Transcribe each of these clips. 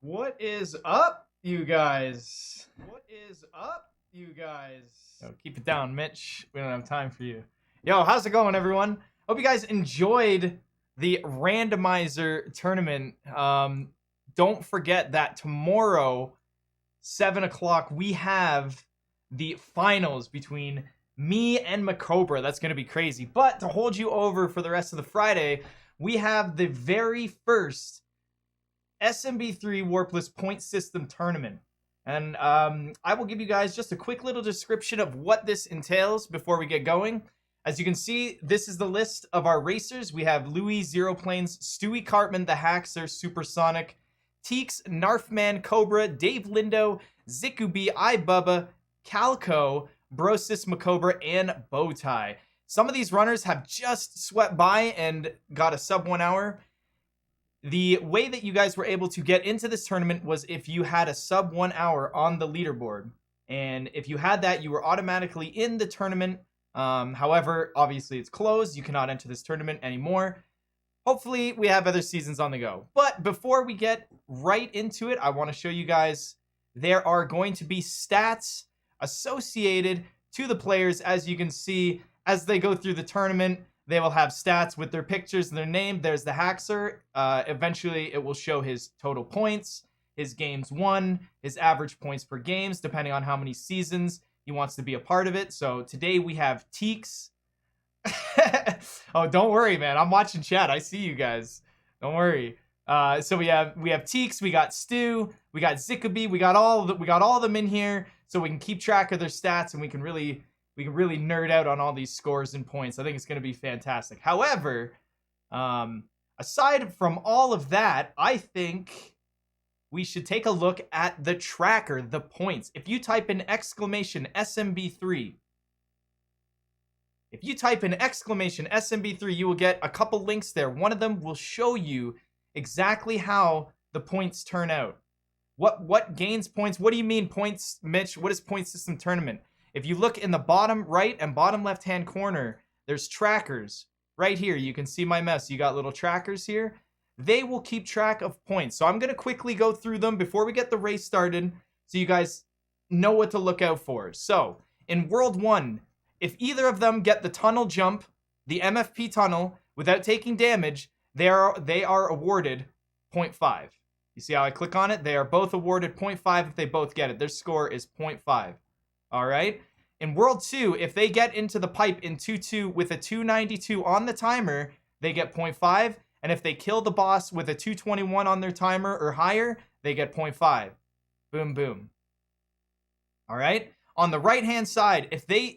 What is up, you guys? What is up, you guys? Yo, keep it down, Mitch. We don't have time for you. Yo, how's it going, everyone? Hope you guys enjoyed the randomizer tournament. Don't forget that tomorrow, 7 o'clock, we have the finals between me and Macobra. That's going to be crazy. But to hold you over for the rest of the Friday, we have the very first SMB3 Warpless point system tournament. And I will give you guys just a quick little description of what this entails before we get going. As you can see, this is the list of our racers. We have Louis, Zero Planes, Stewie Cartman, the Haxer, SuperSonic, TEEX, Narfman, Cobra, Dave Lindo, Zikubi, iBubba, Calco, Brosis, Macobra, and Bowtie. Some of these runners have just swept by and got a sub 1 hour. The way that you guys were able to get into this tournament was if you had a sub 1 hour on the leaderboard. And if you had that, you were automatically in the tournament. However, obviously it's closed. You cannot enter this tournament anymore. Hopefully we have other seasons on the go. But before we get right into it, I want to show you guys there are going to be stats associated to the players. As you can see, as they go through the tournament, they will have stats with their pictures and their name. There's the Haxer. Eventually, it will show his total points, his games won, his average points per games, depending on how many seasons he wants to be a part of it. So today we have TEEX. Oh, don't worry, man. I'm watching chat. I see you guys. Don't worry. So we have TEEX. We got Stu. We got Zikubi. We got all of them in here, so we can keep track of their stats and we can really nerd out on all these scores and points. I think it's going to be fantastic. However, aside from all of that, I think we should take a look at the tracker, the points. If you type in exclamation SMB3, you will get a couple links there. One of them will show you exactly how the points turn out. What gains points? What do you mean points, Mitch? What is point system tournament? If you look in the bottom right and bottom left-hand corner, there's trackers. Right here, you can see my mouse. You got little trackers here. They will keep track of points. So I'm going to quickly go through them before we get the race started so you guys know what to look out for. So, in World 1, if either of them get the tunnel jump, the MFP tunnel, without taking damage, they are awarded 0.5. You see how I click on it? They are both awarded 0.5 if they both get it. Their score is 0.5. All right. In World 2, if they get into the pipe in 2-2 with a 292 on the timer, they get 0.5. And if they kill the boss with a 221 on their timer or higher, they get 0.5. Boom, boom. All right. On the right-hand side, if they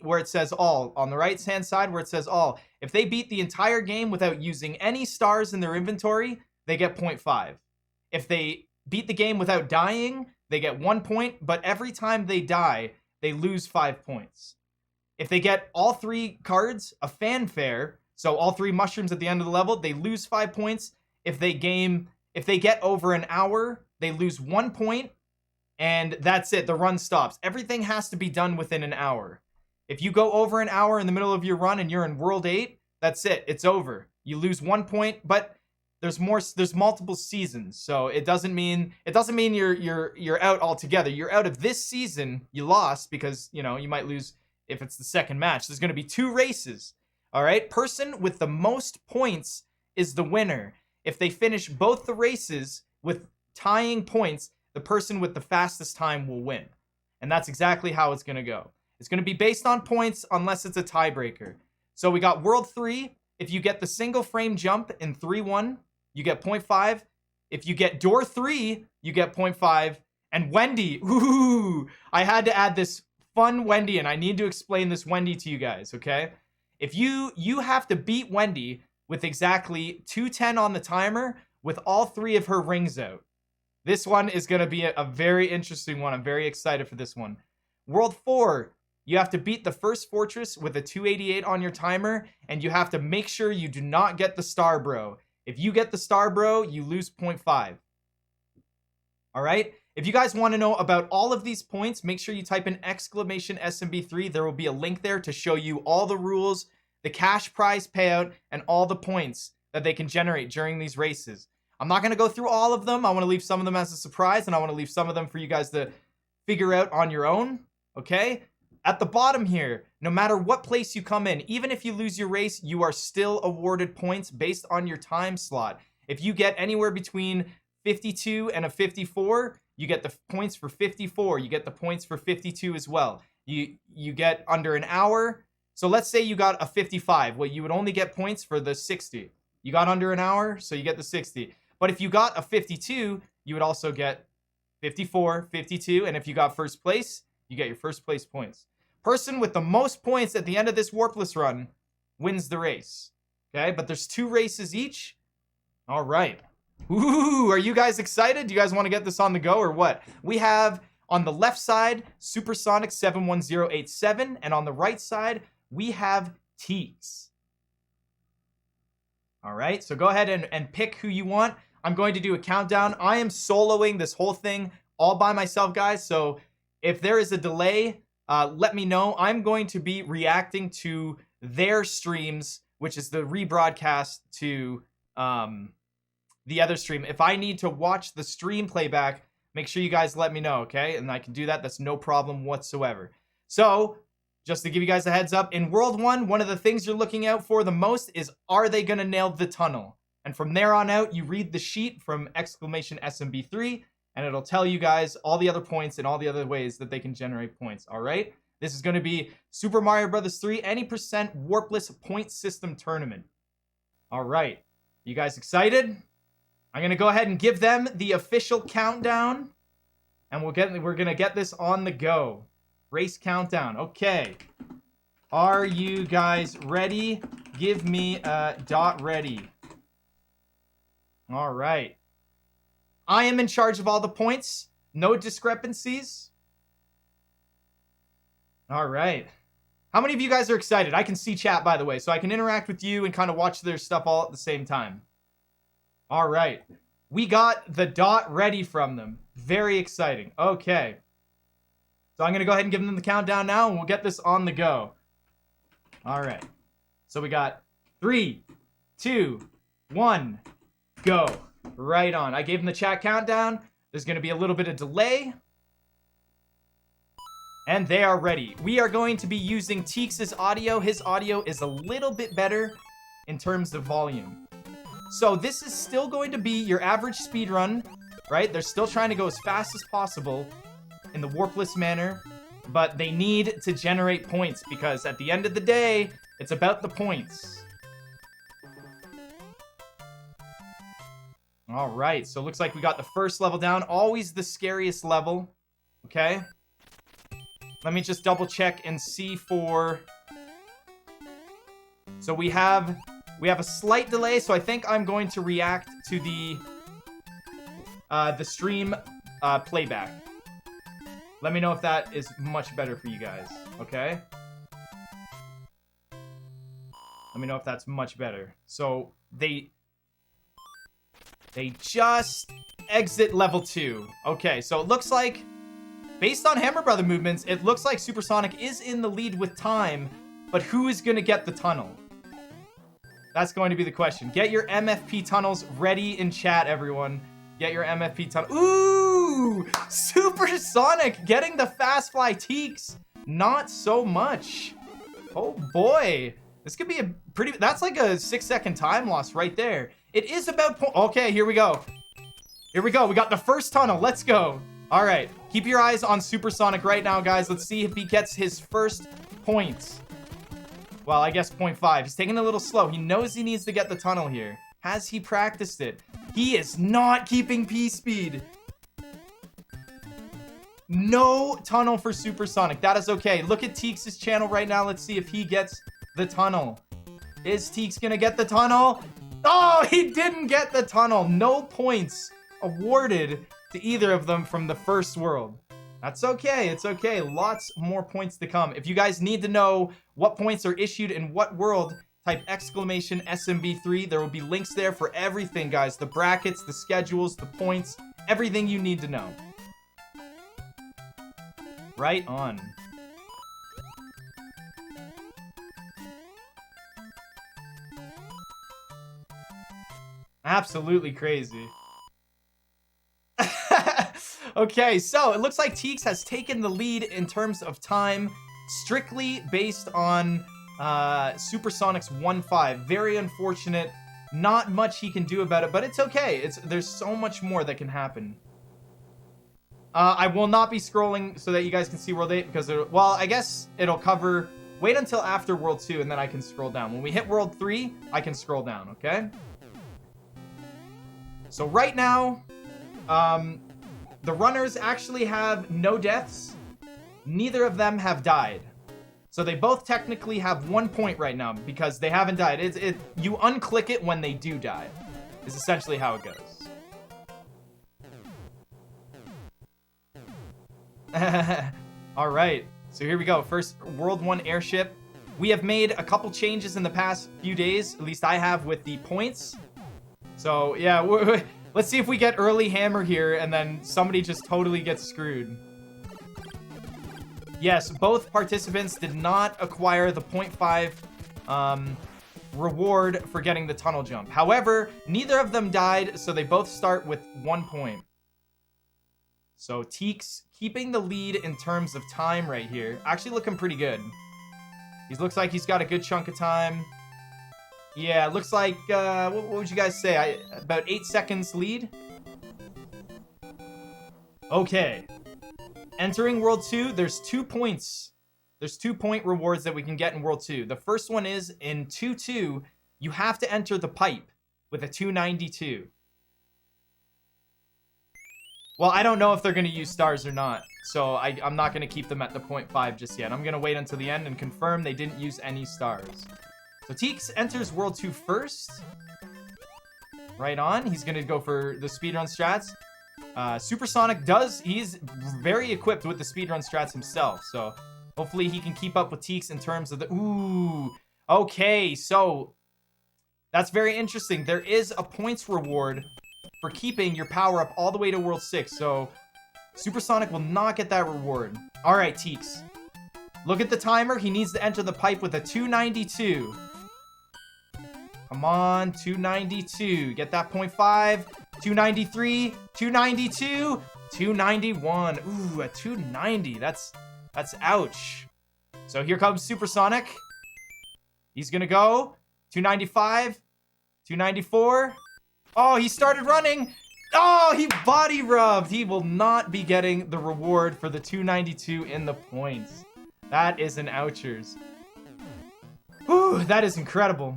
beat the entire game without using any stars in their inventory, they get 0.5. If they beat the game without dying, they get 1 point. But every time they die, they lose 5 points. If they get all 3 cards, a fanfare, so all 3 mushrooms at the end of the level, they lose 5 points. If they get over an hour, they lose 1 point, and that's it. The run stops. Everything has to be done within an hour. If you go over an hour in the middle of your run and you're in World 8, that's it. It's over. You lose 1 point, but there's multiple seasons, so it doesn't mean you're out altogether. You're out of this season. You lost because, you might lose if it's the second match. There's going to be 2 races. All right? Person with the most points is the winner. If they finish both the races with tying points, the person with the fastest time will win. And that's exactly how it's going to go. It's going to be based on points unless it's a tiebreaker. So we got World 3. If you get the single frame jump in 3-1, you get 0.5. If you get door 3, you get 0.5. And Wendy, ooh, I had to add this fun Wendy, and I need to explain this Wendy to you guys, okay? If you have to beat Wendy with exactly 210 on the timer with all 3 of her rings out. This one is going to be a very interesting one. I'm very excited for this one. World 4, you have to beat the first fortress with a 288 on your timer, and you have to make sure you do not get the star bro. If you get the star bro, you lose 0.5. All right? If you guys want to know about all of these points, make sure you type in exclamation SMB3. There will be a link there to show you all the rules, the cash prize payout, and all the points that they can generate during these races. I'm not going to go through all of them. I want to leave some of them as a surprise, and I want to leave some of them for you guys to figure out on your own, okay? At the bottom here, no matter what place you come in, even if you lose your race, you are still awarded points based on your time slot. If you get anywhere between 52 and a 54, you get the points for 54. You get the points for 52 as well. You get under an hour. So let's say you got a 55. Well, you would only get points for the 60. You got under an hour, so you get the 60. But if you got a 52, you would also get 54, 52. And if you got first place, you get your first place points. Person with the most points at the end of this warpless run wins the race. Okay, but there's 2 races each. All right. Ooh, are you guys excited? Do you guys want to get this on the go or what? We have on the left side, SuperSonic71087. And on the right side, we have TEEX. All right, so go ahead and pick who you want. I'm going to do a countdown. I am soloing this whole thing all by myself, guys. So if there is a delay, let me know. I'm going to be reacting to their streams, which is the rebroadcast to the other stream. If I need to watch the stream playback, make sure you guys let me know, okay? And I can do that. That's no problem whatsoever. So just to give you guys a heads up, in World 1, one of the things you're looking out for the most is, are they going to nail the tunnel? And from there on out, you read the sheet from !SMB3, and it'll tell you guys all the other points and all the other ways that they can generate points, all right? This is going to be Super Mario Bros. 3 any percent warpless point system tournament. All right. You guys excited? I'm going to go ahead and give them the official countdown, and we're going to get this on the go. Race countdown. Okay. Are you guys ready? Give me a dot ready. All right. I am in charge of all the points. No discrepancies. All right. How many of you guys are excited? I can see chat, by the way, so I can interact with you and kind of watch their stuff all at the same time. All right. We got the dot ready from them. Very exciting. Okay. So I'm going to go ahead and give them the countdown now, and we'll get this on the go. All right. So we got 3, 2, 1, go. Right on. I gave them the chat countdown. There's going to be a little bit of delay. And they are ready. We are going to be using TEEX's audio. His audio is a little bit better in terms of volume. So this is still going to be your average speed run, right? They're still trying to go as fast as possible in the warpless manner, but they need to generate points because at the end of the day, it's about the points. All right, so it looks like we got the first level down. Always the scariest level, okay? Let me just double check and see for... So we have a slight delay, so I think I'm going to react to the stream playback. Let me know if that is much better for you guys, okay? Let me know if that's much better. So they just exit level 2. Okay, so it looks like, based on Hammer Brother movements, it looks like Supersonic is in the lead with time, but who is going to get the tunnel? That's going to be the question. Get your MFP tunnels ready in chat, everyone. Get your MFP tunnel. Ooh! Supersonic getting the fast fly. TEEX, not so much. Oh boy. This could be a pretty... That's like a 6-second time loss right there. It is about... Okay, here we go. Here we go. We got the first tunnel. Let's go. All right. Keep your eyes on Supersonic right now, guys. Let's see if he gets his first points. Well, I guess 0.5. He's taking it a little slow. He knows he needs to get the tunnel here. Has he practiced it? He is not keeping P-speed. No tunnel for Supersonic. That is okay. Look at TEEX's channel right now. Let's see if he gets the tunnel. Is TEEX gonna get the tunnel? Oh, he didn't get the tunnel. No points awarded to either of them from the first world. That's okay. It's okay. Lots more points to come. If you guys need to know what points are issued in what world, type !SMB3. There will be links there for everything, guys. The brackets, the schedules, the points, everything you need to know. Right on. Absolutely crazy. Okay, so it looks like TEEX has taken the lead in terms of time, strictly based on SuperSonic71087. Very unfortunate. Not much he can do about it, but it's okay. There's so much more that can happen. I will not be scrolling so that you guys can see World 8 because, well, I guess it'll cover... Wait until after World 2 and then I can scroll down. When we hit World 3, I can scroll down, okay? So right now, the runners actually have no deaths. Neither of them have died. So they both technically have 1 point right now because they haven't died. You unclick it when they do die. Is essentially how it goes. All right. So here we go. First World 1 airship. We have made a couple changes in the past few days. At least I have with the points. So yeah, let's see if we get early hammer here and then somebody just totally gets screwed. Yes, both participants did not acquire the 0.5 reward for getting the tunnel jump. However, neither of them died, so they both start with 1 point. So TEEX keeping the lead in terms of time right here. Actually looking pretty good. He looks like he's got a good chunk of time. Yeah, it looks like, what would you guys say? About 8 seconds lead? Okay. Entering World 2, there's 2 points. There's 2-point rewards that we can get in World 2. The first one is, in 2-2, you have to enter the pipe with a 292. Well, I don't know if they're going to use stars or not, so I'm not going to keep them at the 0.5 just yet. I'm going to wait until the end and confirm they didn't use any stars. So TEEX enters World 2 first. Right on. He's going to go for the speedrun strats. Supersonic he's very equipped with the speedrun strats himself, so hopefully he can keep up with TEEX in terms of the... Ooh, okay, so that's very interesting. There is a points reward for keeping your power up all the way to World 6, so Supersonic will not get that reward. All right, TEEX. Look at the timer. He needs to enter the pipe with a 292. Come on, 292. Get that 0.5. 293, 292, 291. Ooh, a 290. That's ouch. So here comes Supersonic. He's gonna go 295, 294. Oh, he started running. Oh, he body rubbed. He will not be getting the reward for the 292 in the points. That is an ouchers. Whew, that is incredible.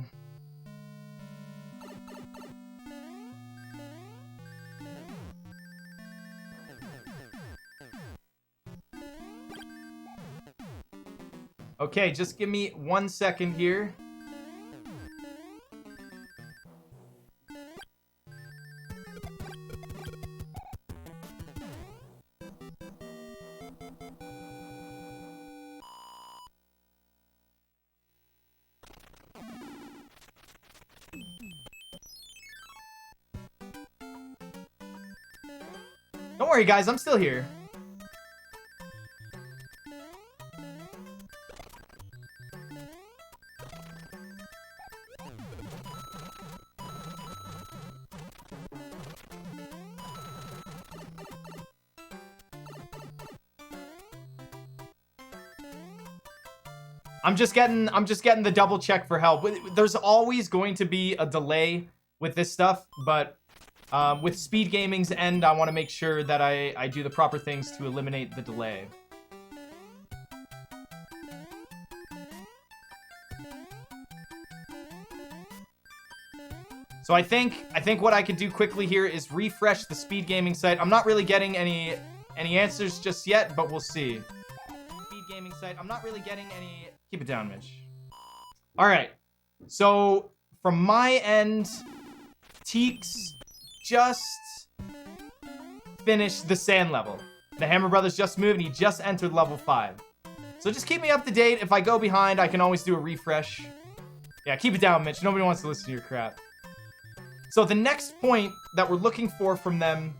Okay, just give me 1 second here. Don't worry, guys, I'm still here. I'm just getting the double check for help. There's always going to be a delay with this stuff, but with SpeedGaming's end, I want to make sure that I do the proper things to eliminate the delay. So I think what I could do quickly here is refresh the SpeedGaming site. I'm not really getting any answers just yet, but we'll see. SpeedGaming site. I'm not really getting any... Keep it down, Mitch. All right. So from my end, TEEX just finished the sand level. The Hammer Brothers just moved and he just entered level 5. So just keep me up to date. If I go behind, I can always do a refresh. Yeah, keep it down, Mitch. Nobody wants to listen to your crap. So the next point that we're looking for from them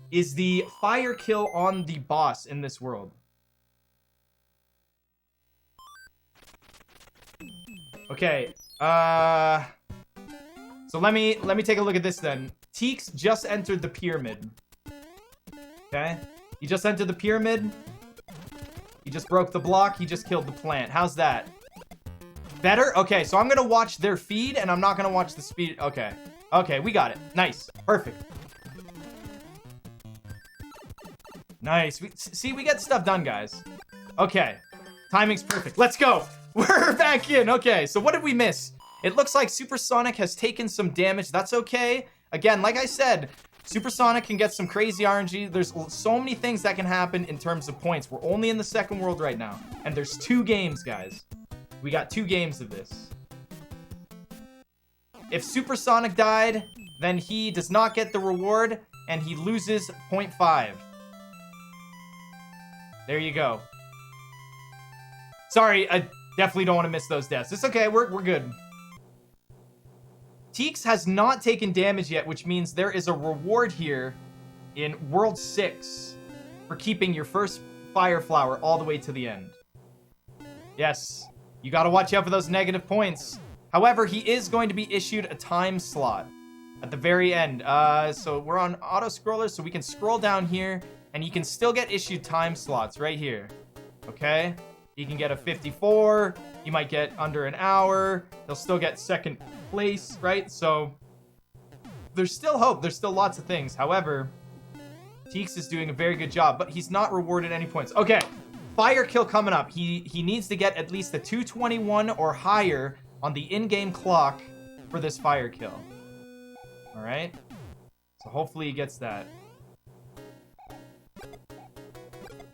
is the fire kill on the boss in this world. Okay, So let me take a look at this then. TEEX just entered the pyramid. Okay? He just entered the pyramid. He just broke the block. He just killed the plant. How's that? Better? Okay, so I'm going to watch their feed, and I'm not going to watch the speed. Okay. Okay, we got it. Nice. Perfect. Nice. See, we get stuff done, guys. Okay. Timing's perfect. Let's go. We're back in. Okay, so what did we miss? It looks like SuperSonic has taken some damage. That's okay. Again, like I said, SuperSonic can get some crazy RNG. There's so many things that can happen in terms of points. We're only in the second world right now. And there's 2 games, guys. We got 2 games of this. If SuperSonic died, then he does not get the reward, and he loses 0.5. There you go. Sorry, I definitely don't want to miss those deaths. It's okay, we're good. TEEX has not taken damage yet, which means there is a reward here in World 6 for keeping your first Fire Flower all the way to the end. Yes, you gotta watch out for those negative points. However, he is going to be issued a time slot at the very end. So we're on auto-scroller, so we can scroll down here, and you can still get issued time slots right here. Okay? You can get a 54. You might get under an hour. They'll still get second place, right? So there's still hope. There's still lots of things. However, TEEX is doing a very good job, but he's not rewarded any points. Okay, fire kill coming up. He needs to get at least a 221 or higher on the in-game clock for this fire kill. All right. So hopefully he gets that.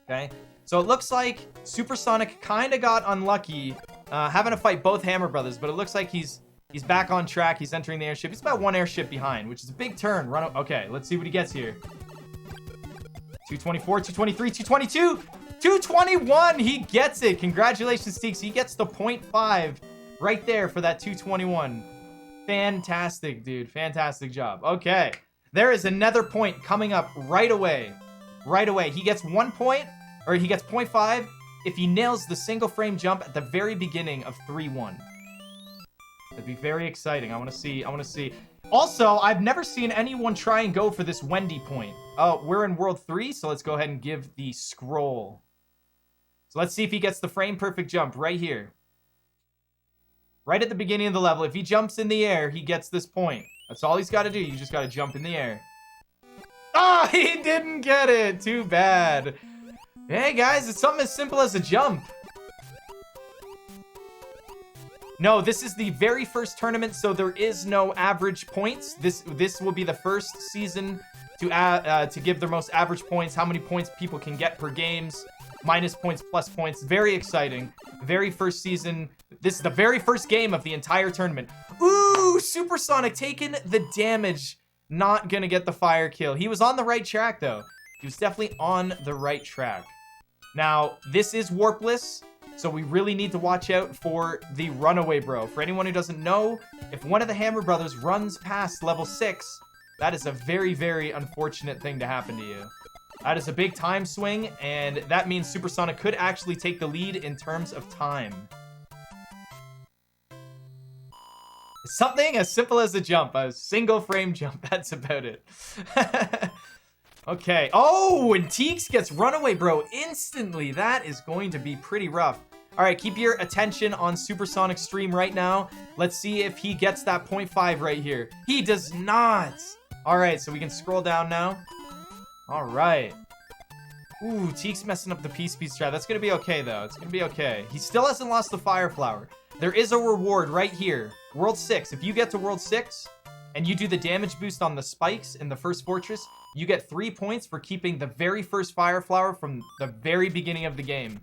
Okay. So it looks like SuperSonic kind of got unlucky having to fight both Hammer Brothers, but it looks like he's back on track. He's entering the airship. He's about 1 airship behind, which is a big turn. Okay, let's see what he gets here. 224, 223, 222, 221. He gets it. Congratulations, TEEX. He gets the 0.5 right there for that 221. Fantastic, dude. Fantastic job. Okay, there is another point coming up right away. Right away. He gets 1 point. Or he gets 0.5 if he nails the single frame jump at the very beginning of 3-1. That'd be very exciting. I want to see. Also, I've never seen anyone try and go for this Wendy point. Oh, we're in World 3, so let's go ahead and give the scroll. So let's see if he gets the frame perfect jump right here. Right at the beginning of the level. If he jumps in the air, he gets this point. That's all he's got to do. You just got to jump in the air. Ah, he didn't get it. Too bad. Hey guys, it's something as simple as a jump. No, this is the very first tournament, so there is no average points. This will be the first season to give their most average points, how many points people can get per games, minus points, plus points. Very exciting. Very first season. This is the very first game of the entire tournament. Ooh, SuperSonic taking the damage. Not gonna get the fire kill. He was on the right track, though. He was definitely on the right track. Now, this is warpless, so we really need to watch out for the runaway bro. For anyone who doesn't know, if one of the Hammer Brothers runs past level 6, that is a very, very unfortunate thing to happen to you. That is a big time swing, and that means SuperSonic could actually take the lead in terms of time. Something as simple as a jump, a single frame jump, that's about it. Okay. Oh, and TEEX gets runaway bro instantly. That is going to be pretty rough. All right, keep your attention on SuperSonic's stream right now. Let's see if he gets that 0.5 right here. He does not. All right, so we can scroll down now. All right. Ooh, TEEX messing up the Peace strat. That's going to be okay, though. It's going to be okay. He still hasn't lost the Fire Flower. There is a reward right here. World 6. If you get to World 6 and you do the damage boost on the spikes in the first fortress, you get 3 points for keeping the very first Fire Flower from the very beginning of the game.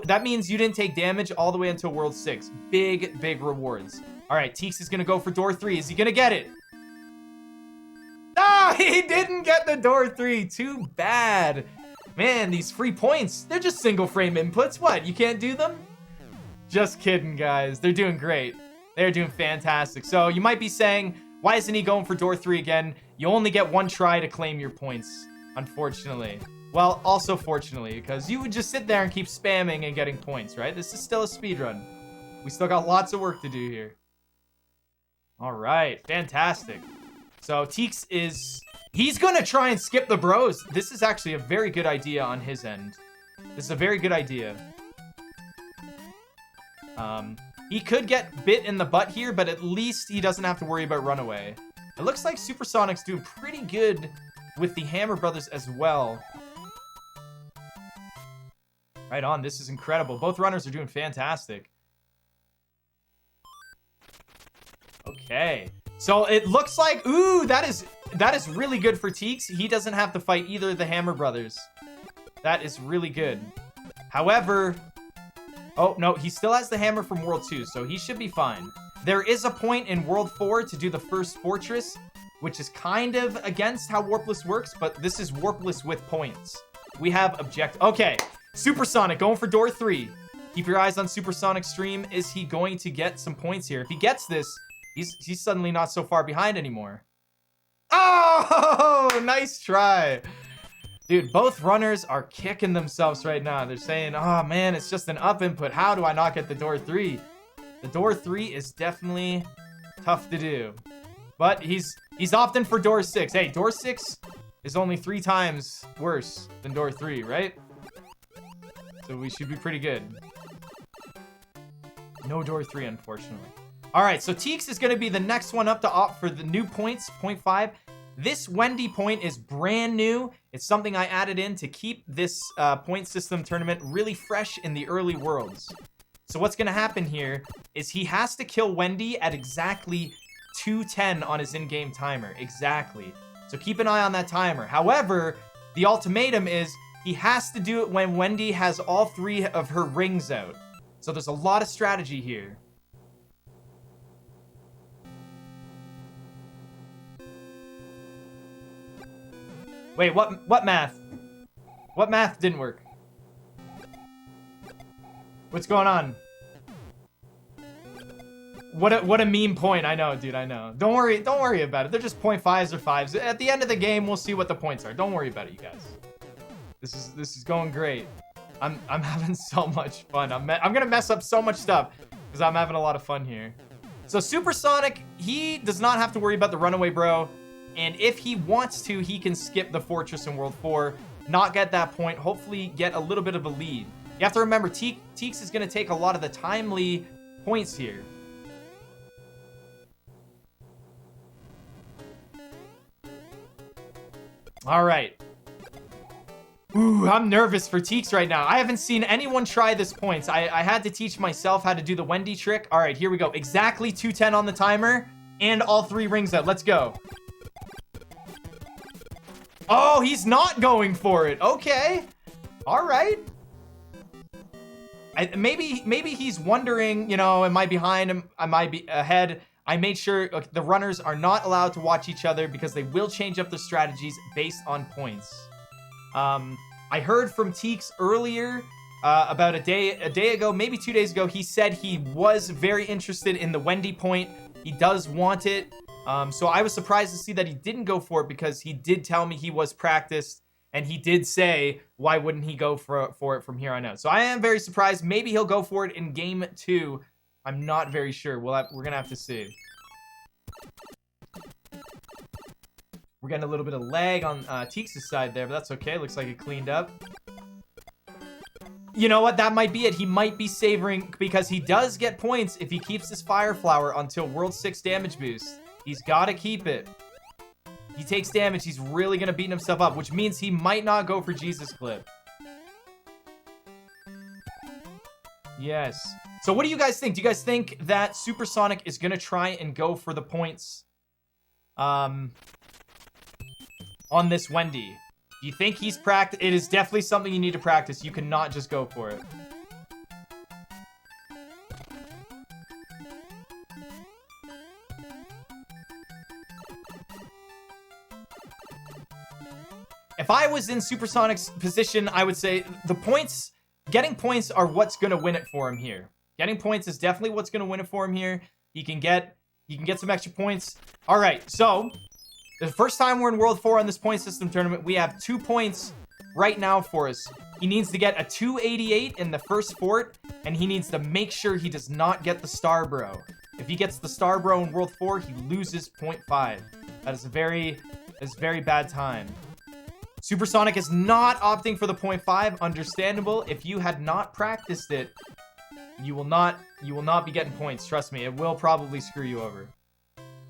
That means you didn't take damage all the way until World 6. Big, big rewards. All right, TEEX is going to go for door 3. Is he going to get it? Ah, he didn't get the door 3. Too bad. Man, these free points, they're just single frame inputs. What, you can't do them? Just kidding, guys. They're doing great. They're doing fantastic. So you might be saying, why isn't he going for door 3 again? You only get 1 try to claim your points, unfortunately. Well, also fortunately, because you would just sit there and keep spamming and getting points, right? This is still a speedrun. We still got lots of work to do here. All right, fantastic. So TEEX he's going to try and skip the bros. This is actually a very good idea on his end. This is a very good idea. He could get bit in the butt here, but at least he doesn't have to worry about runaway. It looks like SuperSonic's doing pretty good with the Hammer Brothers as well. Right on. This is incredible. Both runners are doing fantastic. Okay. So it looks like, ooh, that is really good for TEEX. He doesn't have to fight either of the Hammer Brothers. That is really good. However, oh, no, he still has the hammer from World 2, so he should be fine. There is a point in World 4 to do the first fortress, which is kind of against how Warpless works, but this is Warpless with points. We have okay, SuperSonic going for door 3. Keep your eyes on SuperSonic's stream. Is he going to get some points here? If he gets this, he's suddenly not so far behind anymore. Oh, nice try. Dude, both runners are kicking themselves right now. They're saying, oh man, it's just an up input. How do I not get the door 3? The door 3 is definitely tough to do. But he's opting for door 6. Hey, door 6 is only 3 times worse than door 3, right? So we should be pretty good. No door 3, unfortunately. All right, so TEEX is going to be the next one up to opt for the new points, point 5. This Wendy point is brand new. It's something I added in to keep this point system tournament really fresh in the early worlds. So what's going to happen here is he has to kill Wendy at exactly 2:10 on his in-game timer. Exactly. So keep an eye on that timer. However, the ultimatum is he has to do it when Wendy has all 3 of her rings out. So there's a lot of strategy here. Wait, what math? What math didn't work? What's going on? What a mean point. I know, dude, I know. Don't worry about it. They're just 0.5s or 5s. At the end of the game, we'll see what the points are. Don't worry about it, you guys. This is going great. I'm having so much fun. I'm gonna mess up so much stuff because I'm having a lot of fun here. So SuperSonic, he does not have to worry about the runaway bro. And if he wants to, he can skip the fortress in World 4, not get that point, hopefully get a little bit of a lead. You have to remember, TEEX is going to take a lot of the timely points here. All right. Ooh, I'm nervous for TEEX right now. I haven't seen anyone try this points. I had to teach myself how to do the Wendy trick. All right, here we go. Exactly 2:10 on the timer and all 3 rings out. Let's go. Oh, he's not going for it. Okay. All right. Maybe he's wondering, you know, am I behind him? Am I ahead? I made sure the runners are not allowed to watch each other because they will change up their strategies based on points. I heard from TEEX earlier about a day ago, maybe 2 days ago. He said he was very interested in the Wendy point. He does want it. So I was surprised to see that he didn't go for it because he did tell me he was practiced and he did say, why wouldn't he go for it from here on out? So I am very surprised. Maybe he'll go for it in game 2. I'm not very sure. We're going to have to see. We're getting a little bit of lag on TEEX's side there, but that's okay. Looks like it cleaned up. You know what? That might be it. He might be savoring because he does get points if he keeps his Fire Flower until World 6 damage boost. He's got to keep it. He takes damage. He's really going to beat himself up, which means he might not go for Jesus Clip. Yes. So what do you guys think? Do you guys think that SuperSonic is going to try and go for the points on this Wendy? Do you think he's practiced? It is definitely something you need to practice. You cannot just go for it. If I was in SuperSonic's position, I would say the points, getting points are what's going to win it for him here. Getting points is definitely what's going to win it for him here. He can get some extra points. All right, so the first time we're in World 4 on this point system tournament, we have 2 points right now for us. He needs to get a 288 in the first fort, and he needs to make sure he does not get the Star Bro. If he gets the Star Bro in World 4, he loses 0.5. That is a very bad time. Supersonic is not opting for the 0.5. Understandable. If you had not practiced it, you will not be getting points. Trust me, it will probably screw you over.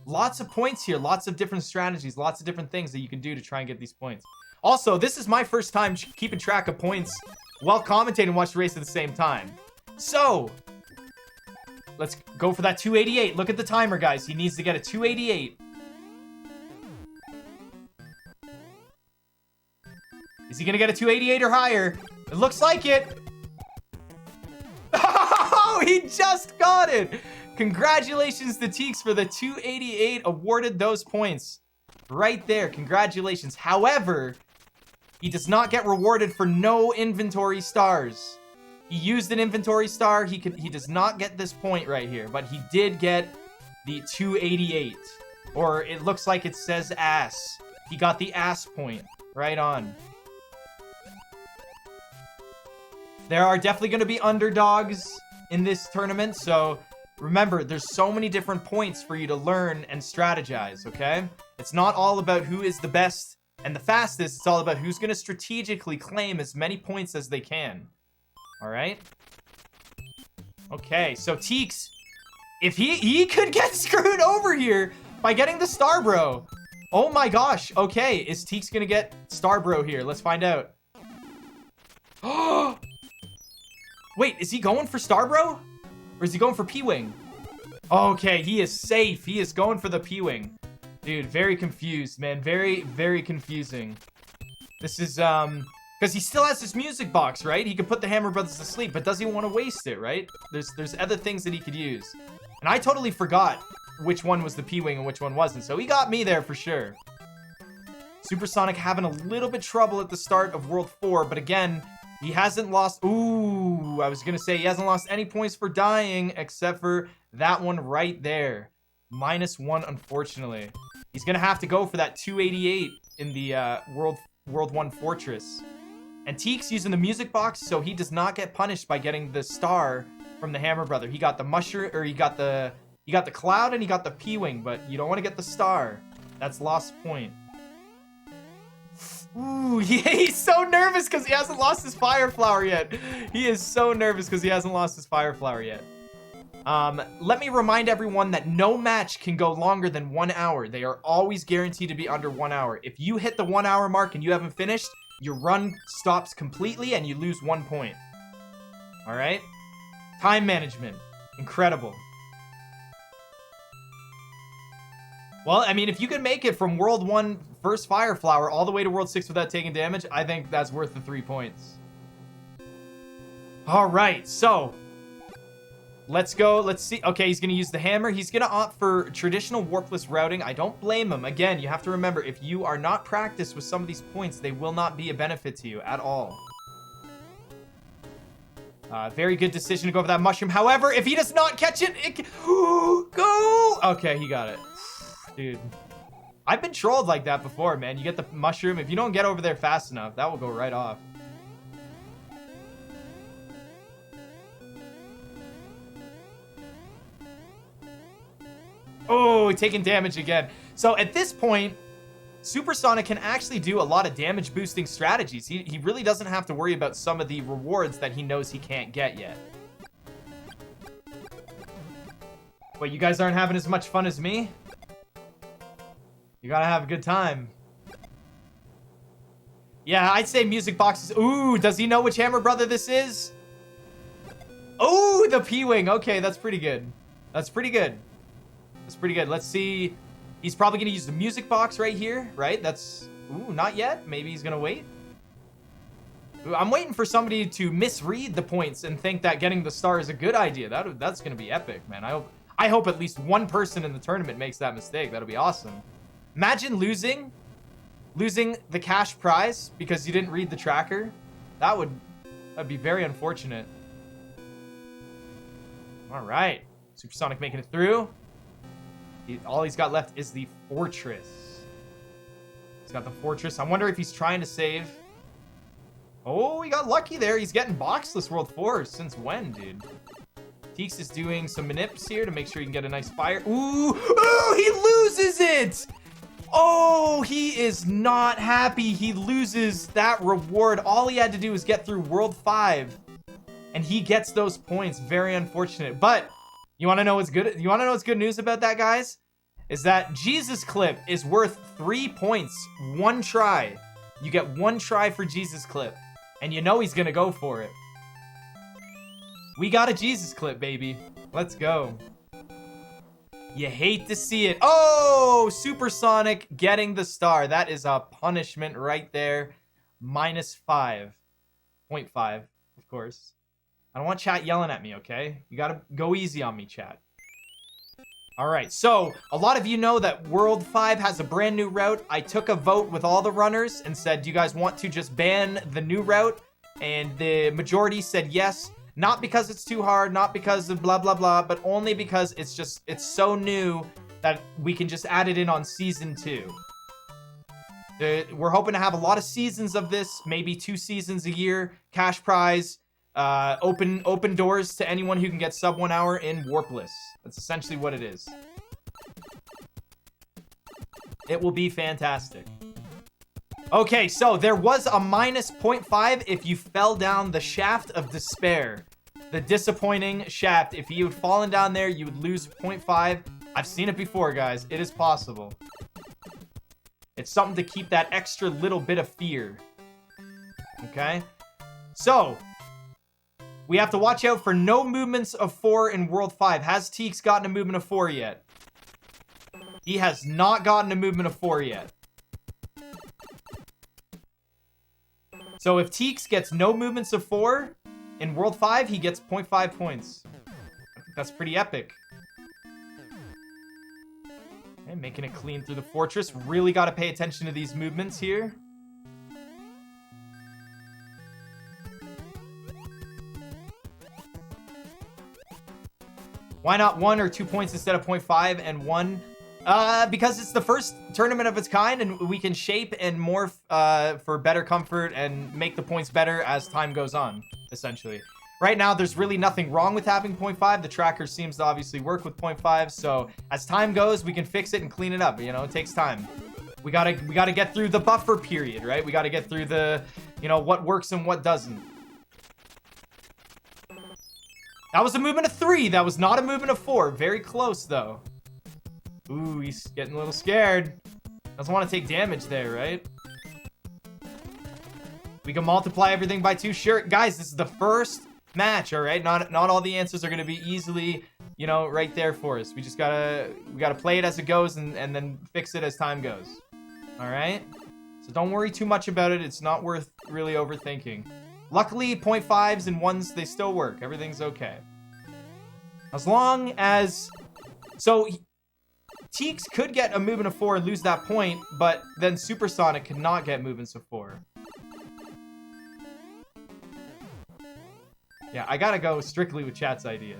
Lots of points here, lots of different strategies, lots of different things that you can do to try and get these points. Also, this is my first time keeping track of points while commentating and watch the race at the same time. So, let's go for that 288. Look at the timer, guys. He needs to get a 288. Is he going to get a 288 or higher? It looks like it. Oh, he just got it. Congratulations to TEEX for the 288. Awarded those points right there. Congratulations. However, he does not get rewarded for no inventory stars. He used an inventory star. He does not get this point right here, but he did get the 288. Or it looks like it says ass. He got the ass point. Right on. There are definitely going to be underdogs in this tournament, so remember, there's so many different points for you to learn and strategize, okay? It's not all about who is the best and the fastest. It's all about who's going to strategically claim as many points as they can. All right? Okay, so TEEX, if he could get screwed over here by getting the Star Bro. Oh my gosh. Okay, is TEEX going to get Star Bro here? Let's find out. Oh! Wait, is he going for Star Bro? Or is he going for P-Wing? Okay, he is safe. He is going for the P-Wing. Dude, very confused, man. Very, very confusing. This is, because he still has this music box, right? He could put the Hammer Brothers to sleep, but does he want to waste it, right? There's other things that he could use. And I totally forgot which one was the P-Wing and which one wasn't, so he got me there for sure. Supersonic having a little bit trouble at the start of World 4, but again, he hasn't lost... Ooh, I was going to say he hasn't lost any points for dying except for that one right there. -1, unfortunately. He's going to have to go for that 288 in the World 1 Fortress. And TEEX using the music box, so he does not get punished by getting the star from the Hammer Brother. He got the mushroom, or he got the cloud and he got the P-Wing, but you don't want to get the star. That's lost point. Ooh, he's so nervous because he hasn't lost his Fire Flower yet. He is so nervous because he hasn't lost his Fire Flower yet. Let me remind everyone that no match can go longer than 1 hour. They are always guaranteed to be under 1 hour. If you hit the 1 hour mark and you haven't finished, your run stops completely and you lose 1 point. All right? Time management. Incredible. Well, I mean, if you can make it from World 1 first Fire Flower all the way to World 6 without taking damage, I think that's worth the 3 points. All right, so let's go. Let's see. Okay, he's going to use the hammer. He's going to opt for traditional warpless routing. I don't blame him. Again, you have to remember, if you are not practiced with some of these points, they will not be a benefit to you at all. Very good decision to go for that mushroom. However, if he does not catch it, go. Okay, he got it. Dude, I've been trolled like that before, man. You get the mushroom. If you don't get over there fast enough, that will go right off. Oh, taking damage again. So at this point, Supersonic can actually do a lot of damage boosting strategies. He really doesn't have to worry about some of the rewards that he knows he can't get yet. Wait, you guys aren't having as much fun as me? You gotta have a good time. Yeah, I'd say music boxes. Ooh, does he know which Hammer Brother this is? Oh, the P-Wing. Okay, that's pretty good. That's pretty good. That's pretty good. Let's see. He's probably gonna use the music box right here, right? That's... Ooh, not yet. Maybe he's gonna wait. Ooh, I'm waiting for somebody to misread the points and think that getting the star is a good idea. That's gonna be epic, man. I hope at least one person in the tournament makes that mistake. That'll be awesome. Imagine losing the cash prize because you didn't read the tracker. That'd be very unfortunate. All right, Supersonic making it through. All he's got left is the fortress. He's got the fortress. I wonder if he's trying to save. Oh, he got lucky there. He's getting boxless World 4. Since when, dude? TEEX is doing some manips here to make sure he can get a nice fire. Ooh, ooh, he loses it. Oh, he is not happy. He loses that reward. All he had to do was get through World 5. And he gets those points. Very unfortunate. But you want to know what's good? You want to know what's good news about that, guys? Is that Jesus Clip is worth 3 points. 1 try. You get 1 try for Jesus Clip. And you know he's going to go for it. We got a Jesus Clip, baby. Let's go. You hate to see it. Oh, Supersonic getting the star. That is a punishment right there. -5. 0.5, of course. I don't want chat yelling at me, okay? You gotta go easy on me, chat. Alright, so a lot of you know that World 5 has a brand new route. I took a vote with all the runners and said, do you guys want to just ban the new route? And the majority said yes. Not because it's too hard, not because of blah, blah, blah, but only because it's so new that we can just add it in on Season 2. We're hoping to have a lot of seasons of this, maybe 2 seasons a year, cash prize, open doors to anyone who can get sub 1 hour in Warpless. That's essentially what it is. It will be fantastic. Okay, so there was a -0.5 if you fell down the shaft of despair. The disappointing shaft. If you had fallen down there, you would lose 0.5. I've seen it before, guys. It is possible. It's something to keep that extra little bit of fear. Okay? So, we have to watch out for no movements of 4 in World 5. Has TEEX gotten a movement of 4 yet? He has not gotten a movement of 4 yet. So if TEEX gets no movements of 4 in World 5, he gets 0.5 points. I think that's pretty epic. Okay, making it clean through the fortress. Really got to pay attention to these movements here. Why not 1 or 2 points instead of 0.5 and 1? Because it's the first tournament of its kind, and we can shape and morph for better comfort and make the points better as time goes on, essentially. Right now, there's really nothing wrong with having 0.5. The tracker seems to obviously work with 0.5, so as time goes, we can fix it and clean it up. You know, it takes time. We gotta get through the buffer period, right? We gotta get through the, you know, what works and what doesn't. That was a movement of 3. That was not a movement of 4. Very close, though. Ooh, he's getting a little scared. Doesn't want to take damage there, right? We can multiply everything by 2. Sure, guys, this is the first match, all right? Not all the answers are going to be easily, you know, right there for us. We just gotta play it as it goes and then fix it as time goes. All right? So don't worry too much about it. It's not worth really overthinking. Luckily, 0.5s and 1s, they still work. Everything's okay. As long as... So, TEEX could get a movement of 4 and lose that point, but then Supersonic could not get movements of 4. Yeah, I gotta go strictly with chat's idea.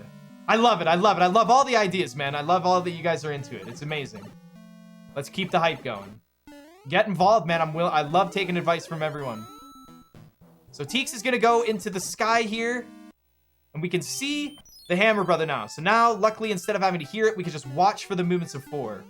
I love it. I love it. I love all the ideas, man. I love all that you guys are into it. It's amazing. Let's keep the hype going. Get involved, man. I love taking advice from everyone. So TEEX is going to go into the sky here. And we can see the Hammer Brother now. So now, luckily, instead of having to hear it, we can just watch for the movements of 4.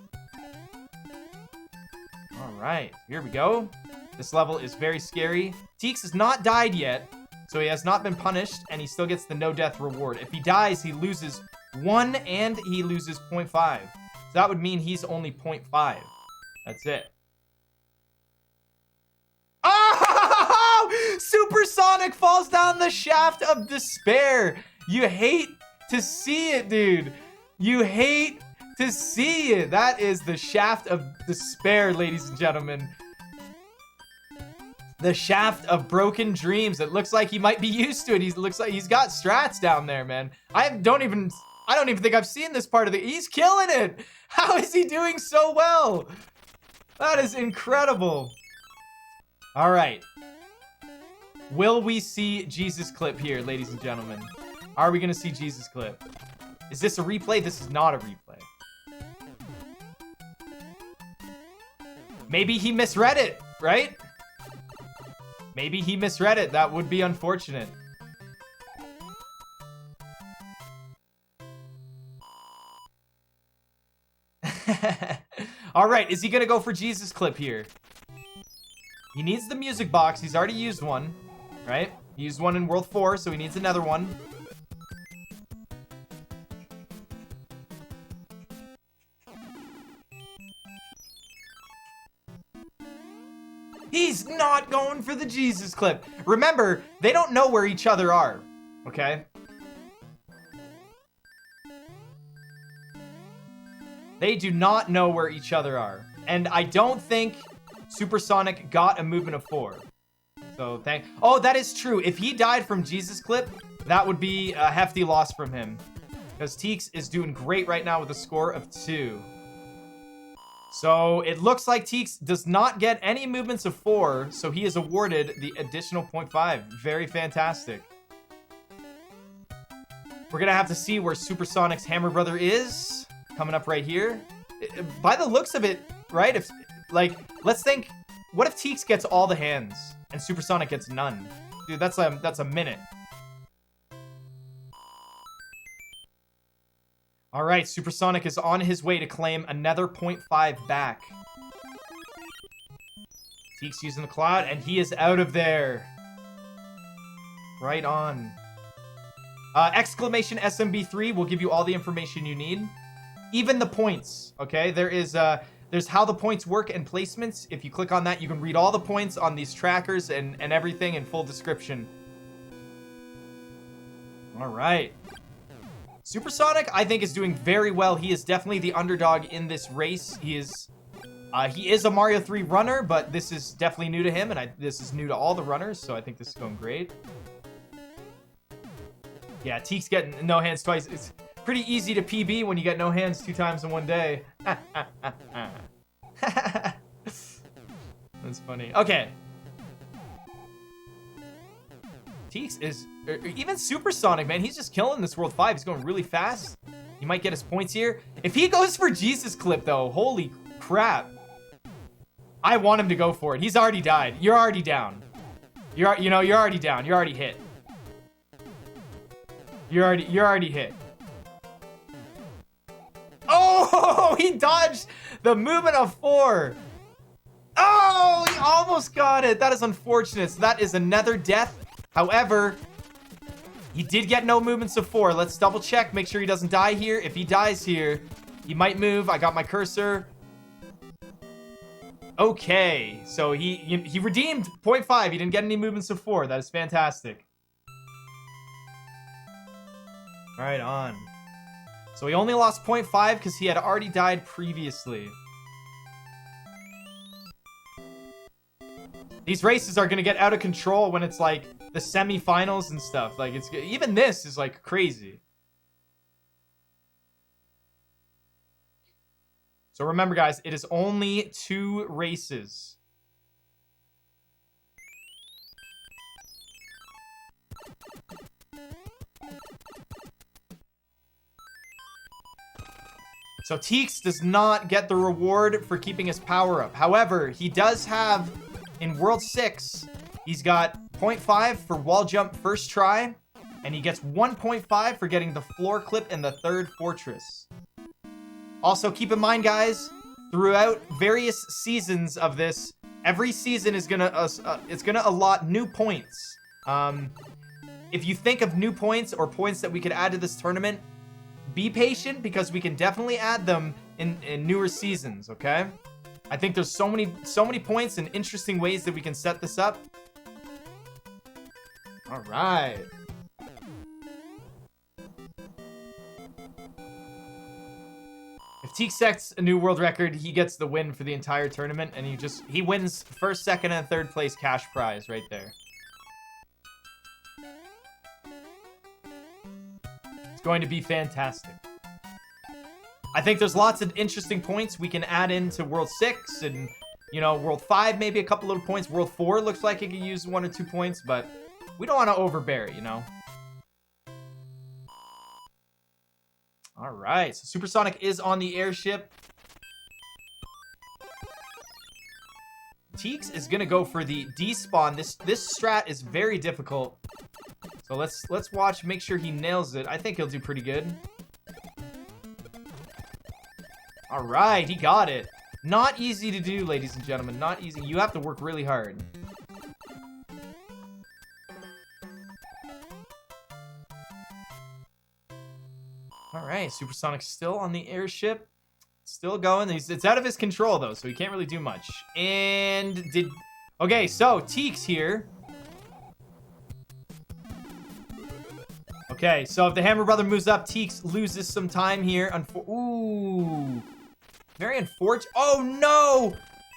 Alright, here we go. This level is very scary. TEEX has not died yet. So he has not been punished. And he still gets the no-death reward. If he dies, he loses 1 and he loses 0.5. So that would mean he's only 0.5. That's it. Supersonic falls down the shaft of despair. You hate to see it, dude. You hate to see it. That is the shaft of despair, ladies and gentlemen. The shaft of broken dreams. It looks like he might be used to it. He looks like he's got strats down there, man. I don't even think I've seen this part of the... He's killing it. How is he doing so well? That is incredible. All right. Will we see Jesus Clip here, ladies and gentlemen? Are we going to see Jesus Clip? Is this a replay? This is not a replay. Maybe he misread it, right? Maybe he misread it. That would be unfortunate. All right, is he gonna go for Jesus Clip here? He needs the music box. He's already used one, right? He used one in World 4, so he needs another one. He's not going for the Jesus Clip. Remember, they don't know where each other are, okay? They do not know where each other are. And I don't think Supersonic got a movement of 4. So oh, that is true. If he died from Jesus Clip, that would be a hefty loss from him. Because TEEX is doing great right now with a score of 2. So it looks like TEEX does not get any movements of 4, so he is awarded the additional 0.5. Very fantastic. We're gonna have to see where Supersonic's Hammer Brother is. Coming up right here. By the looks of it, right? If like, let's think, what if TEEX gets all the hands and Supersonic gets none? Dude, that's a minute. All right, Supersonic is on his way to claim another 0.5 back. TEEX using the cloud, and he is out of there. Right on. Exclamation SMB3 will give you all the information you need. Even the points, okay? There's how the points work and placements. If you click on that, you can read all the points on these trackers and everything in full description. All right. Supersonic, I think, is doing very well. He is definitely the underdog in this race. He is a Mario 3 runner, but this is definitely new to him, and this is new to all the runners, so I think this is going great. Yeah, TEEX getting no hands twice. It's pretty easy to PB when you get no hands 2 times in one day. That's funny. Okay. TEEX is... even Supersonic, man, he's just killing this World 5. He's going really fast. He might get his points here. If he goes for Jesus Clip, though, holy crap. I want him to go for it. He's already died. You're already down. You're already down. You're already hit. You're already hit. Oh, he dodged the movement of 4. Oh, he almost got it. That is unfortunate. So that is another death. However, he did get no movements of 4. Let's double check, make sure he doesn't die here. If he dies here, he might move. I got my cursor. Okay, so he redeemed 0.5. He didn't get any movements of 4. That is fantastic. All right, on. So he only lost 0.5 because he had already died previously. These races are going to get out of control when it's like the semifinals and stuff. Like, it's even this is like crazy. So remember, guys, it is only 2 races. So TEEX does not get the reward for keeping his power up. However, he does have, in World 6, he's got 0.5 for wall jump first try, and he gets 1.5 for getting the floor clip in the 3rd fortress. Also, keep in mind, guys, throughout various seasons of this, every season is it's gonna allot new points. If you think of new points or points that we could add to this tournament, be patient because we can definitely add them in newer seasons, okay? I think there's so many points and interesting ways that we can set this up. All right. If TEEX sets a new world record, he gets the win for the entire tournament, and he wins 1st, 2nd, and 3rd place cash prize right there. Going to be fantastic. I think there's lots of interesting points we can add into World 6 and, World 5, maybe a couple little points. World 4 looks like it could use 1 or 2 points, but we don't want to overbear it, All right, so Supersonic is on the airship. TEEX is going to go for the despawn. This strat is very difficult. So let's watch, make sure he nails it. I think he'll do pretty good. All right, he got it. Not easy to do, ladies and gentlemen. Not easy. You have to work really hard. All right, Supersonic's still on the airship. Still going. It's out of his control, though, so he can't really do much. And did... Okay, so TEEX here. Okay, so if the Hammer Brother moves up, TEEX loses some time here. Ooh. Very unfortunate. Oh, no!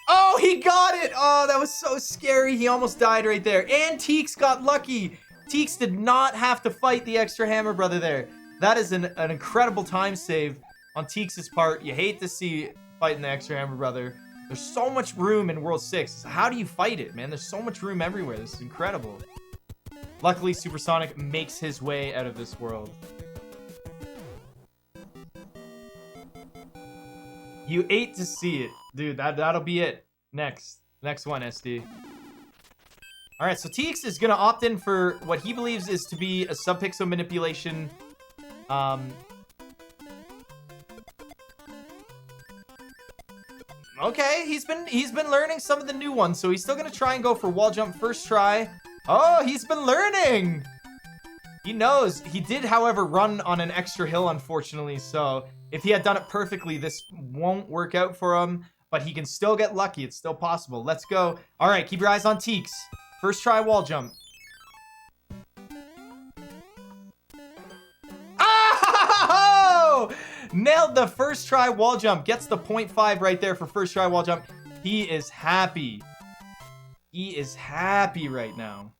Oh, he got it! Oh, that was so scary. He almost died right there. And TEEX got lucky. TEEX did not have to fight the extra Hammer Brother there. That is an incredible time save on TEEX's part. You hate to see fighting the extra Hammer Brother. There's so much room in World 6. How do you fight it, man? There's so much room everywhere. This is incredible. Luckily, Supersonic makes his way out of this world. You ate to see it. Dude, that'll be it. Next one, SD. Alright, so TEEX is going to opt in for what he believes is to be a subpixel manipulation. Okay, he's been learning some of the new ones, so he's still going to try and go for wall jump first try. Oh, he's been learning! He knows. He did, however, run on an extra hill, unfortunately, so if he had done it perfectly, this won't work out for him, but he can still get lucky. It's still possible. Let's go. All right, keep your eyes on TEEX. First try wall jump. Oh! Nailed the first try wall jump. Gets the 0.5 right there for first try wall jump. He is happy. He is happy right now.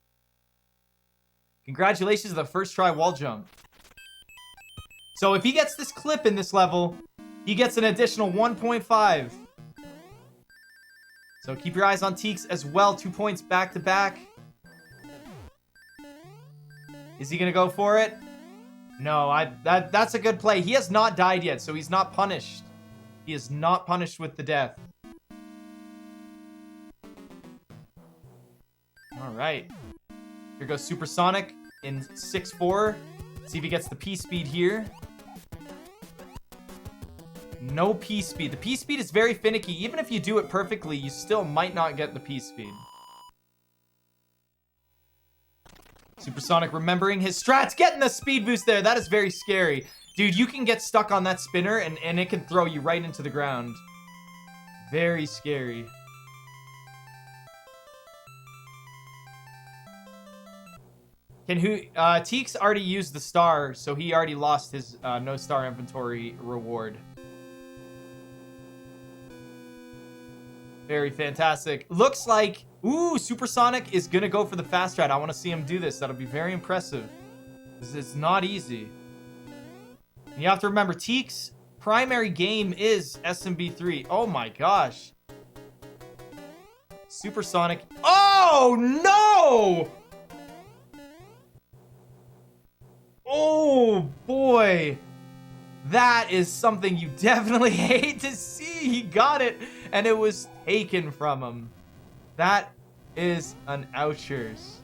Congratulations to the first try wall jump. So if he gets this clip in this level, he gets an additional 1.5. So keep your eyes on TEEX as well. 2 points back to back. Is he going to go for it? No, that's a good play. He has not died yet, so he's not punished. He is not punished with the death. All right. Here goes Supersonic in 6-4. See if he gets the P speed here. No P speed. The P speed is very finicky. Even if you do it perfectly, you still might not get the P speed. Supersonic remembering his strats, getting the speed boost there. That is very scary. Dude, you can get stuck on that spinner and it can throw you right into the ground. Very scary. TEEX already used the star, so he already lost his no star inventory reward. Very fantastic. Looks like, ooh, Supersonic is gonna go for the fast strat. I want to see him do this. That'll be very impressive. This is not easy. And you have to remember, TEEX's primary game is SMB3. Oh my gosh. Supersonic. Oh no! Oh boy, that is something you definitely hate to see. He got it and it was taken from him. That is an ouchers.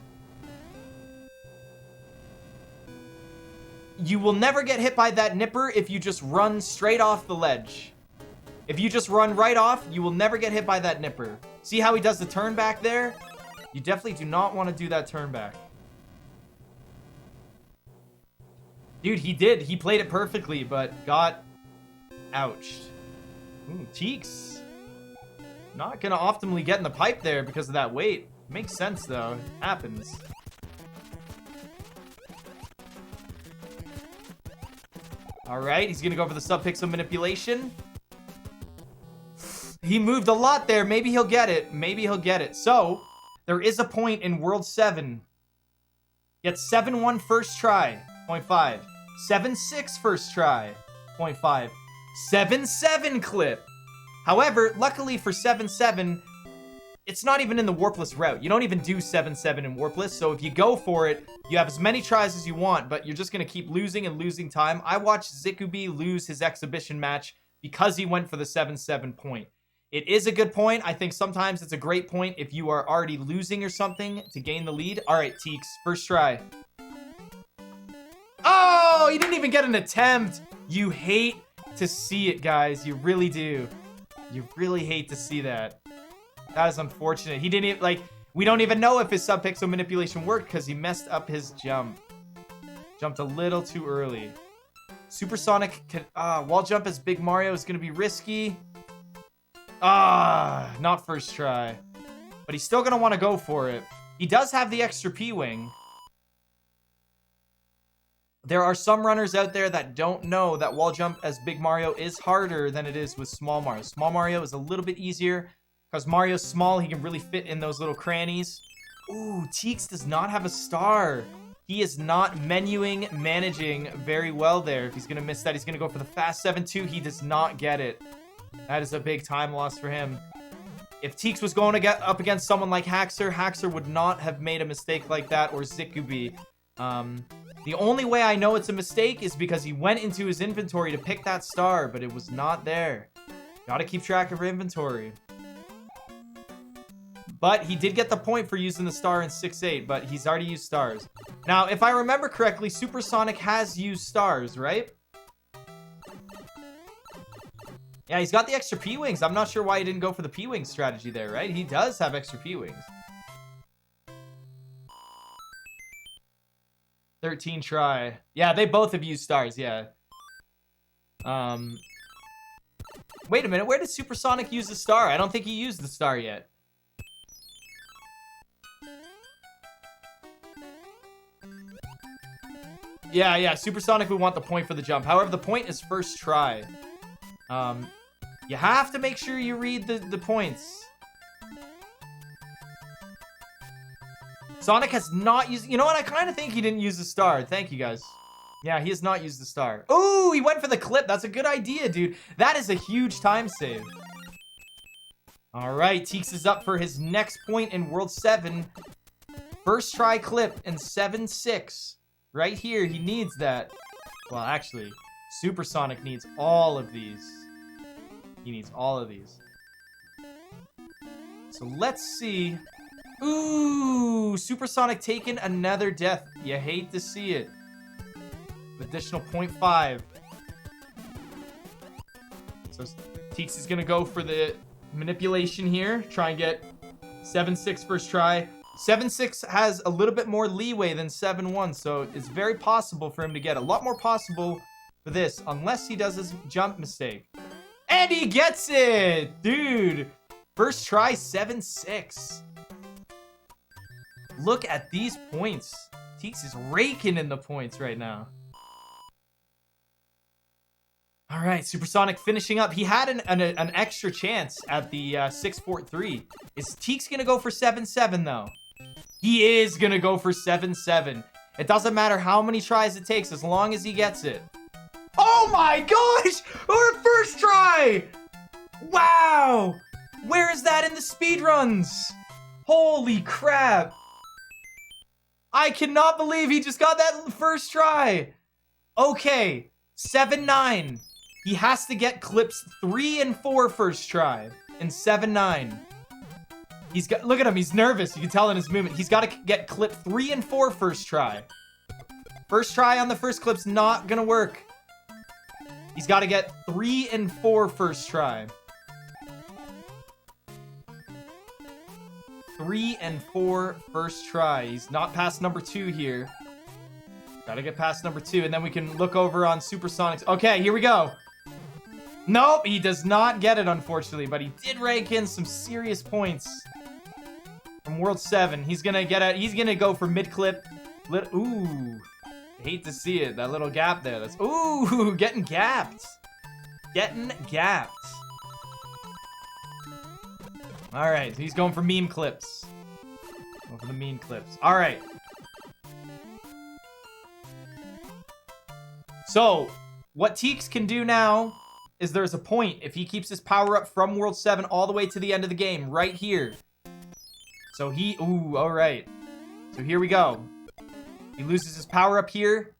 You will never get hit by that nipper if you just run straight off the ledge. If you just run right off, you will never get hit by that nipper. See how he does the turn back there? You definitely do not want to do that turn back. Dude, he did. He played it perfectly, but got ouched. Ooh, TEEX. Not gonna optimally get in the pipe there because of that weight. Makes sense, though. It happens. Alright, he's gonna go for the sub-pixel manipulation. He moved a lot there. Maybe he'll get it. Maybe he'll get it. So, there is a point in World 7. Gets 7-1 first try. 0.5. 7-6 first try. 0.5. 7-7 clip. However, luckily for 7-7, it's not even in the warpless route. You don't even do 7-7 in warpless. So if you go for it, you have as many tries as you want, but you're just going to keep losing and losing time. I watched Zikubi lose his exhibition match because he went for the 7-7 point. It is a good point. I think sometimes it's a great point if you are already losing or something to gain the lead. All right, TEEX, first try. Oh, he didn't even get an attempt. You hate to see it, guys. You really do. You really hate to see that. That is unfortunate. He didn't even, like, we don't even know if his subpixel manipulation worked because he messed up his jump. Jumped a little too early. Supersonic can, wall jump as Big Mario is going to be risky. Not first try. But he's still going to want to go for it. He does have the extra P-Wing. There are some runners out there that don't know that wall jump as Big Mario is harder than it is with Small Mario. Small Mario is a little bit easier because Mario's small. He can really fit in those little crannies. Ooh, TEEX does not have a star. He is not managing very well there. If he's going to miss that, he's going to go for the fast 7-2. He does not get it. That is a big time loss for him. If TEEX was going to get up against someone like Haxor, Haxor would not have made a mistake like that, or Zikubi. The only way I know it's a mistake is because he went into his inventory to pick that star, but it was not there. Gotta keep track of your inventory. But he did get the point for using the star in 6-8, but he's already used stars. Now, if I remember correctly, Supersonic has used stars, right? Yeah, he's got the extra P-Wings. I'm not sure why he didn't go for the P-Wing strategy there, right? He does have extra P-Wings. 13 try. Yeah, they both have used stars, yeah. Wait a minute, where did Supersonic use the star? I don't think he used the star yet. Yeah, Supersonic would want the point for the jump. However, the point is first try. You have to make sure you read the points. Sonic has not used... You know what? I kind of think he didn't use the star. Thank you, guys. Yeah, he has not used the star. Ooh, he went for the clip. That's a good idea, dude. That is a huge time save. All right, TEEX is up for his next point in World 7. First try clip in 7-6. Right here, he needs that. Well, actually, Supersonic needs all of these. He needs all of these. So let's see... Ooh, Supersonic taking another death. You hate to see it. Additional 0.5. So TEEX is going to go for the manipulation here. Try and get 7-6 first try. 7-6 has a little bit more leeway than 7-1, so it's very possible for him to get. A lot more possible for this, unless he does his jump mistake. And he gets it! Dude! First try, 7-6. Look at these points. TEEX is raking in the points right now. All right, Supersonic finishing up. He had an extra chance at the 6-4-3. Is TEEX going to go for 7-7, though? He is going to go for 7-7. It doesn't matter how many tries it takes as long as he gets it. Oh my gosh! Our first try! Wow! Where is that in the speedruns? Holy crap! I cannot believe he just got that first try. Okay, 7-9. He has to get clips 3 and 4 first try in 7-9. He's got, look at him, he's nervous. You can tell in his movement. He's got to get clip 3 and 4 first try. First try on the first clip's not gonna work. He's got to get 3 and 4 first try. 3 and 4 first try. He's not past number 2 here. Gotta get past number 2, and then we can look over on Supersonic's. Okay, here we go. Nope, he does not get it, unfortunately, but he did rake in some serious points from World 7. He's gonna get it. He's gonna go for mid-clip. Ooh, hate to see it. That little gap there. That's ooh, getting gapped. Getting gapped. All right, so he's going for meme clips. Going for the meme clips. All right. So, what TEEX can do now is there's a point if he keeps his power up from World 7 all the way to the end of the game, right here. So he, ooh, all right. So here we go. He loses his power up here.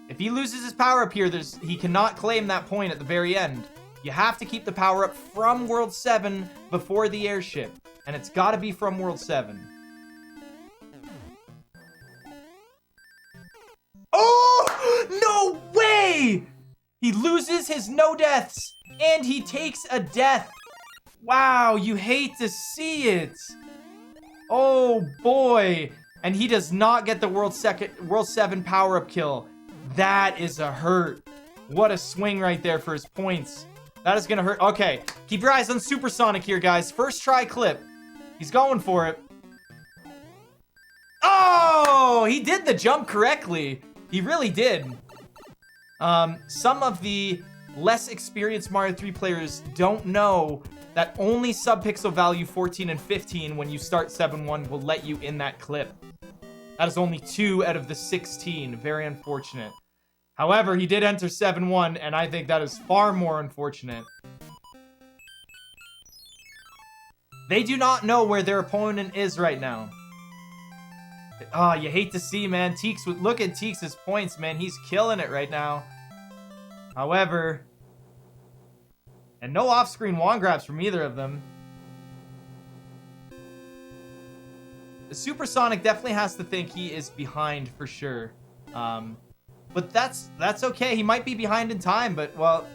If he loses his power up here, he cannot claim that point at the very end. You have to keep the power up from World 7 before the airship. And it's got to be from World 7. Oh! No way! He loses his no deaths, and he takes a death. Wow, you hate to see it. Oh boy. And he does not get the World 7 power-up kill. That is a hurt. What a swing right there for his points. That is gonna hurt. Okay, keep your eyes on Supersonic here, guys. First try clip. He's going for it. Oh, he did the jump correctly. He really did. Some of the less experienced Mario 3 players don't know that only sub-pixel value 14 and 15 when you start 7-1 will let you in that clip. That is only 2 out of the 16. Very unfortunate. However, he did enter 7-1, and I think that is far more unfortunate. They do not know where their opponent is right now. Oh, you hate to see, man. TEEX, look at TEEX' points, man. He's killing it right now. However, and no off-screen wand grabs from either of them. The Supersonic definitely has to think he is behind for sure. But that's okay. He might be behind in time, but, well,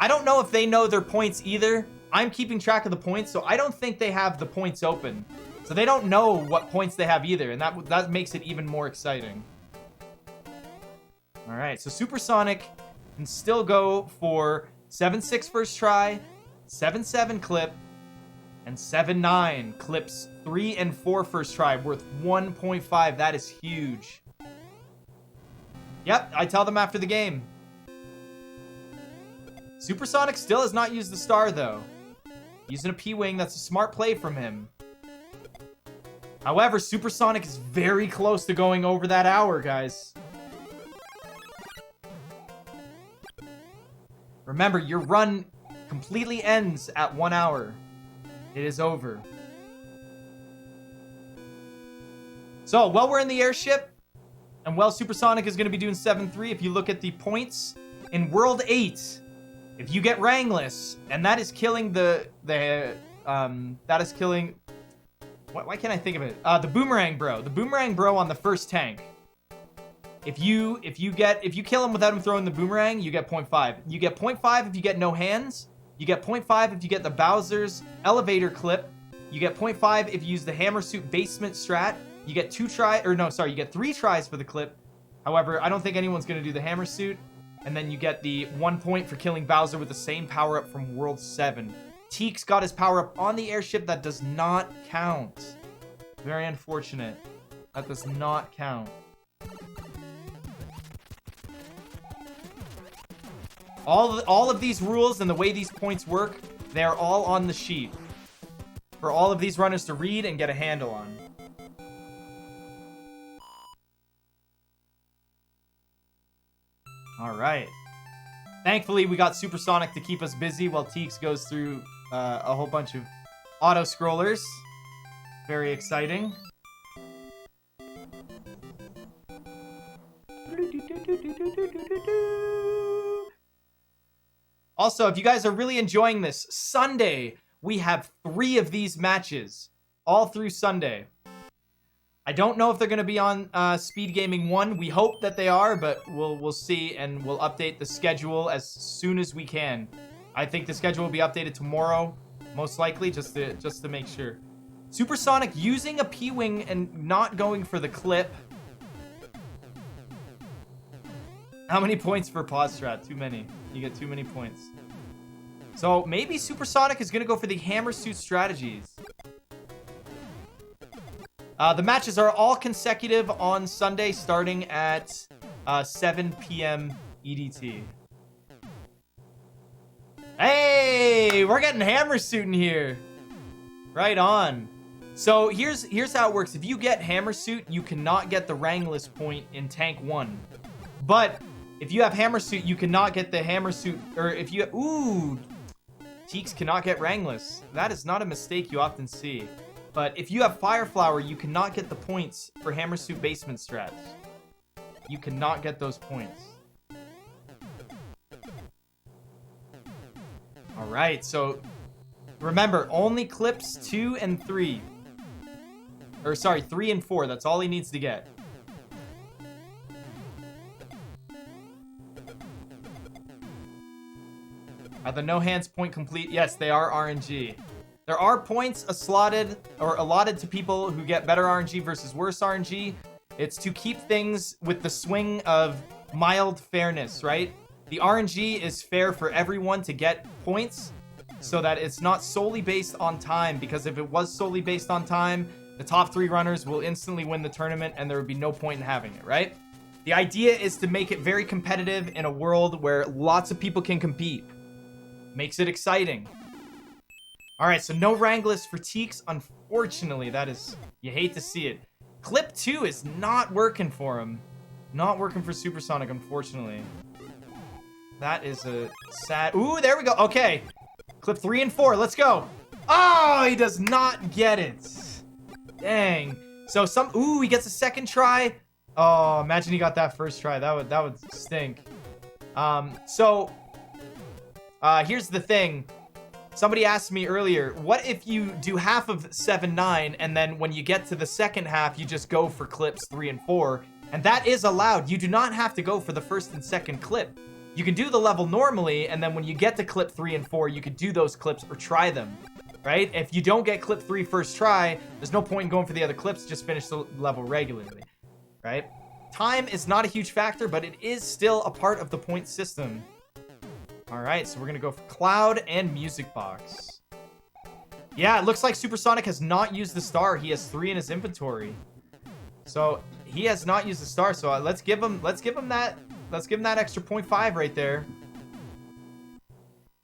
I don't know if they know their points either. I'm keeping track of the points, so I don't think they have the points open. So they don't know what points they have either, and that makes it even more exciting. All right, so Supersonic can still go for 7-6 first try, 7-7 clip, and 7-9 clips 3 and 4 first try worth 1.5. That is huge. Yep, I tell them after the game. Supersonic still has not used the star, though. Using a P-Wing, that's a smart play from him. However, Supersonic is very close to going over that hour, guys. Remember, your run completely ends at 1 hour. It is over. So, while we're in the airship, and while Supersonic is going to be doing 7-3, if you look at the points in World 8, if you get Rangless, and that is killing why can't I think of it? The Boomerang Bro. The Boomerang Bro on the first tank. If you kill him without him throwing the boomerang, you get 0.5. You get 0.5 if you get no hands. You get 0.5 if you get the Bowser's elevator clip. You get 0.5 if you use the Hammer Suit basement strat. You get 3 tries for the clip. However, I don't think anyone's going to do the Hammer Suit. And then you get the 1 point for killing Bowser with the same power-up from World 7. TEEX got his power-up on the airship. That does not count. Very unfortunate. That does not count. All of these rules and the way these points work, they are all on the sheet for all of these runners to read and get a handle on. All right. Thankfully, we got Supersonic to keep us busy while TEEX goes through a whole bunch of auto-scrollers. Very exciting. Also, if you guys are really enjoying this, Sunday, we have 3 of these matches all through Sunday. I don't know if they're going to be on SpeedGaming 1. We hope that they are, but we'll see, and we'll update the schedule as soon as we can. I think the schedule will be updated tomorrow, most likely, just to make sure. Supersonic using a P-Wing and not going for the clip. How many points for pause strat? Too many. You get too many points. So maybe Supersonic is going to go for the Hammer Suit strategies. The matches are all consecutive on Sunday, starting at 7 p.m. EDT. Hey, we're getting Hammer Suit in here. Right on. So here's how it works. If you get Hammer Suit, you cannot get the Rangless point in Tank 1. But if you have Hammer Suit, you cannot get the Hammer Suit. Or if you... Ooh. TEEX cannot get Rangless. That is not a mistake you often see. But if you have Fire Flower, you cannot get the points for Hammer Suit basement strats. You cannot get those points. Alright, so remember, only clips 2 and 3. Or sorry, 3 and 4. That's all he needs to get. Are the no hands point complete? Yes, they are RNG. There are points allotted to people who get better RNG versus worse RNG. It's to keep things with the swing of mild fairness, right? The RNG is fair for everyone to get points so that it's not solely based on time, because if it was solely based on time, the top 3 runners will instantly win the tournament and there would be no point in having it, right? The idea is to make it very competitive in a world where lots of people can compete. Makes it exciting. All right, so no Wranglers for TEEX. Unfortunately, that is, you hate to see it. Clip 2 is not working for him. Not working for Supersonic, unfortunately. That is a sad... Ooh, there we go. Okay. Clip 3 and 4. Let's go. Oh, he does not get it. Dang. So ooh, he gets a second try. Oh, imagine he got that first try. That would stink. Here's the thing. Somebody asked me earlier, what if you do half of 7-9 and then when you get to the second half, you just go for clips 3 and 4? And that is allowed. You do not have to go for the first and second clip. You can do the level normally, and then when you get to clip 3 and 4, you could do those clips or try them, right? If you don't get clip 3 first try, there's no point in going for the other clips. Just finish the level regularly, right? Time is not a huge factor, but it is still a part of the point system. All right, so we're going to go for Cloud and Music Box. Yeah, it looks like Supersonic has not used the star. He has 3 in his inventory. So he has not used the star. So let's give him that extra 0.5 right there.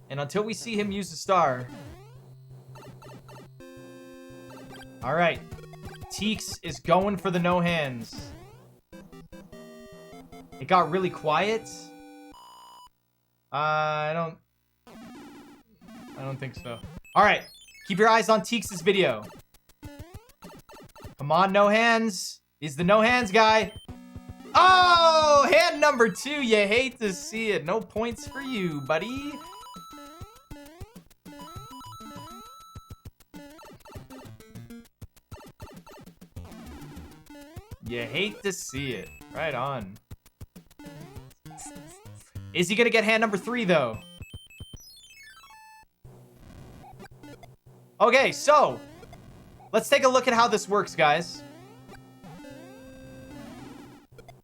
And until we see him use the star. All right. TEEX is going for the no hands. It got really quiet. I don't think so. All right. Keep your eyes on TEEX's video. Come on, no hands. He's the no hands guy. Oh, hand number 2. You hate to see it. No points for you, buddy. You hate to see it. Right on. Is he gonna get hand number 3 though? Okay, so let's take a look at how this works, guys.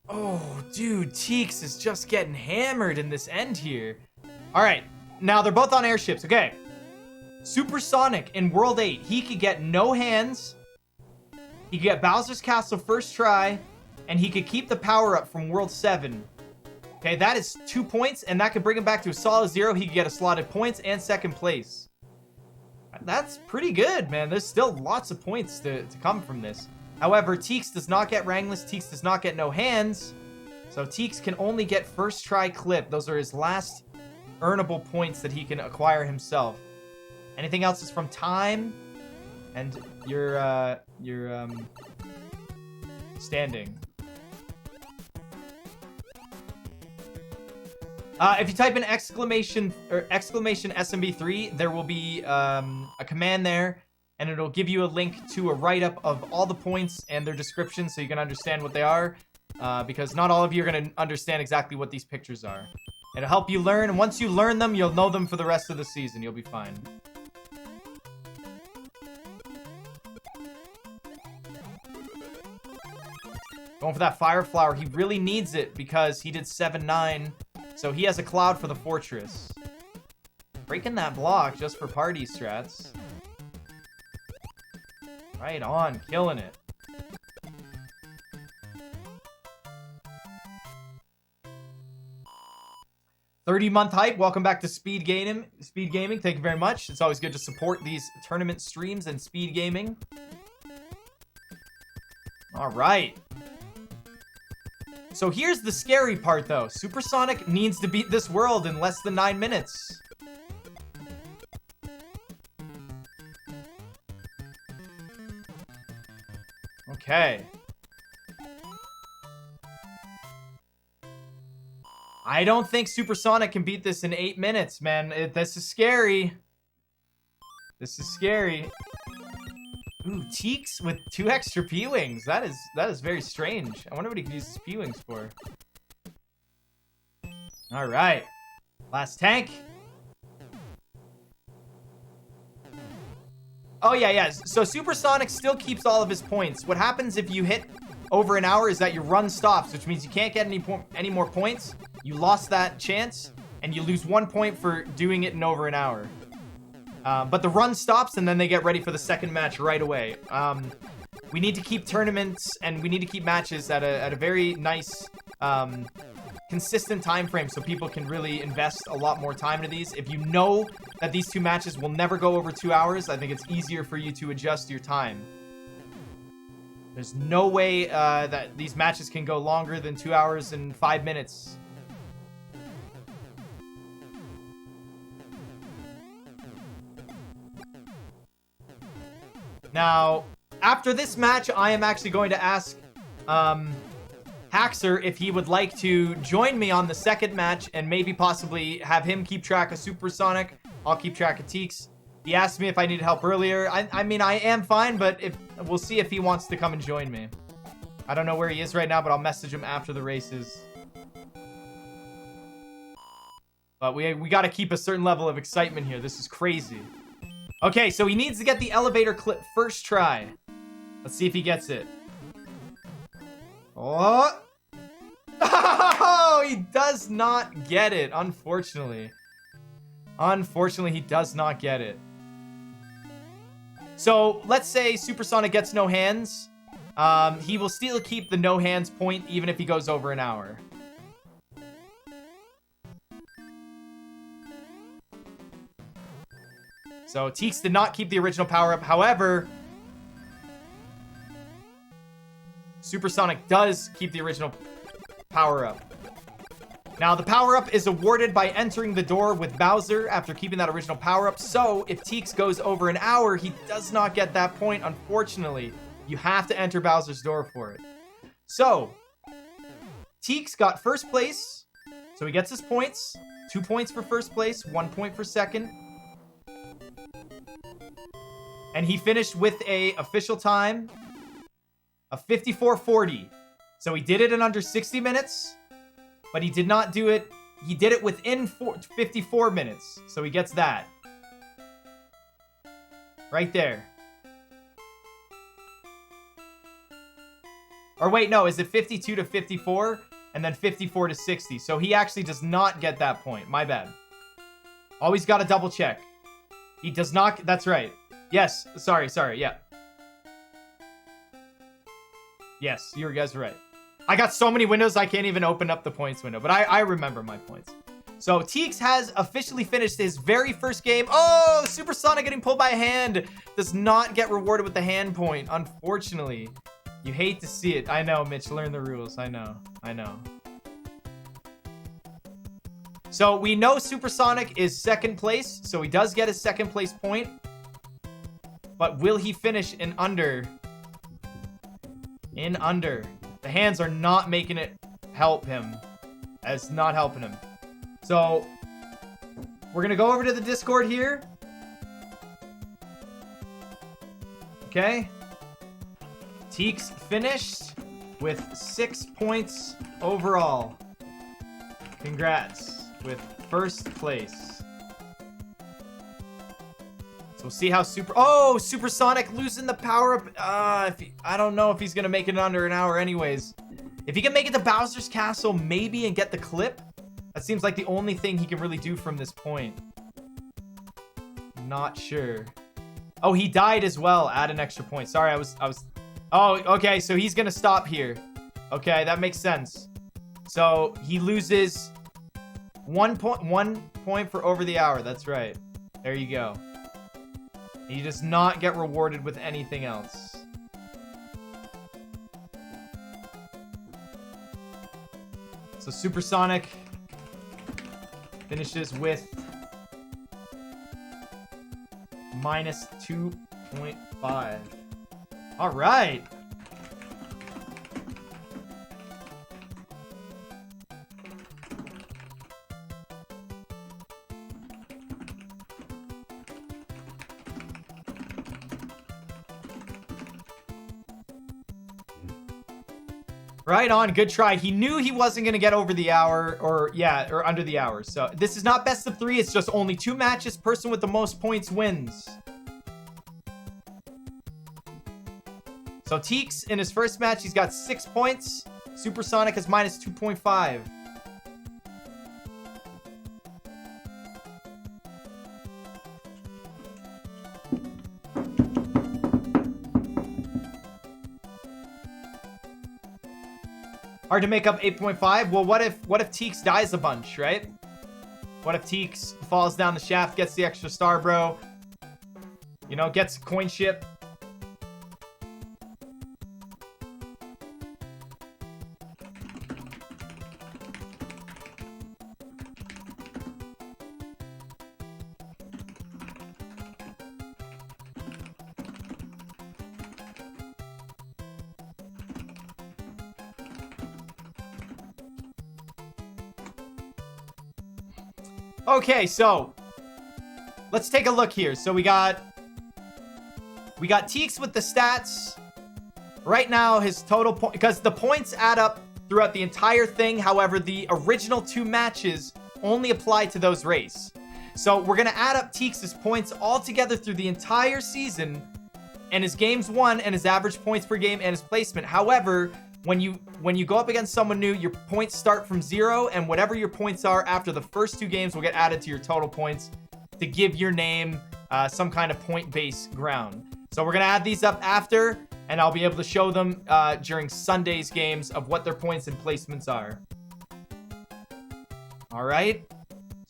Oh, dude, TEEX is just getting hammered in this end here. All right, now they're both on airships. Okay, Supersonic in World 8, he could get no hands. He could get Bowser's Castle first try, and he could keep the power up from World 7. Okay, that is 2 points, and that could bring him back to a solid 0. He could get a slotted points and second place. That's pretty good, man. There's still lots of points to come from this. However, TEEX does not get Wranglers. TEEX does not get no hands. So TEEX can only get first try clip. Those are his last earnable points that he can acquire himself. Anything else is from time and your standing. If you type in exclamation SMB3, there will be a command there, and it'll give you a link to a write-up of all the points and their description so you can understand what they are, because not all of you are going to understand exactly what these pictures are. It'll help you learn, and once you learn them, you'll know them for the rest of the season. You'll be fine. Going for that Fire Flower. He really needs it because he did 7-9. So he has a Cloud for the Fortress. Breaking that block just for party strats. Right on. Killing it. $30-month hype. Welcome back to SpeedGaming. Thank you very much. It's always good to support these tournament streams and SpeedGaming. All right. So here's the scary part, though. Supersonic needs to beat this world in less than 9 minutes. Okay. I don't think Supersonic can beat this in 8 minutes, man. This is scary. This is scary. Ooh, TEEX with 2 extra P-Wings. That is very strange. I wonder what he can use his P-Wings for. All right. Last tank. Oh, yeah. So Supersonic still keeps all of his points. What happens if you hit over an hour is that your run stops, which means you can't get any more points. You lost that chance, and you lose 1 point for doing it in over an hour. But the run stops, and then they get ready for the second match right away. We need to keep tournaments, and we need to keep matches at a very nice, consistent time frame so people can really invest a lot more time into these. If you know that these two matches will never go over 2 hours, I think it's easier for you to adjust your time. There's no way that these matches can go longer than 2 hours and 5 minutes. Now, after this match, I am actually going to ask Haxer if he would like to join me on the second match and maybe possibly have him keep track of Supersonic. I'll keep track of Teeks. He asked me if I needed help earlier. I mean, I am fine, but we'll see if he wants to come and join me. I don't know where he is right now, but I'll message him after the races. But we got to keep a certain level of excitement here. This is crazy. Okay, so he needs to get the elevator clip first try. Let's see if he gets it. Oh! Oh, he does not get it, unfortunately. Unfortunately, he does not get it. So, let's say Supersonic gets no hands. He will still keep the no hands point even if he goes over an hour. So, Teeks did not keep the original power-up. However, Supersonic does keep the original power-up. Now, the power-up is awarded by entering the door with Bowser after keeping that original power-up. So, if Teeks goes over an hour, he does not get that point, unfortunately. You have to enter Bowser's door for it. So, Teeks got first place. So, he gets his points. 2 points for first place, 1 point for second. And he finished with a official time of 54:40. So he did it in under 60 minutes, but he did not do it. He did it within 54 minutes. So he gets that. Right there. Or wait, no, is it 52 to 54 and then 54 to 60? So he actually does not get that point. My bad. Always got to double check. He does not. That's right. Yes. Sorry. Yeah. Yes, you guys are right. I got so many windows, I can't even open up the points window. But I remember my points. So, Teeks has officially finished his very first game. Oh, Supersonic getting pulled by a hand. Does not get rewarded with the hand point, unfortunately. You hate to see it. I know, Mitch. Learn the rules. I know. So, we know Supersonic is second place. So, he does get his second place point. But will he finish in under? In under. The hands are not making it help him. It's not helping him. So, we're going to go over to the Discord here. Okay. Teeks finished with 6 points overall. Congrats with first place. We'll see how Supersonic losing the power-up. I don't know if he's going to make it in under an hour anyways. If he can make it to Bowser's Castle, maybe, and get the clip, that seems like the only thing he can really do from this point. Not sure. Oh, he died as well. Add an extra point. Sorry, I was... Oh, okay, so he's going to stop here. Okay, that makes sense. So, he loses 1 point for over the hour. That's right. There you go. He does not get rewarded with anything else. So Supersonic finishes with minus 2.5. All right. Right on, good try. He knew he wasn't going to get over the hour, or under the hour. So this is not best of 3. It's just only 2 matches. Person with the most points wins. So TEEX in his first match, he's got 6 points. SuperSonic is minus 2.5. Hard to make up 8.5. Well, what if TEEX dies a bunch, right? What if TEEX falls down the shaft, gets the extra star, bro? You know, gets a coin ship. Okay, so let's take a look here. So we got TEEX with the stats. Right now, his total point, because the points add up throughout the entire thing. However, the original 2 matches only apply to those races. So we're gonna add up TEEX's points all together through the entire season, and his games won, and his average points per game, and his placement. However, when you go up against someone new, your points start from 0, and whatever your points are after the first 2 games will get added to your total points to give your name some kind of point-based ground. So we're going to add these up after, and I'll be able to show them during Sunday's games of what their points and placements are. All right?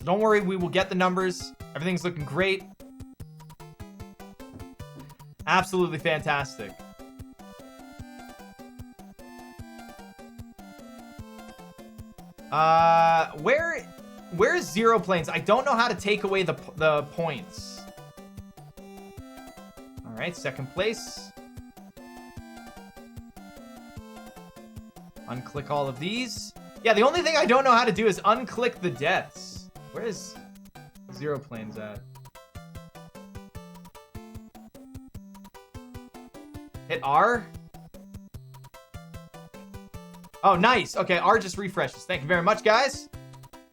So don't worry, we will get the numbers. Everything's looking great. Absolutely fantastic. Where is Zero Planes? I don't know how to take away the points. All right, second place. Unclick all of these. Yeah, the only thing I don't know how to do is unclick the deaths. Where is Zero Planes at? Hit R. Oh, nice. Okay, R just refreshes. Thank you very much, guys.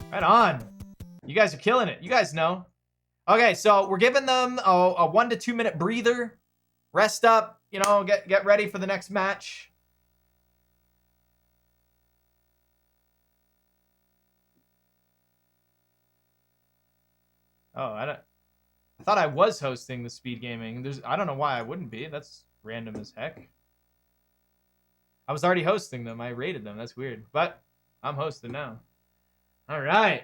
Right on. You guys are killing it. You guys know. Okay, so we're giving them a 1 to 2 minute breather. Rest up, you know, get ready for the next match. Oh, I thought I was hosting the SpeedGaming. I don't know why I wouldn't be. That's random as heck. I was already hosting them. I rated them. That's weird. But I'm hosting now. All right.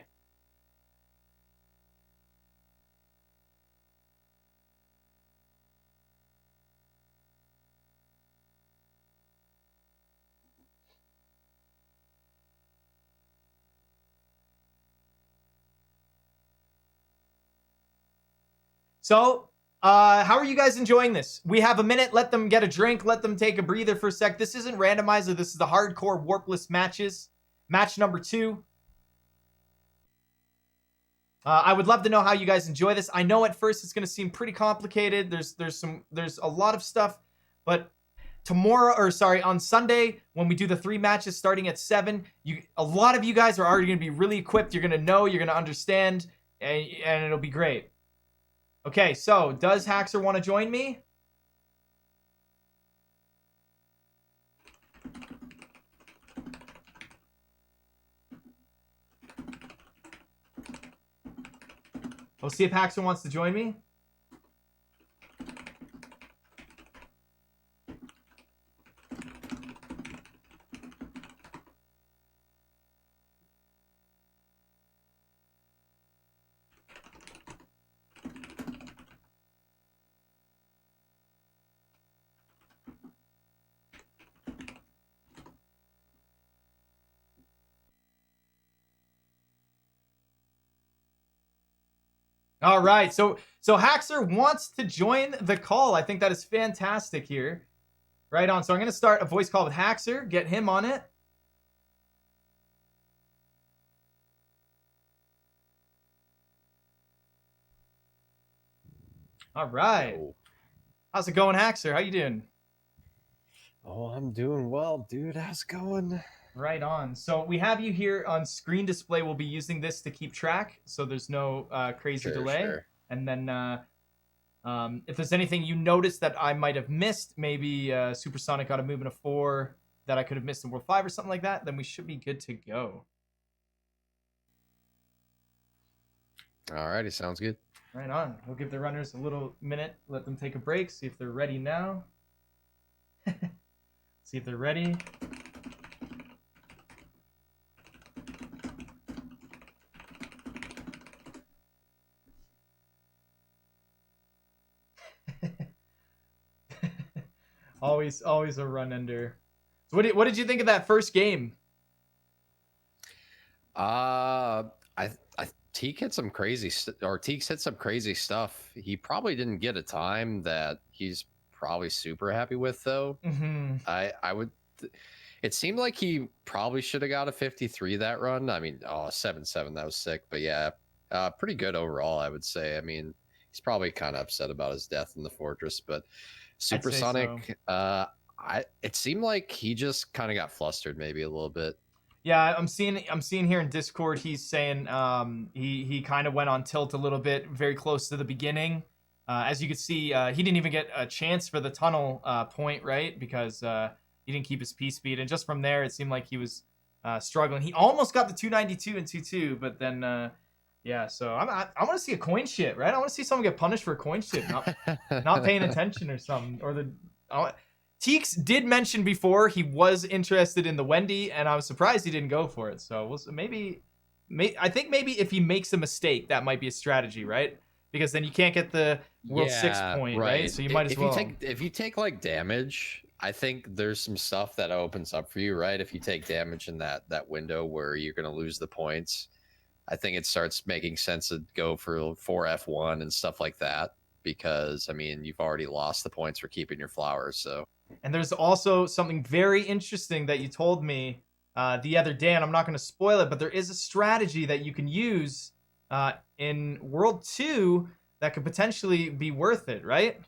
So, how are you guys enjoying this? We have a minute. Let them get a drink. Let them take a breather for a sec. This isn't randomizer. This is the hardcore warpless matches. Match number 2. I would love to know how you guys enjoy this. I know at first it's going to seem pretty complicated. There's a lot of stuff, but on Sunday when we do the 3 matches starting at 7, a lot of you guys are already going to be really equipped. You're going to know, you're going to understand, and it'll be great. Okay, so does Haxer want to join me? We'll see if Haxer wants to join me. All right, so Haxer wants to join the call. I think that is fantastic here. Right on. So I'm going to start a voice call with Haxer, get him on it. All right. Yo. How's it going, Haxer? How you doing? Oh, I'm doing well, dude. How's it going? Right on. So we have you here on screen display. We'll be using this to keep track, so there's no crazy delay. Sure. And then If there's anything you noticed that I might have missed, maybe Supersonic got a movement of 4 that I could have missed in World 5 or something like that, then we should be good to go. Alrighty, sounds good. Right on. We'll give the runners a little minute, let them take a break, see if they're ready now. See if they're ready. always a run ender. So what did you think of that first game? Teek hit some crazy Teeks hit some crazy stuff. He probably didn't get a time that he's probably super happy with though. I would. It seemed like he probably should have got a 53 that run. I mean, 7-7, that was sick. But yeah, pretty good overall, I would say. I mean, he's probably kind of upset about his death in the Fortress, but Supersonic, so. It seemed like he just kind of got flustered maybe a little bit. Yeah, I'm seeing here in Discord, he's saying he kind of went on tilt a little bit, very close to the beginning. As you can see, he didn't even get a chance for the tunnel point, right? Because he didn't keep his P speed, and just from there, it seemed like he was struggling. He almost got the 292 and 2-2, but then yeah. So I want to see a coin shit, right? I want to see someone get punished for a coin shit, not paying attention or something, or the. Teeks did mention before he was interested in the Wendy, and I was surprised he didn't go for it. So I think maybe if he makes a mistake, that might be a strategy, right? Because then you can't get the World 6 point, right? So you might as well. If you take like damage, I think there's some stuff that opens up for you, right? If you take damage in that window where you're going to lose the points, I think it starts making sense to go for F1 and stuff like that. Because I mean, you've already lost the points for keeping your flowers, so. And there's also something very interesting that you told me the other day, and I'm not going to spoil it, but there is a strategy that you can use in World 2 that could potentially be worth it, right?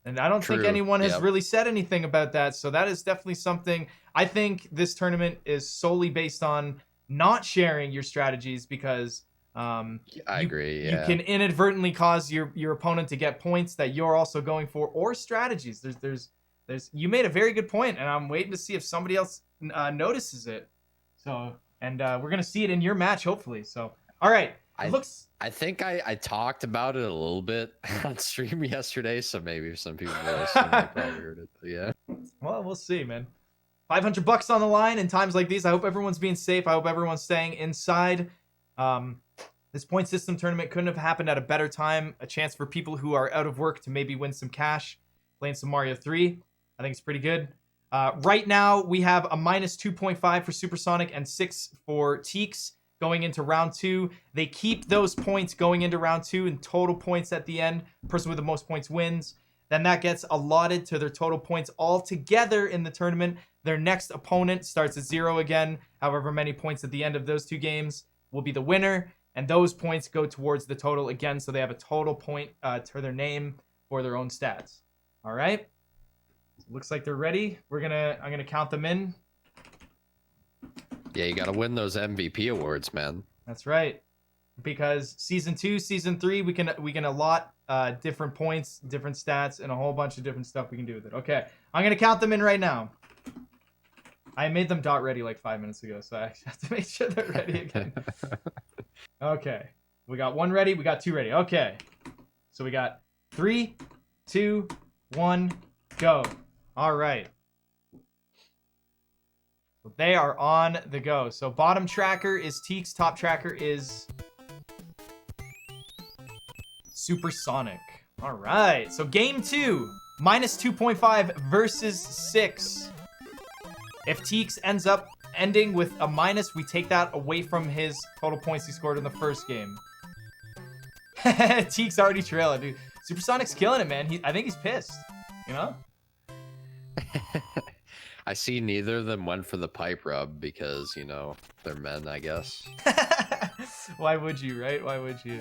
And I don't think anyone has really said anything about that, so that is definitely something. I think this tournament is solely based on not sharing your strategies because I agree. Yeah. You can inadvertently cause your opponent to get points that you're also going for, or strategies. You made a very good point, and I'm waiting to see if somebody else notices it. So, and we're gonna see it in your match, hopefully. So, all right. I think I talked about it a little bit on stream yesterday, so maybe some people probably heard it. But yeah. Well, we'll see, man. $500 on the line in times like these. I hope everyone's being safe. I hope everyone's staying inside. This point system tournament couldn't have happened at a better time. A chance for people who are out of work to maybe win some cash, playing some Mario 3. I think it's pretty good. Right now, we have a minus 2.5 for Supersonic and 6 for Teeks going into round 2. They keep those points going into round 2 and total points at the end. Person with the most points wins. Then that gets allotted to their total points all together in the tournament. Their next opponent starts at 0 again. However many points at the end of those 2 games will be the winner. And those points go towards the total again. So they have a total point to their name for their own stats. All right. Looks like they're ready. I'm gonna count them in. Yeah, you gotta win those MVP awards, man. That's right. Because season 2, season 3, we can allot different points, different stats, and a whole bunch of different stuff we can do with it. Okay, I'm gonna count them in right now. I made them dot ready like 5 minutes ago, so I actually have to make sure they're ready again. Okay, we got 1 ready. We got 2 ready. Okay, so we got 3, 2, 1, go. All right. So they are on the go. So bottom tracker is Teeks. Top tracker is Supersonic. All right. So game 2, minus 2.5 versus 6. If Teeks ends up ending with a minus, we take that away from his total points he scored in the first game. Teeks already trailing, dude. Supersonic's killing it, man. I think he's pissed. You know? I see neither of them went for the pipe rub because, you know, they're men, I guess. Why would you, right? Why would you?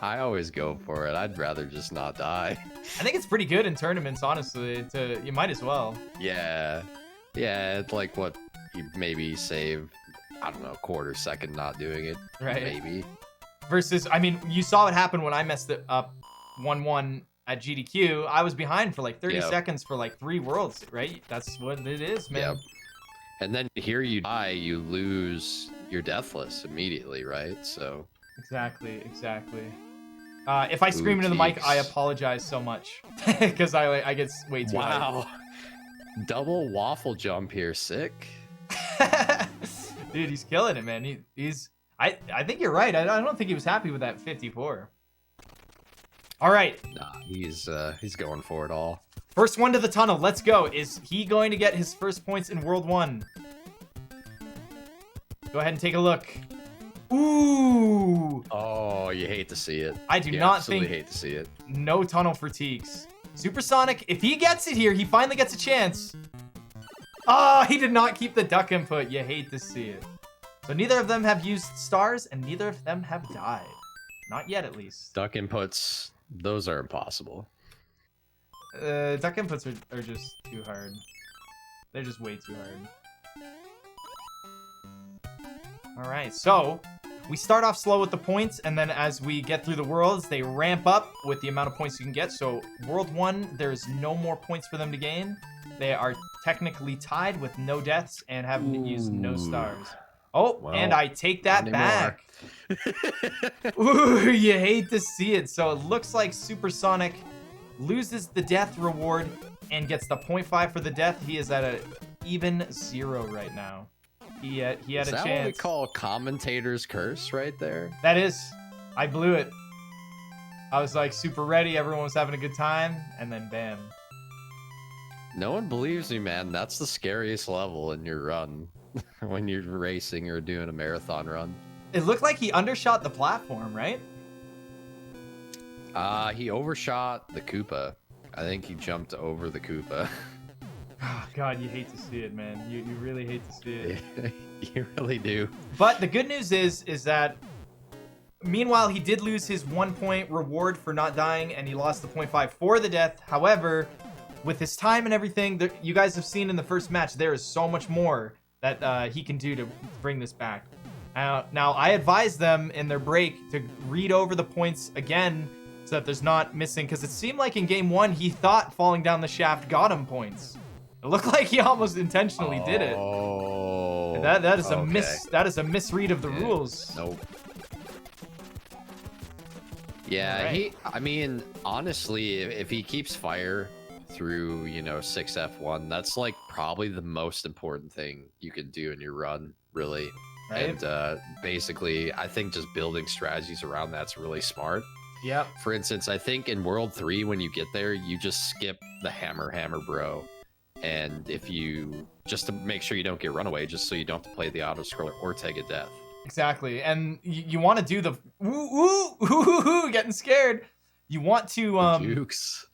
I always go for it. I'd rather just not die. I think it's pretty good in tournaments, honestly. You might as well. Yeah. Yeah, it's like what you maybe save, I don't know, a quarter second not doing it. Right. Maybe. Versus, I mean, you saw what happened when I messed it up 1-1 at GDQ, I was behind for like 30 Yep. seconds for like 3 worlds, right? That's what it is, man. Yep. And then here you die, you lose your deathless immediately, right? So Exactly. If I scream into the mic, I apologize so much because I get way too wow. Double waffle jump here, sick. Dude, he's killing it, man. He's I think you're right. I don't think he was happy with that 54. All right. Nah, he's going for it all. First one to the tunnel. Let's go. Is he going to get his first points in World 1? Go ahead and take a look. Ooh. Oh, you hate to see it. I do not absolutely think hate to see it. No tunnel for TEEX. Supersonic, if he gets it here, he finally gets a chance. Oh, he did not keep the duck input. You hate to see it. So neither of them have used stars, and neither of them have died. Not yet, at least. Duck inputs, those are impossible. Duck inputs are just too hard. They're just way too hard. All right, so we start off slow with the points, and then as we get through the worlds, they ramp up with the amount of points you can get. So World 1, there's no more points for them to gain. They are technically tied with no deaths and have used no stars. Oh, well, and I take that back. Ooh, you hate to see it. So it looks like Supersonic loses the death reward and gets the 0.5 for the death. He is at a even 0 right now. He had a chance. Is that what we call commentator's curse right there? That is. I blew it. I was like super ready. Everyone was having a good time. And then bam. No one believes me, man. That's the scariest level in your run. When you're racing or doing a marathon run. It looked like he undershot the platform, right? He overshot the Koopa. I think he jumped over the Koopa. Oh, God, you hate to see it, man. You really hate to see it. You really do. But the good news is that meanwhile, he did lose his 1 point reward for not dying, and he lost the 0.5 for the death. However, with his time and everything, you guys have seen in the first match, there is so much more that he can do to bring this back. Now, I advise them in their break to read over the points again so that there's not missing, because it seemed like in game 1, he thought falling down the shaft got him points. It looked like he almost intentionally did it. Oh, that is a misread of the rules. Nope. Yeah, right. I mean, honestly, if he keeps fire through, 6F1, that's like probably the most important thing you can do in your run, really. Right. And basically, I think just building strategies around that's really smart. Yep. For instance, I think in World 3, when you get there, you just skip the hammer bro. And if you, just to make sure you don't get runaway, just so you don't have to play the auto scroller or take a death. Exactly. And you want to do the ooh, getting scared. You want to Jukes.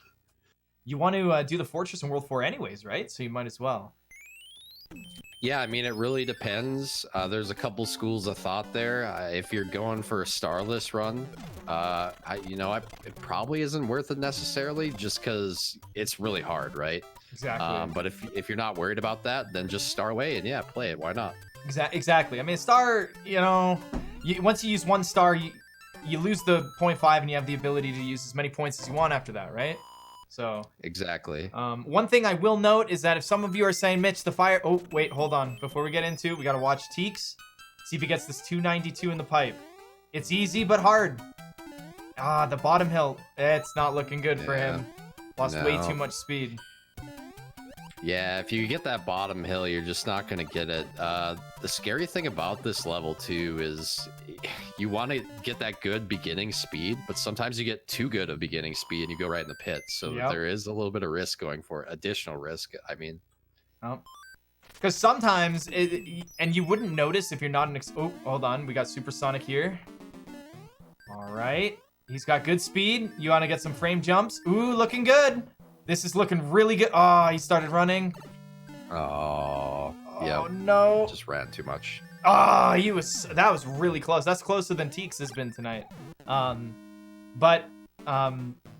You want to do the fortress in World 4 anyways, right? So you might as well. Yeah, I mean, it really depends. There's a couple schools of thought there. If you're going for a starless run, it probably isn't worth it necessarily, just because it's really hard, right? Exactly. But if you're not worried about that, then just star away and yeah, play it. Why not? Exactly. I mean, star, once you use 1 star, you lose the 0.5 and you have the ability to use as many points as you want after that, right? So exactly. One thing I will note is that if some of you are saying, Mitch, the fire... Oh, wait, hold on. Before we get into it, we got to watch TEEX. See if he gets this 292 in the pipe. It's easy, but hard. The bottom hill. It's not looking good for him. Lost way too much speed. Yeah, if you get that bottom hill, you're just not going to get it. The scary thing about this level, too, is you want to get that good beginning speed, but sometimes you get too good of beginning speed and you go right in the pit. So there is a little bit of risk going for it. Additional risk, I mean. Because sometimes, and you wouldn't notice if you're not an... Oh, hold on. We got Supersonic here. All right. He's got good speed. You want to get some frame jumps. Ooh, looking good. This is looking really good. Oh, he started running. Oh, yeah. Oh, no. Just ran too much. Oh, that was really close. That's closer than TEEX has been tonight. But a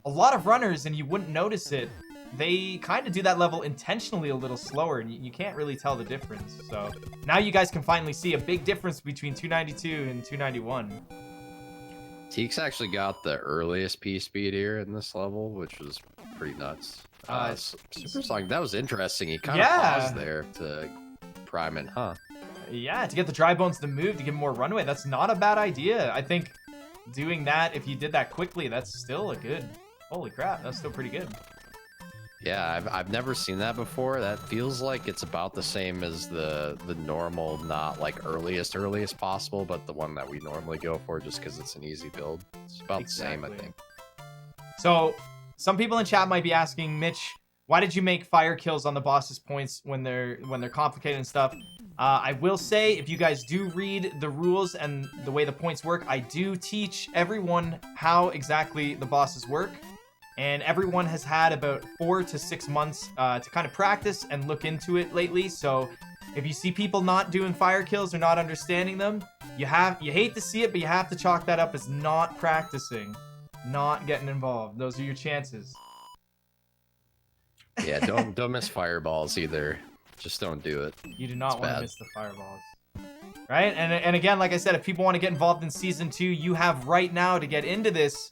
lot of runners, and you wouldn't notice it, they kind of do that level intentionally a little slower, and you can't really tell the difference. So now you guys can finally see a big difference between 292 and 291. Teeks actually got the earliest P speed here in this level, which was pretty nuts. SuperSonic, that was interesting. He kind of paused there to prime it, huh? Yeah, to get the dry bones to move, to give him more runway. That's not a bad idea. I think doing that, if you did that quickly, that's still a good... Holy crap, that's still pretty good. Yeah, I've never seen that before. That feels like it's about the same as the normal, not like earliest possible, but the one that we normally go for just because it's an easy build. It's about the same, I think. So, some people in chat might be asking, Mitch, why did you make fire kills on the boss's points when they're complicated and stuff? I will say, if you guys do read the rules and the way the points work, I do teach everyone how exactly the bosses work. And everyone has had about 4 to 6 months to kind of practice and look into it lately. So if you see people not doing fire kills or not understanding them, you hate to see it, but you have to chalk that up as not practicing, not getting involved. Those are your chances. Yeah, don't miss fireballs either. Just don't do it. You do not want to miss the fireballs. Right? And again, like I said, if people want to get involved in Season 2, you have right now to get into this.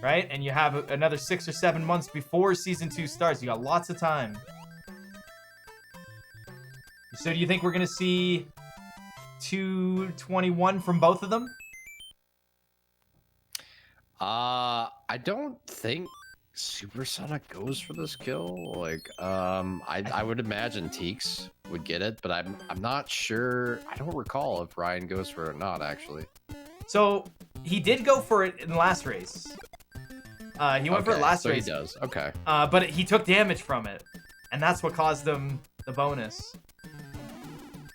Right? And you have another 6 or 7 months before Season 2 starts. You got lots of time. So do you think we're going to see 221 from both of them? I don't think SuperSonic goes for this kill. Like, I would imagine Teeks would get it, but I'm not sure. I don't recall if Ryan goes for it or not, actually. So he did go for it in the last race. He went for it last race. He does. Okay. But he took damage from it, and that's what caused him the bonus.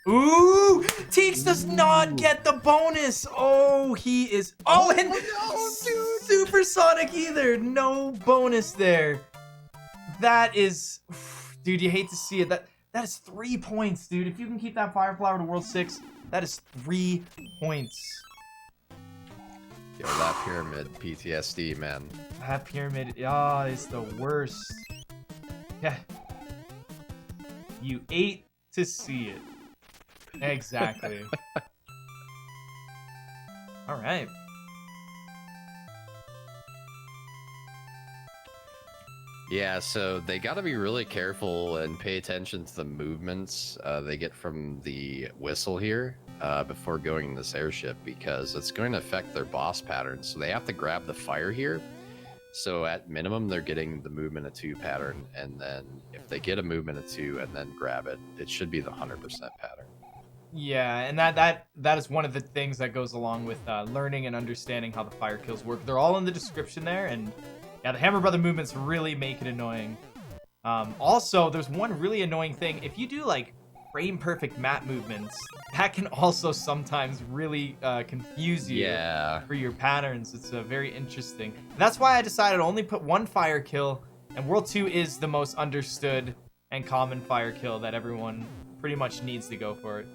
Ooh! Teeks does not get the bonus! Oh, he is... Oh, and SuperSonic either! No bonus there. That is... Dude, you hate to see it. That is 3 points, dude. If you can keep that Fire Flower to World 6, that is 3 points. Yo, that pyramid PTSD, man. That pyramid, is the worst. Yeah. You ate to see it. Exactly. All right. Yeah, so they got to be really careful and pay attention to the movements they get from the whistle here before going in this airship, because it's going to affect their boss patterns. So they have to grab the fire here. So at minimum, they're getting the movement of 2 pattern, and then if they get a movement of 2 and then grab it, it should be the 100% pattern. Yeah, and that is one of the things that goes along with learning and understanding how the fire kills work. They're all in the description there, and yeah, the Hammer Brother movements really make it annoying. Also, there's one really annoying thing. If you do like frame perfect map movements, that can also sometimes really confuse you for your patterns. It's very interesting. That's why I decided to only put 1 fire kill, and World 2 is the most understood and common fire kill that everyone pretty much needs to go for it.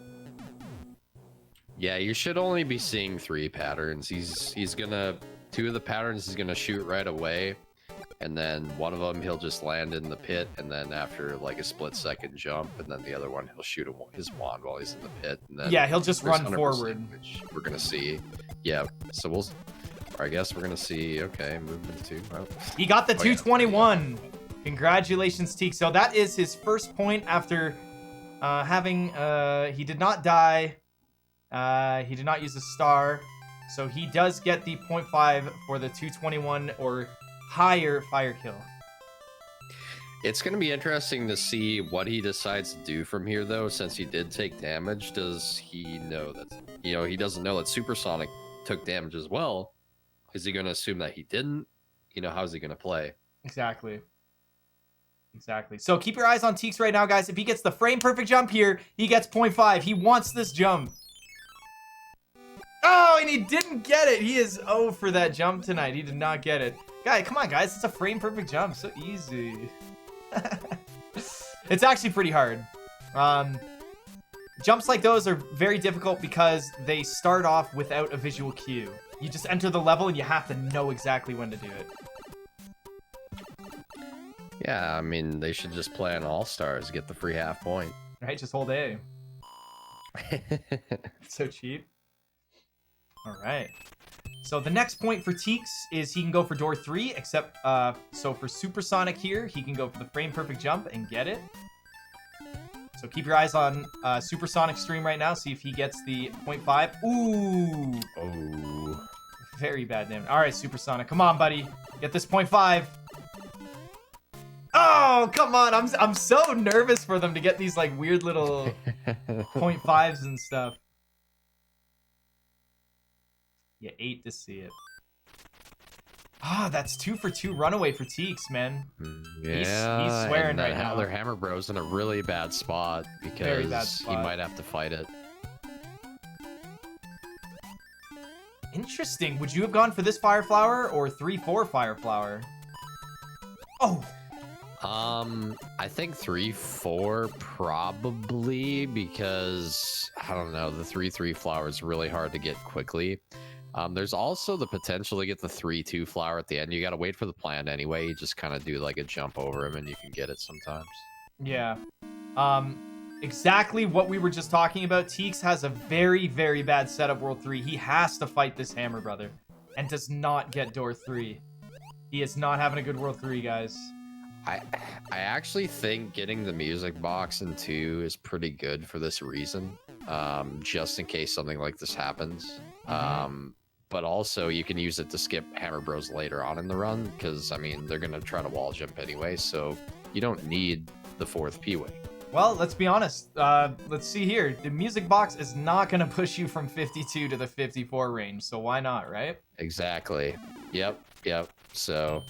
Yeah, you should only be seeing 3 patterns. He's gonna 2 of the patterns he's gonna shoot right away, and then one of them he'll just land in the pit, and then after like a split-second jump, and then the other one he'll shoot his wand while he's in the pit. And then yeah, he'll just run forward, which we're gonna see. Yeah, so I guess we're gonna see. Okay, movement 2. Oh. He got the 221. Congratulations, Teek. So that is his first point after having he did not die. He did not use a star, so he does get the 0.5 for the 221 or higher fire kill. It's going to be interesting to see what he decides to do from here, though, since he did take damage. Does he know that, he doesn't know that SuperSonic took damage as well? Is he going to assume that he didn't? How's he going to play? Exactly. So keep your eyes on Teeks right now, guys. If he gets the frame perfect jump here, he gets 0.5. He wants this jump. Oh, and he didn't get it. He is 0 for that jump tonight. He did not get it. Come on, guys. It's a frame perfect jump. So easy. It's actually pretty hard. Jumps like those are very difficult because they start off without a visual cue. You just enter the level and you have to know exactly when to do it. Yeah, I mean, they should just play on All-Stars, get the free half point. Right, just hold A. So cheap. All right. So the next point for TEEX is he can go for door 3, except, so for Supersonic here, he can go for the frame perfect jump and get it. So keep your eyes on Supersonic stream right now, see if he gets the 0.5. Ooh! Oh. Very bad damage. All right, Supersonic, come on, buddy. Get this 0.5. Oh, come on. I'm so nervous for them to get these, like, weird little 0.5s and stuff. You ate to see it. Ah, that's 2 for 2 runaway for TEEX, man. Yeah, he's swearing right now. Their Hammer Bro's in a really bad spot because he might have to fight it. Interesting. Would you have gone for this Fire Flower or 3-4 Fire Flower? Oh! I think 3-4 probably because, I don't know, the 3-3 flower is really hard to get quickly. There's also the potential to get the 3-2 flower at the end. You gotta wait for the plant anyway. You just kind of do like a jump over him and you can get it sometimes. Yeah. Exactly what we were just talking about. TEEX has a very, very bad setup World 3. He has to fight this Hammer Brother and does not get door 3. He is not having a good World 3, guys. I actually think getting the music box in 2 is pretty good for this reason. Just in case something like this happens. But also you can use it to skip Hammer Bros later on in the run because, I mean, they're going to try to wall jump anyway, so you don't need the 4th P-Wing. Well, let's be honest. Let's see here. The music box is not going to push you from 52 to the 54 range, so why not, right? Exactly. Yep. So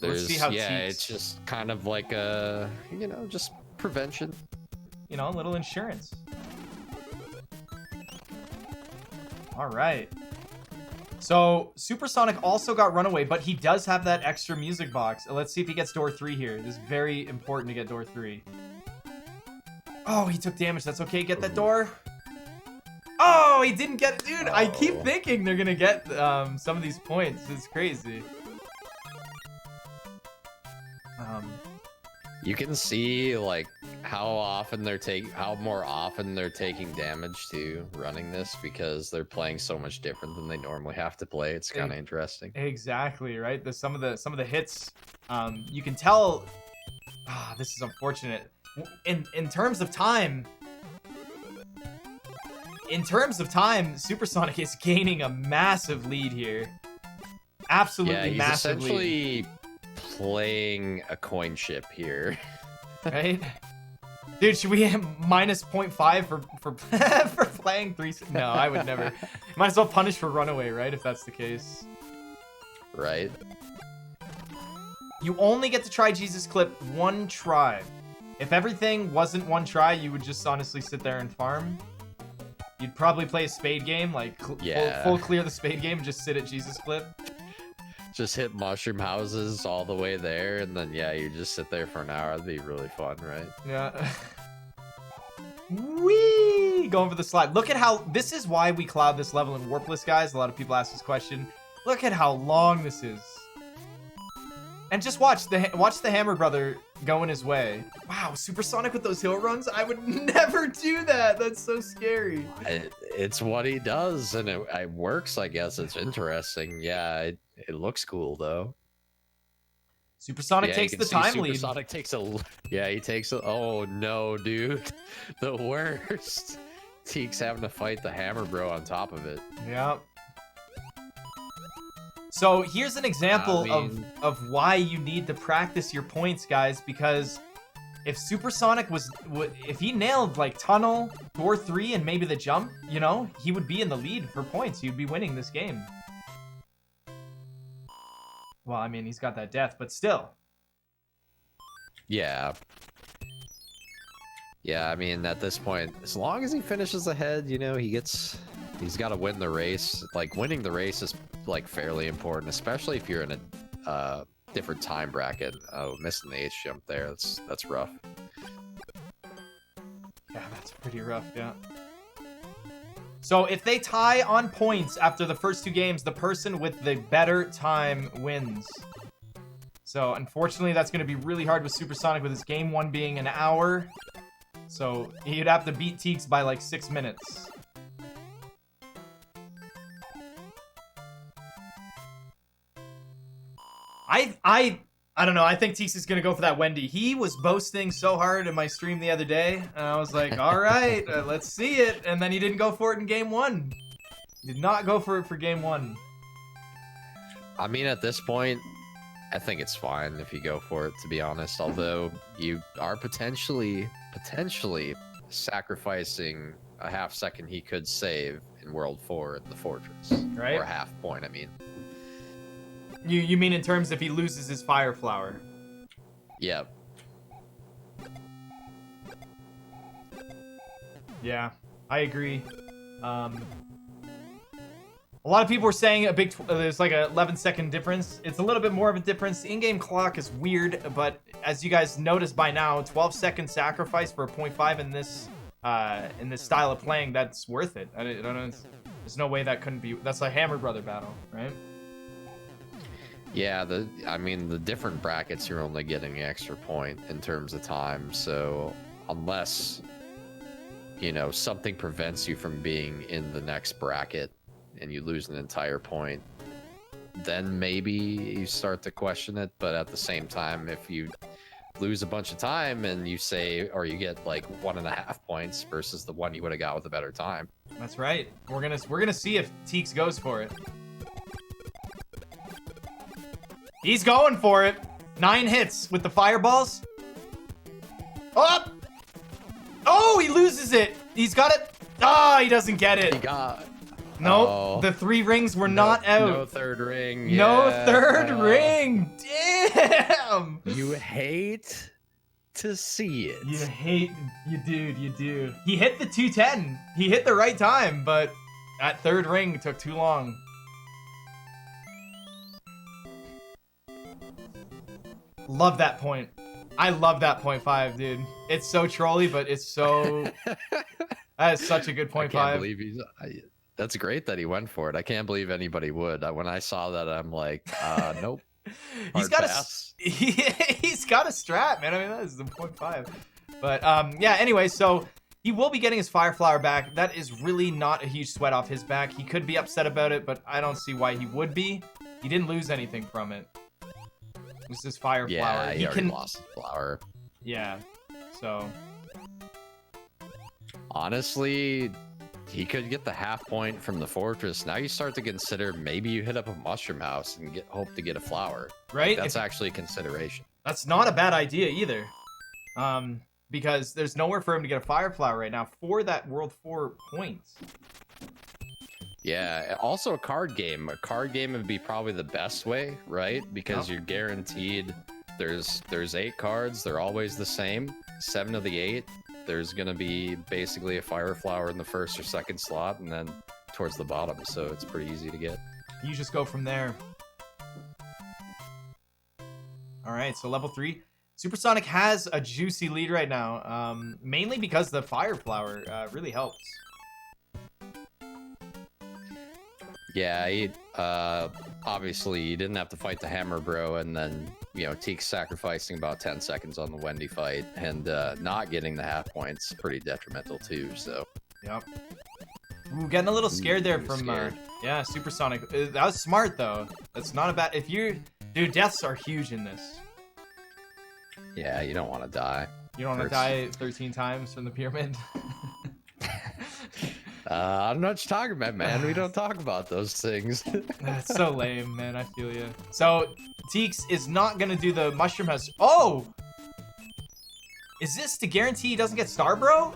let's see how it's just kind of like a, you know, just prevention. You know, a little insurance. All right. So Supersonic also got runaway, but he does have that extra music box. Let's see if he gets door 3 here. This is very important to get door 3. Oh, he took damage. That's okay. Get that door. Oh, he didn't get it. Dude, I keep thinking they're going to get some of these points. It's crazy. You can see like how more often they're taking damage to running this because they're playing so much different than they normally have to play. It's kind of interesting. Exactly, right? Some of the hits, you can tell. This is unfortunate. In terms of time, Supersonic is gaining a massive lead here. Absolutely massive lead. He's essentially playing a coin ship here. Right? Dude, should we have minus 0.5 for for playing 3? No, I would never. Might as well punish for runaway, right? If that's the case. Right. You only get to try Jesus Clip 1 try. If everything wasn't 1 try, you would just honestly sit there and farm. You'd probably play a spade game, like full clear the spade game, and just sit at Jesus Clip. Just hit mushroom houses all the way there, and then you just sit there for an hour. That'd be really fun, right? Yeah. Whee! Going for the slide. Look at how this is why we cloud this level in Warpless, guys. A lot of people ask this question. Look at how long this is. And just watch the Hammer Brother going his way. Wow, Supersonic with those hill runs? I would never do that. That's so scary. It's what he does, and it works, I guess. It's interesting. Yeah, it looks cool, though. Supersonic takes the time lead. Supersonic takes he takes a... Oh, no, dude. The worst. TEEX having to fight the Hammer Bro on top of it. Yep. So here's an example of why you need to practice your points, guys, because if Supersonic if he nailed like tunnel, door 3, and maybe the jump, you know, he would be in the lead for points. He would be winning this game. Well, I mean, he's got that death, but still. Yeah. Yeah, I mean, at this point, as long as he finishes ahead, you know, he's got to win the race. Like, winning the race is, like, fairly important, especially if you're in a different time bracket. Oh, missing the H jump there. That's rough. Yeah, that's pretty rough, yeah. So if they tie on points after the first 2 games, the person with the better time wins. So unfortunately, that's going to be really hard with Supersonic, with his game 1 being an hour. So he'd have to beat TEEX by like 6 minutes. I don't know. I think Teeks is going to go for that Wendy. He was boasting so hard in my stream the other day. And I was like, all right, let's see it. And then he didn't go for it in game 1. He did not go for it for game 1. I mean, at this point, I think it's fine if you go for it, to be honest. Although you are potentially sacrificing a half second he could save in World 4 in the Fortress. Right. Or a half point, I mean. You mean in terms if he loses his Fire Flower? Yep. Yeah, I agree. A lot of people were saying there's like a 11-second difference. It's a little bit more of a difference. The in-game clock is weird, but as you guys noticed by now, 12-second sacrifice for a 0.5 in this style of playing, that's worth it. I don't know. There's no way that couldn't be. That's a Hammer Brother battle, right? Yeah, I mean, the different brackets, you're only getting an extra point in terms of time. So unless, you know, something prevents you from being in the next bracket and you lose an entire point, then maybe you start to question it. But at the same time, if you lose a bunch of time and you say, or you get like 1.5 points versus the one you would have got with a better time. That's right. We're gonna see if Teeks goes for it. He's going for it. 9 hits with the fireballs. Oh! Oh, he loses it. He's got it. Ah, he doesn't get it. He got. Nope. Oh. The 3 rings were not out. No third ring. No Yeah. third ring. Damn. You hate to see it. You do. He hit the 210. He hit the right time, but that third ring took too long. Love that point. I love that 0.5, dude. It's so trolly, but it's so... That is such a good 0.5. I can't believe that's great that he went for it. I can't believe anybody would. When I saw that, I'm like, nope. He's got he's got a strat, man. I mean, that is the 0.5. But yeah, anyway, so he will be getting his Fire Flower back. That is really not a huge sweat off his back. He could be upset about it, but I don't see why he would be. He didn't lose anything from it. This is Fire Flower. Yeah, he already lost the flower. Yeah, so... Honestly, he could get the half point from the Fortress. Now you start to consider maybe you hit up a Mushroom House and hope to get a flower. Right? That's actually a consideration. That's not a bad idea either. Because there's nowhere for him to get a Fire Flower right now for that World 4 points. Yeah, also a card game. A card game would be probably the best way, right? Because you're guaranteed there's 8 cards. They're always the same. 7 of the 8. There's going to be basically a Fire Flower in the first or second slot and then towards the bottom. So it's pretty easy to get. You just go from there. All right, so level 3. SuperSonic has a juicy lead right now, mainly because the Fire Flower really helps. Yeah, he, obviously you didn't have to fight the Hammer Bro, and then, you know, Teeks sacrificing about 10 seconds on the Wendy fight, and not getting the half points pretty detrimental too, so. Yep. Ooh, getting a little scared there from, yeah, SuperSonic. That was smart, though. That's not a bad, dude, deaths are huge in this. Yeah, you don't want to die. You don't want to die 13 times from the pyramid? I don't know what you're talking about, man. We don't talk about those things. That's so lame, man. I feel you. So, Teeks is not going to do the Mushroom House. Oh! Is this to guarantee he doesn't get Star Bro?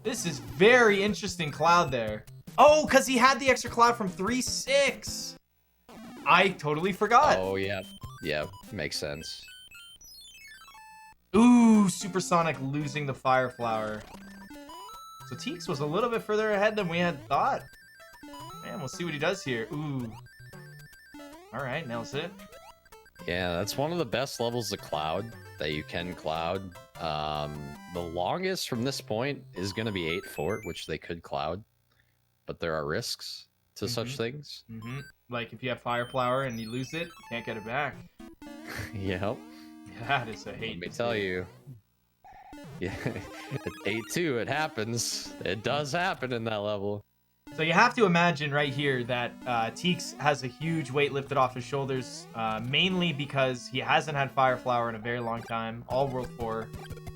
This is very interesting cloud there. Oh, because he had the extra cloud from 3-6. I totally forgot. Oh, yeah. Yeah, makes sense. Ooh, SuperSonic losing the Fire Flower. So Teeks was a little bit further ahead than we had thought. Man, we'll see what he does here. Ooh. Alright, nails it. Yeah, that's one of the best levels of Cloud that you can Cloud. The longest from this point is going to be 8 Fort, which they could Cloud. But there are risks to such things. Like if you have Fire Flower and you lose it, you can't get it back. Yep. That is a hate. Let me tell you. Yeah, at 8-2, it happens. It does happen in that level. So you have to imagine right here that TEEX has a huge weight lifted off his shoulders, mainly because he hasn't had Fire Flower in a very long time, all World 4.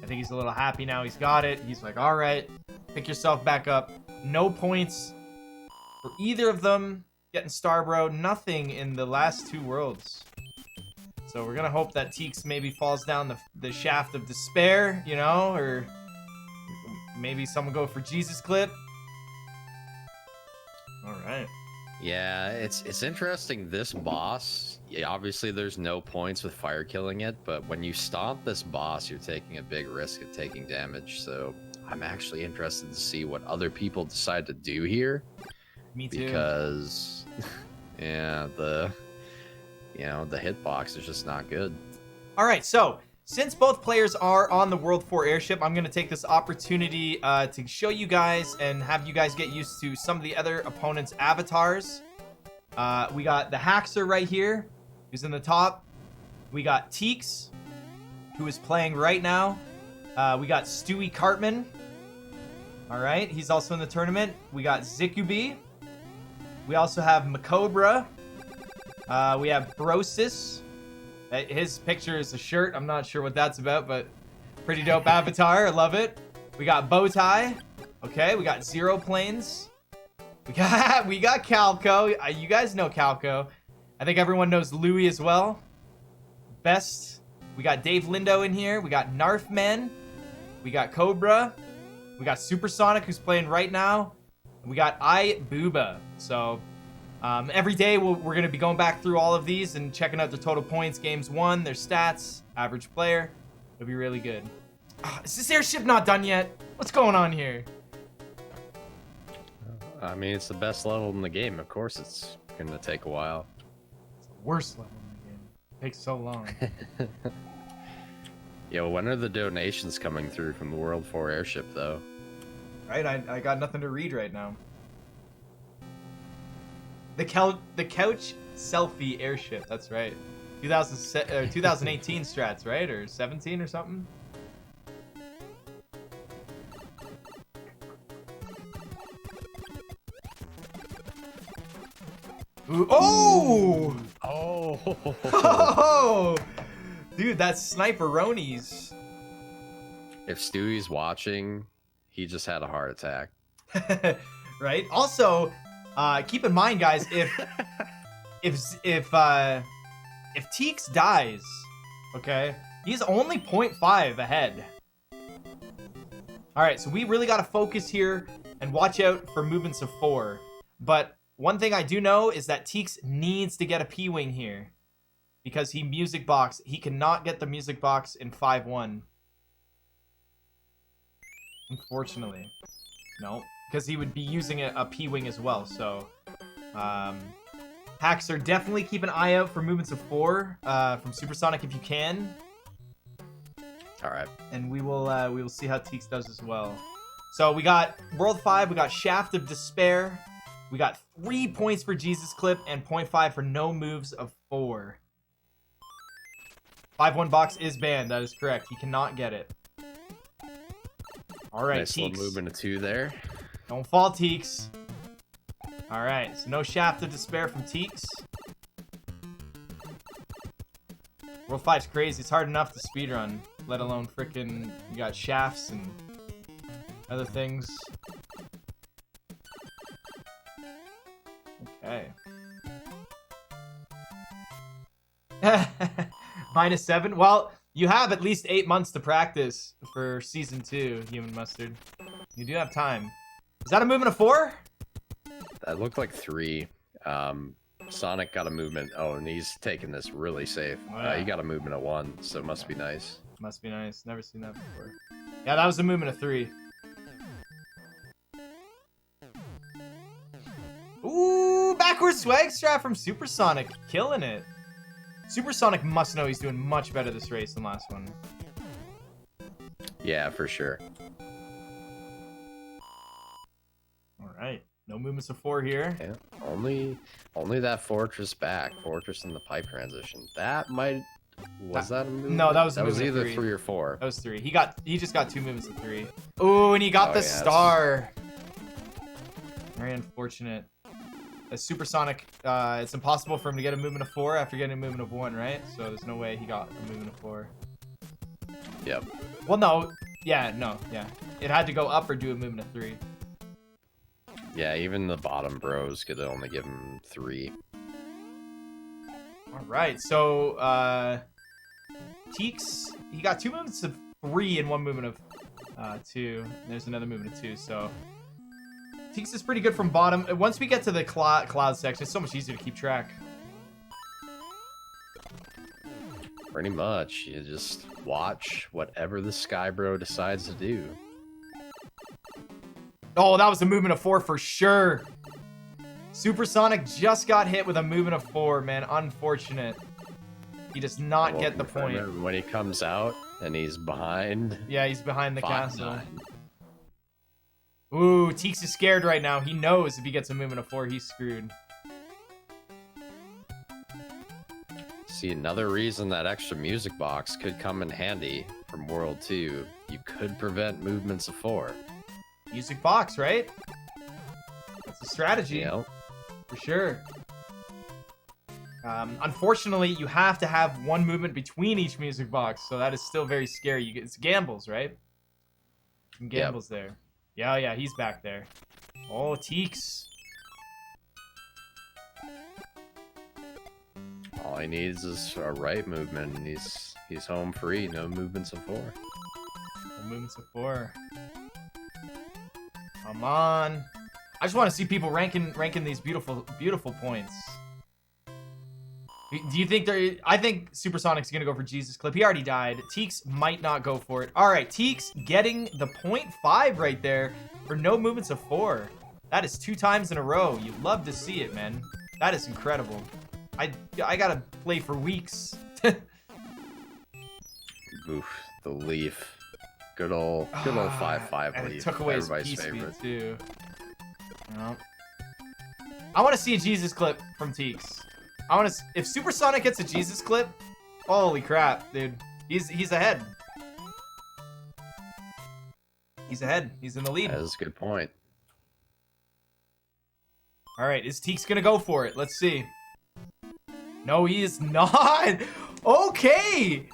I think he's a little happy now he's got it. He's like, all right, pick yourself back up. No points for either of them. Getting Starbro, nothing in the last 2 worlds. So we're going to hope that TEEX maybe falls down the shaft of despair, you know, or maybe someone go for Jesus Clip. All right. Yeah, it's interesting. This boss, yeah, obviously there's no points with fire killing it, but when you stomp this boss, you're taking a big risk of taking damage. So I'm actually interested to see what other people decide to do here. Me too. Because, yeah, the hitbox is just not good. All right, so since both players are on the World 4 airship, I'm going to take this opportunity to show you guys and have you guys get used to some of the other opponents' avatars. We got the Haxer right here, who's in the top. We got TEEX, who is playing right now. We got Stewie Cartman. All right, he's also in the tournament. We got Zikubi. We also have Macobra. We have Brosis. His picture is a shirt. I'm not sure what that's about, but pretty dope avatar. I love it. We got Bowtie. Okay, we got Zero Planes. We got Calco. You guys know Calco. I think everyone knows Louie as well. Best. We got Dave Lindo in here. We got Narfman. We got Cobra. We got Supersonic, who's playing right now. We got iBooba. So every day we're going to be going back through all of these and checking out the total points, games won, their stats, average player. It'll be really good. Is this airship not done yet? What's going on here? I mean, it's the best level in the game. Of course it's going to take a while. It's the worst level in the game. It takes so long. Yo, when are the donations coming through from the World 4 airship, though? Right, I got nothing to read right now. The couch selfie airship. That's right. 2018 strats, right? Or 17 or something. Ooh, oh! Oh! Dude, that's Sniperonies. If Stewie's watching, he just had a heart attack. Right? Also, keep in mind, guys, if TEEX dies, okay, he's only 0.5 ahead. All right, so we really got to focus here and watch out for movements of 4. But one thing I do know is that TEEX needs to get a P-Wing here because he music box. He cannot get the music box in 5-1. Unfortunately. No, because he would be using a P-Wing as well. So, Haxer, definitely keep an eye out for movements of 4 from Supersonic if you can. All right. And we will see how TEEX does as well. So we got World 5, we got Shaft of Despair. We got 3 points for Jesus Clip and 0.5 for no moves of 4. 5-1 box is banned. That is correct. He cannot get it. All right, nice TEEX. little movement of 2 there. Don't fall, TEEX. All right, so no Shaft of Despair from TEEX. World 5's crazy. It's hard enough to speedrun, let alone frickin' you got shafts and other things. Okay. -7. Well, you have at least 8 months to practice for Season 2, Human Mustard. You do have time. Is that a movement of 4? That looked like 3. Sonic got a movement. Oh, and he's taking this really safe. Wow. He got a movement of 1, so it must be nice. Must be nice. Never seen that before. Yeah, that was a movement of 3. Ooh, backwards swag strat from Supersonic. Killing it. Supersonic must know he's doing much better this race than last one. Yeah, for sure. All right. No movements of 4 here. Yeah, only that fortress back. Fortress in the pipe transition. That might... Was that a movement? No, that was a That was movement of either 3. 3 or 4. That was 3. He just got 2 movements of 3. Ooh, and he got the yeah, star. Very unfortunate. A Supersonic, it's impossible for him to get a movement of 4 after getting a movement of 1, right? So there's no way he got a movement of 4. Yep. Well, no. Yeah, no. Yeah. It had to go up or do a movement of 3. Yeah, even the bottom bros could only give him 3. All right. So, TEEX, he got 2 movements of 3 and 1 movement of 2. And there's another movement of 2, so... TEEX is pretty good from bottom. Once we get to the cloud section, it's so much easier to keep track. Pretty much. You just watch whatever the Skybro decides to do. Oh, that was a movement of 4 for sure. Supersonic just got hit with a movement of 4, man. Unfortunate. He does not get the point. When he comes out and he's behind. Yeah, he's behind the castle. 5-9. Ooh, TEEX is scared right now. He knows if he gets a movement of 4, he's screwed. See, another reason that extra music box could come in handy from World 2, you could prevent movements of 4. Music box, right? That's a strategy. Yeah. For sure. Unfortunately, you have to have 1 movement between each music box, so that is still very scary. It's gambles, right? Some gambles there. Yeah, he's back there. Oh, TEEX. All he needs is a right movement, and he's home free. No movements of 4. No movements of 4. Come on. I just want to see people ranking these beautiful points. Do you think they're... I think Supersonic's going to go for Jesus Clip. He already died. TEEX might not go for it. All right, TEEX getting the 0.5 right there for no movements of 4. That is 2 times in a row. You love to see it, man. That is incredible. I got to play for weeks. Oof, the leaf. Good old 5-5 and leaf. It took away Everybody's his peace favorite. speed, too. No. I want to see a Jesus Clip from TEEX. I want to. If Supersonic gets a Jesus Clip, holy crap, dude, he's ahead. He's ahead. He's in the lead. That is a good point. All right, is TEEX gonna go for it? Let's see. No, he is not. Okay,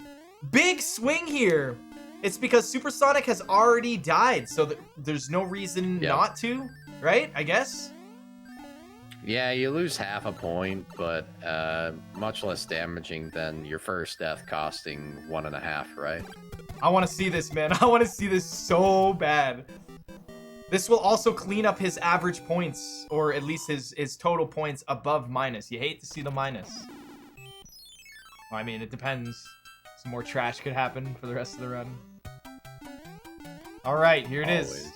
big swing here. It's because Supersonic has already died, so there's no reason not to, right? I guess. Yeah, you lose half a point, but much less damaging than your first death costing 1.5, right? I want to see this, man. I want to see this so bad. This will also clean up his average points, or at least his total points above minus. You hate to see the minus. Well, I mean, it depends. Some more trash could happen for the rest of the run. All right, here it is.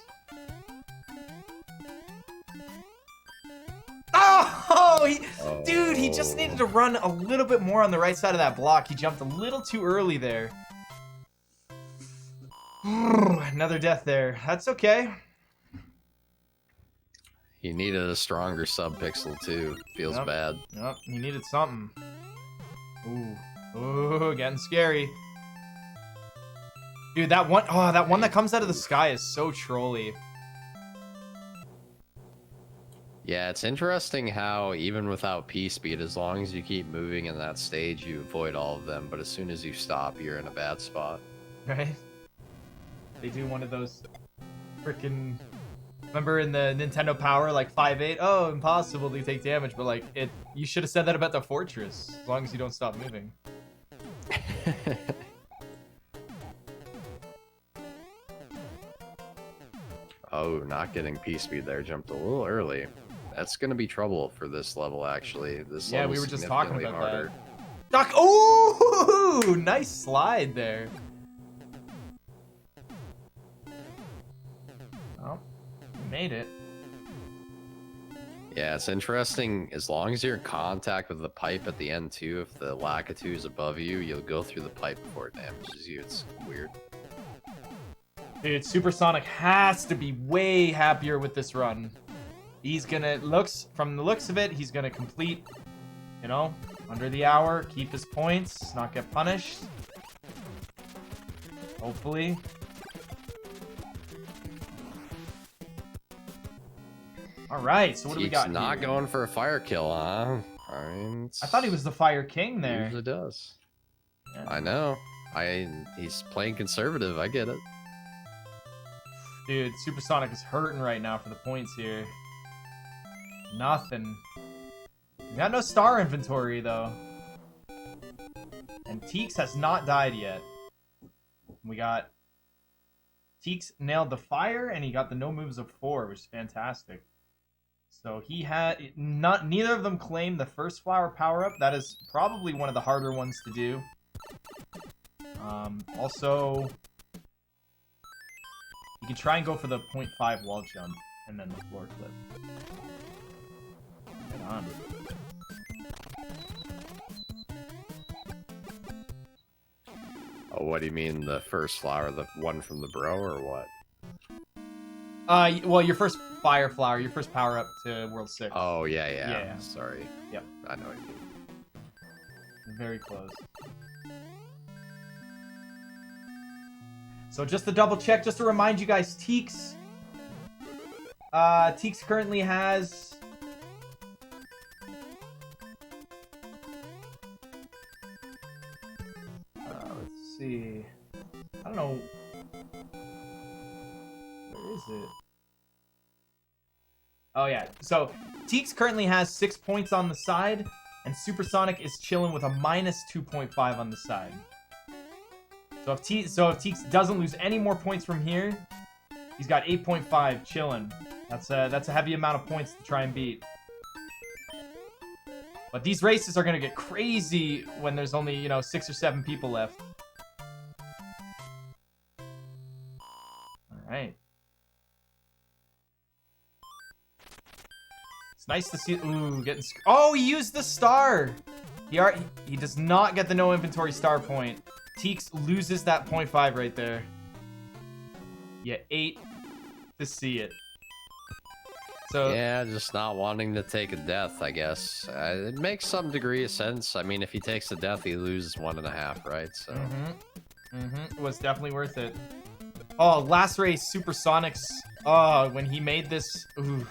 Oh, dude, he just needed to run a little bit more on the right side of that block. He jumped a little too early there. Another death there. That's okay. He needed a stronger sub-pixel too. Feels bad. Yep, he needed something. Ooh, getting scary. Dude, that one that comes out of the sky is so trolly. Yeah, it's interesting how even without P-speed, as long as you keep moving in that stage, you avoid all of them. But as soon as you stop, you're in a bad spot. Right? They do one of those freaking... Remember in the Nintendo Power, like 5-8? Oh, impossible to take damage. But like, you should have said that about the Fortress. As long as you don't stop moving. Oh, not getting P-speed there. Jumped a little early. That's going to be trouble for this level, actually. This yeah, level's we were just talking about harder. that. Ooh, nice slide there. Oh, made it. Yeah, it's interesting. As long as you're in contact with the pipe at the end, too, if the Lakitu is above you, you'll go through the pipe before it damages you. It's weird. Dude, Supersonic has to be way happier with this run. He's gonna, from the looks of it, he's gonna complete, you know, under the hour, keep his points, not get punished. Hopefully. All right, so what do we got not here? going for a fire kill, huh? I thought he was the Fire King there. Usually does. Yeah. I know. He's playing conservative. I get it. Dude, Supersonic is hurting right now for the points here. Nothing. We got no star inventory, though. And TEEX has not died yet. We got... TEEX nailed the fire, and he got the no moves of 4, which is fantastic. So he had... Neither of them claimed the first flower power-up. That is probably one of the harder ones to do. Also... You can try and go for the 0.5 wall jump, and then the floor flip. Right on. Oh, what do you mean, the first flower, the one from the bro, or what? Well, your first fire flower, your first power up to World 6. Oh, yeah. Sorry. Yep. I know what you mean. Very close. So just to double check, just to remind you guys, TEEX currently has... let's see. I don't know. Where is it? Oh, yeah. So TEEX currently has 6 points on the side, and Supersonic is chilling with a minus 2.5 on the side. So if TEEX doesn't lose any more points from here, he's got 8.5 chilling. That's a heavy amount of points to try and beat. But these races are gonna get crazy when there's only, you know, 6 or 7 people left. All right. It's nice to see. Ooh, getting. Oh, he used the star. He does not get the no inventory star point. TEEX loses that 0.5 right there. You ate to see it. So yeah, just not wanting to take a death, I guess. It makes some degree of sense. I mean, if he takes a death, he loses 1.5, right? So. It was definitely worth it. Oh, last race, Supersonics. Oh, when he made this, ooh,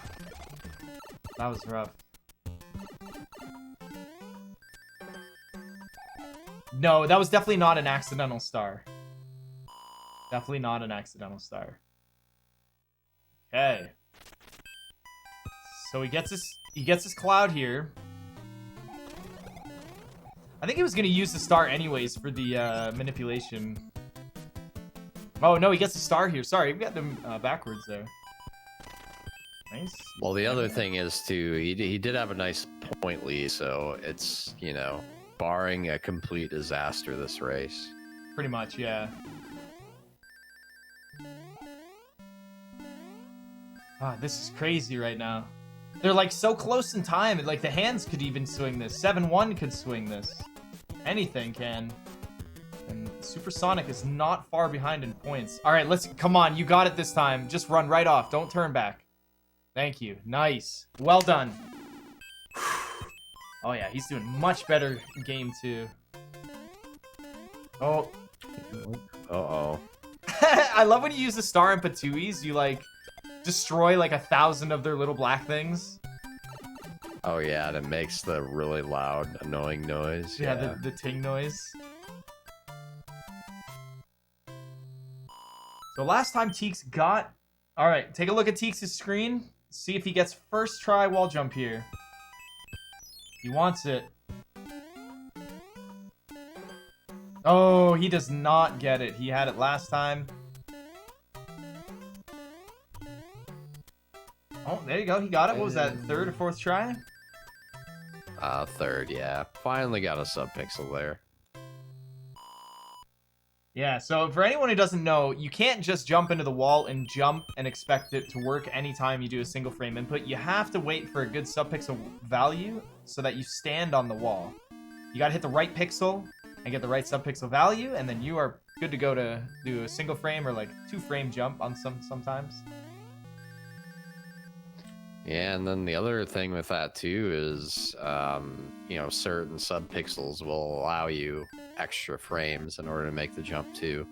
that was rough. No, that was definitely not an accidental star. Definitely not an accidental star. Okay. So he gets his cloud here. I think he was gonna use the star anyways for the manipulation. Oh no, he gets the star here. Sorry, we got them backwards there. Nice. Well, the other thing is too, he did have a nice point lead, so it's, you know, barring a complete disaster this race. Pretty much, yeah. Ah, this is crazy right now. They're like so close in time. Like the hands could even swing this. 7-1 could swing this. Anything can. And Supersonic is not far behind in points. All right, come on. You got it this time. Just run right off. Don't turn back. Thank you. Nice. Well done. Oh yeah, he's doing much better in game 2. Oh. Uh-oh. I love when you use the star and Patuis. You like destroy like 1,000 of their little black things. Oh yeah, and it makes the really loud, annoying noise. Yeah, the ting noise. So last time TEEX got... Alright, take a look at TEEX's screen. See if he gets first try wall jump here. He wants it. Oh, he does not get it. He had it last time. Oh, there you go. He got it. What was that, third or fourth try? Third, yeah. Finally got a sub-pixel there. Yeah, so for anyone who doesn't know, you can't just jump into the wall and jump and expect it to work anytime you do a single frame input. You have to wait for a good sub-pixel value so that you stand on the wall. You gotta hit the right pixel and get the right sub-pixel value, and then you are good to go to do a single frame or like 2-frame jump on sometimes. Yeah, and then the other thing with that too is, you know, certain sub-pixels will allow you extra frames in order to make the jump too.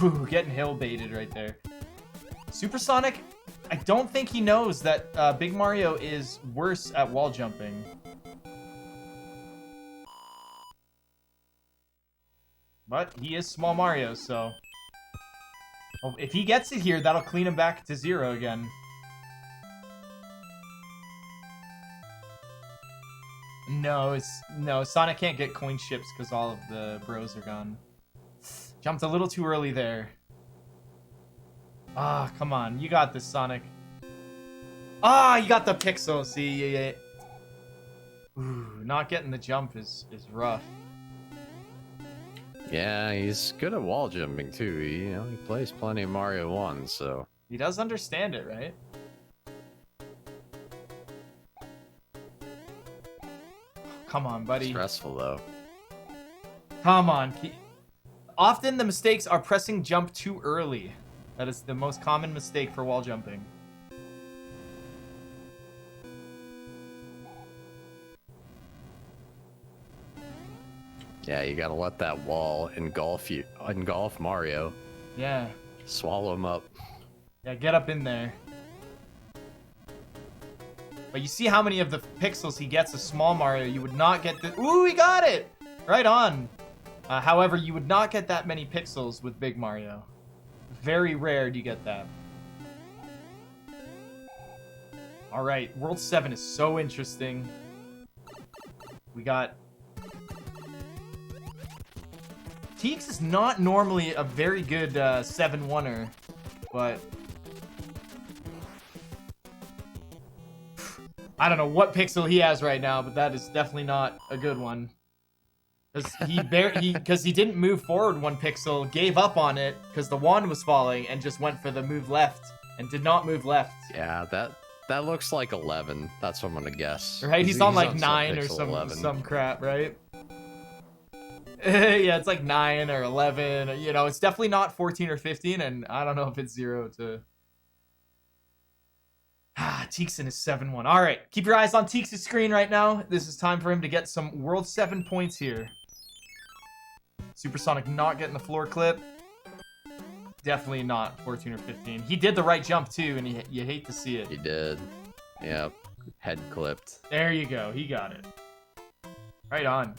Ooh, getting hill baited right there. Supersonic I don't think he knows that Big Mario is worse at wall jumping. But he is Small Mario, so... Well, if he gets it here, that'll clean him back to 0 again. No, Sonic can't get coin ships because all of the bros are gone. Jumped a little too early there. Ah, come on. You got this, Sonic. Ah, you got the pixel. See, yeah. Ooh, not getting the jump is rough. Yeah, he's good at wall jumping too. He plays plenty of Mario 1, so he does understand it, right? Come on, buddy. Stressful though. Come on. Often the mistakes are pressing jump too early. That is the most common mistake for wall jumping. Yeah, you gotta let that wall engulf Mario. Yeah. Swallow him up. Yeah, get up in there. But you see how many of the pixels he gets a Small Mario. You would not get the... Ooh, he got it! Right on. However, you would not get that many pixels with Big Mario. Very rare do you get that. Alright, World 7 is so interesting. We got... TEEX is not normally a very good 7-1er, but... I don't know what pixel he has right now, but that is definitely not a good one. Because he didn't move forward 1 pixel, gave up on it because the wand was falling, and just went for the move left and did not move left. Yeah, that looks like 11. That's what I'm gonna guess. Right? He's on like 9 or some crap, right? Yeah, it's like 9 or 11. You know, it's definitely not 14 or 15, and I don't know if it's 0 to... TEEX is 7-1. All right, keep your eyes on TEEX's screen right now. This is time for him to get some World 7 points here. Supersonic not getting the floor clip. Definitely not 14 or 15. He did the right jump too, and you hate to see it. He did. Yep. Head clipped. There you go. He got it. Right on.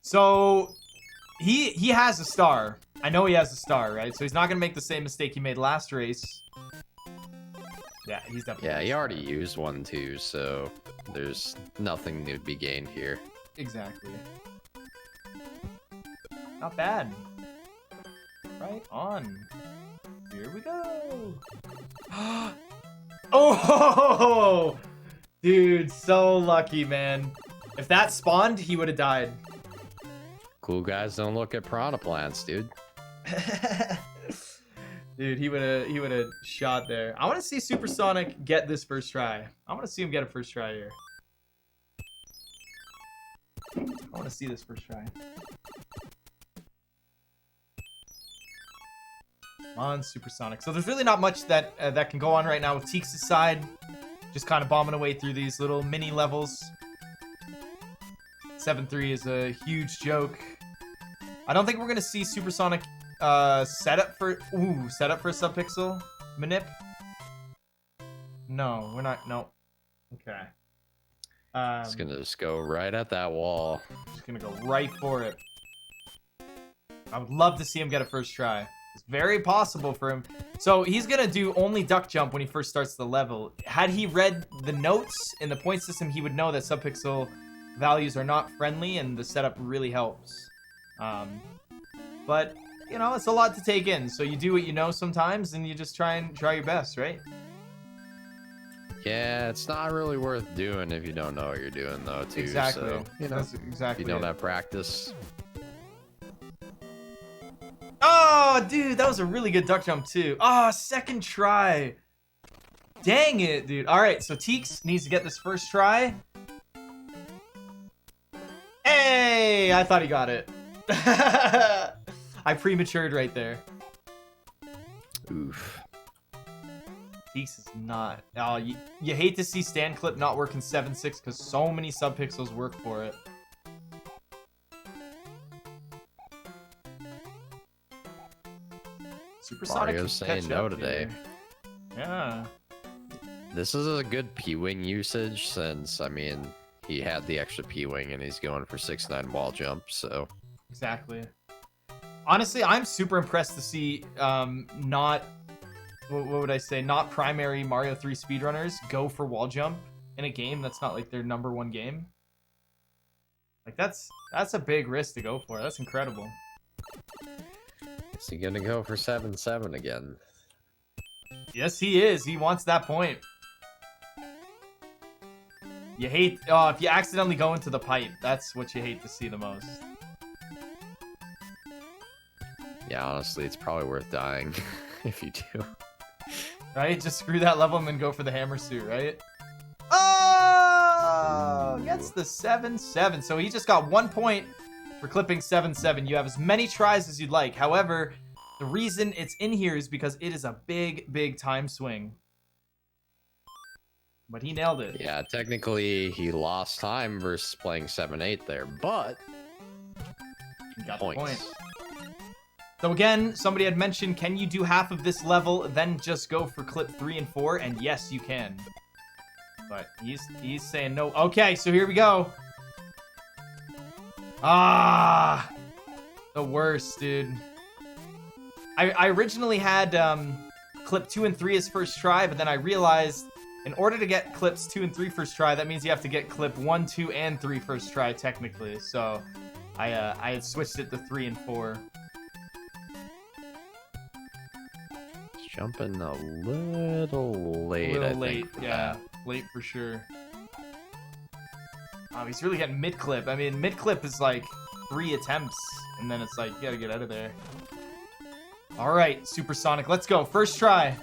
So he has a star. I know he has a star, right? So he's not gonna make the same mistake he made last race. Yeah, he's definitely... Yeah, he already used one too, so there's nothing to be gained here. Exactly. Not bad. Right on. Here we go. Oh! Dude, so lucky, man. If that spawned, he would have died. Cool guys don't look at piranha plants, dude. Dude, he would have shot there. I want to see Supersonic get this first try. I want to see him get a first try here. I want to see this first try. Come on, Supersonic. So there's really not much that that can go on right now with TEEX's side. Just kind of bombing away through these little mini levels. 7-3 is a huge joke. I don't think we're gonna see Supersonic set up for a sub-pixel manip. No, we're not. No. Okay. It's gonna just go right at that wall. Just gonna go right for it. I would love to see him get a first try. It's very possible for him. So he's gonna do only duck jump when he first starts the level. Had he read the notes in the point system, he would know that sub-pixel values are not friendly, and the setup really helps. But you know, it's a lot to take in, so you do what you know sometimes, and you just try your best, right? Yeah, it's not really worth doing if you don't know what you're doing, though, too. Exactly. So, you know, that's exactly if you don't it. have practice. Oh, dude, that was a really good duck jump too. Oh, second try. Dang it, dude. All right, so TEEX needs to get this first try. Hey, I thought he got it. I prematured right there. Oof. TEEX is not. Oh, you hate to see stand clip not work in 7.6 because so many subpixels work for it. SuperSonic Mario's saying no today. Yeah. This is a good P-Wing usage since, I mean, he had the extra P-Wing and he's going for 6'9" wall jump, so. Exactly. Honestly, I'm super impressed to see not, what would I say, not primary Mario 3 speedrunners go for wall jump in a game that's not like their #1 game. Like that's a big risk to go for. That's incredible. Is he gonna go for 7-7 again? Yes, he is. He wants that point. You hate, oh, if you accidentally go into the pipe, that's what you hate to see the most. Yeah, honestly, it's probably worth dying if you do. Right? Just screw that level and then go for the hammer suit, right? Oh! Gets the 7-7. So he just got 1 point for clipping 7-7. You have as many tries as you'd like. However, the reason it's in here is because it is a big, big time swing. But he nailed it. Yeah, technically he lost time versus playing 7-8 there, but He got points. the point. So again, somebody had mentioned, can you do half of this level, then just go for clip 3 and 4? And yes, you can. But he's saying no. Okay, so here we go. Ah, the worst, dude. I originally had clip 2 and 3 as first try, but then I realized in order to get clips 2 and 3 first try, that means you have to get clip 1, 2, and 3 first try, technically. So I had switched it to 3 and 4. Jumping a little late, I think, yeah. Late for sure. Oh, he's really getting mid-clip. I mean, mid-clip is like 3 attempts, and then it's like, you gotta get out of there. Alright, Supersonic, let's go. First try.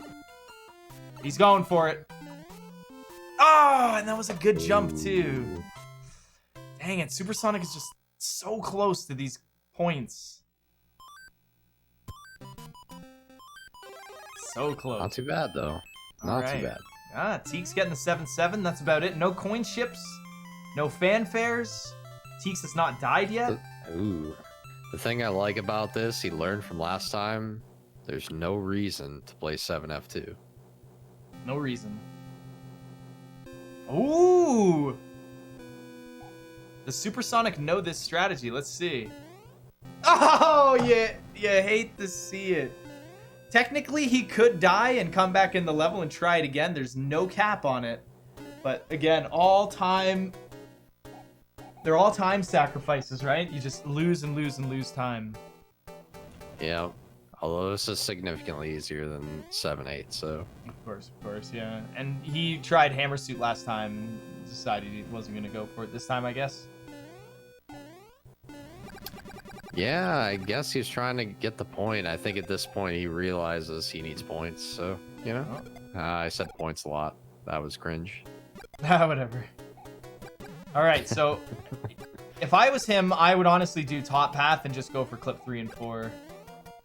He's going for it. Oh, and that was a good jump, too. Dang it, Supersonic is just so close to these points. So close. Not too bad, though. Not too bad. Ah, TEEX getting the 7-7. That's about it. No coin ships. No fanfares. TEEX has not died yet. Ooh. The thing I like about this, he learned from last time, there's no reason to play 7F2. No reason. Ooh! Does Supersonic know this strategy? Let's see. Oh, yeah. You hate to see it. Technically, he could die and come back in the level and try it again. There's no cap on it. But again, they're all time sacrifices, right? You just lose and lose and lose time. Yeah. Although this is significantly easier than 7-8, so. Of course, yeah. And he tried Hammer Suit last time and decided he wasn't going to go for it this time, I guess. Yeah, I guess he's trying to get the point. I think at this point he realizes he needs points, so, you know. I said points a lot. That was cringe. Whatever. Alright, so if I was him, I would honestly do top path and just go for clip 3 and 4.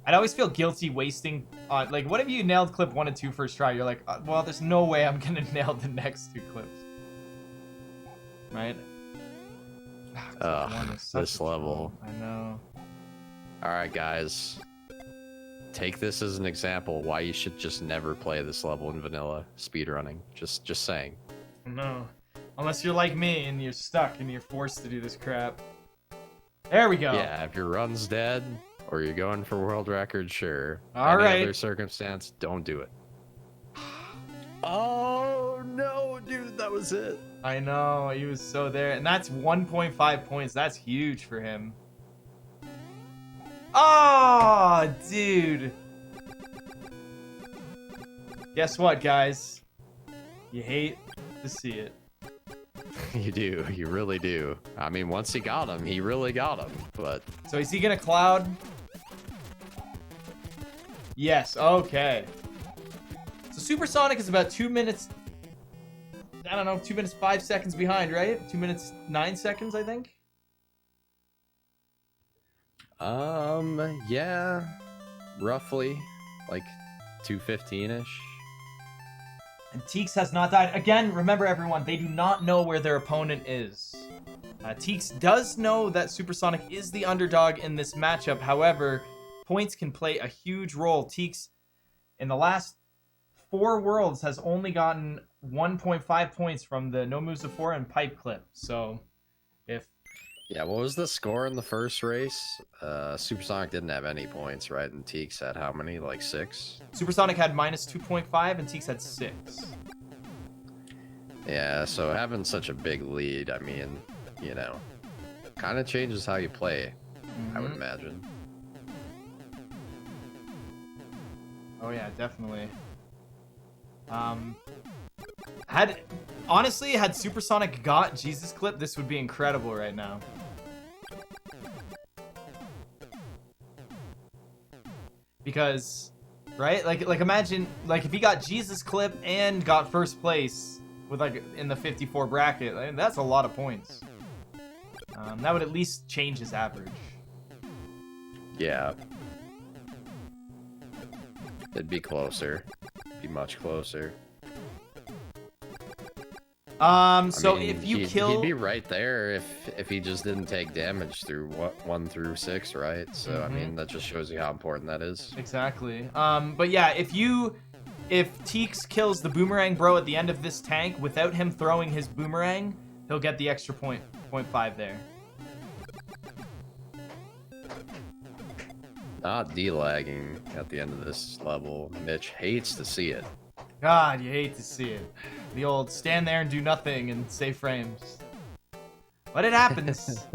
I'd always feel guilty wasting, like, what if you nailed clip 1 and 2 first try? You're like, well, there's no way I'm gonna nail the next 2 clips. Right? This level. I know. Alright, guys. Take this as an example why you should just never play this level in vanilla speedrunning. Just saying. No. Unless you're like me and you're stuck and you're forced to do this crap. There we go. Yeah, if your run's dead or you're going for world record, sure. All right. Any other circumstance, don't do it. Oh no, dude, that was it. I know, he was so there. And that's 1.5 points. That's huge for him. Oh, dude. Guess what, guys? You hate to see it. You do. You really do. I mean, once he got him, he really got him. But so is he gonna cloud? Yes. Okay. So Supersonic is about 2 minutes. I don't know, 2 minutes 5 seconds behind, right? 2 minutes 9 seconds, I think. Yeah, roughly like 2:15-ish. And TEEX has not died. Again, remember everyone, they do not know where their opponent is. TEEX does know that Supersonic is the underdog in this matchup. However, points can play a huge role. TEEX, in the last 4 worlds, has only gotten 1.5 points from the No Moves of 4 and Pipe Clip. So, if... Yeah, what was the score in the first race? Supersonic didn't have any points, right? And TEEX had how many? Like 6? Supersonic had minus 2.5 and TEEX had 6. Yeah, so having such a big lead, I mean, you know, kind of changes how you play, I would imagine. Oh yeah, definitely. Honestly, had Supersonic got Jesus Clip, this would be incredible right now. Because, right? Like imagine, like if he got Jesus Clip and got first place with like in the 54 bracket, like, that's a lot of points. That would at least change his average. Yeah. It'd be closer. Be much closer. So I mean, if you he'd be right there if he just didn't take damage through 1 through 6, right? So I mean, that just shows you how important that is. Exactly. But yeah, if TEEX kills the boomerang bro at the end of this tank without him throwing his boomerang, he'll get the extra 0.5 there. Not delagging at the end of this level. Mitch hates to see it. God, you hate to see it. The old stand there and do nothing and save frames. But it happens.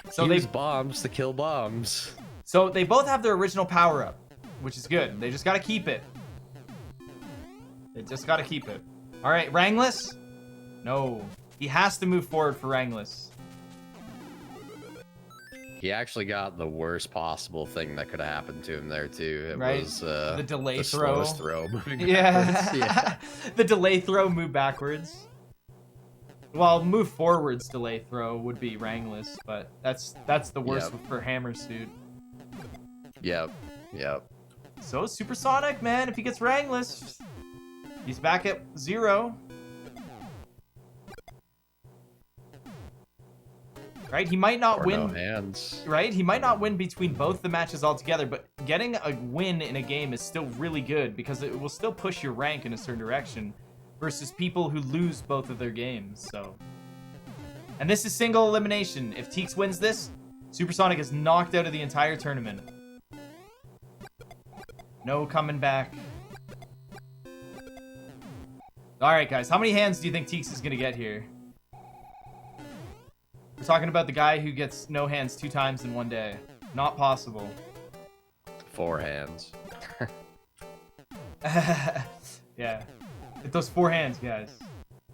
So Use bombs to kill bombs. So they both have their original power-up, which is good. They just gotta keep it. They just gotta keep it. Alright, Rangless? No. He has to move forward for Rangless. He actually got the worst possible thing that could have happened to him there too. It right? was the delay the throw. slowest throw moving yeah. yeah. The delay throw move backwards. Well, move forwards delay throw would be Rangless, but that's the worst for Hammer Suit. Yep. So Supersonic, man, if he gets Rangless, he's back at 0. Right, he might not win. No hands. Right, he might not win between both the matches altogether, but getting a win in a game is still really good because it will still push your rank in a certain direction versus people who lose both of their games. So, and this is single elimination. If TEEX wins this, Supersonic is knocked out of the entire tournament. No coming back. All right, guys, how many hands do you think TEEX is gonna get here? We're talking about the guy who gets no hands 2 times in one day. Not possible. 4 hands. Yeah. Get those 4 hands, guys.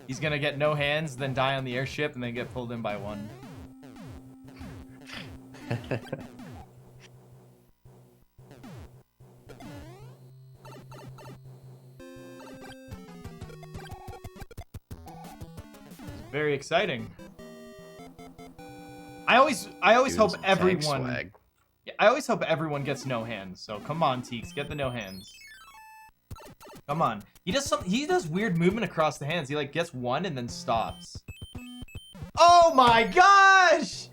He's gonna get no hands, then die on the airship, and then get pulled in by 1. It's very exciting. I always hope everyone. Yeah, I always hope everyone gets no hands. So come on, TEEX, get the no hands. Come on. He does weird movement across the hands. He like gets 1 and then stops. Oh my gosh!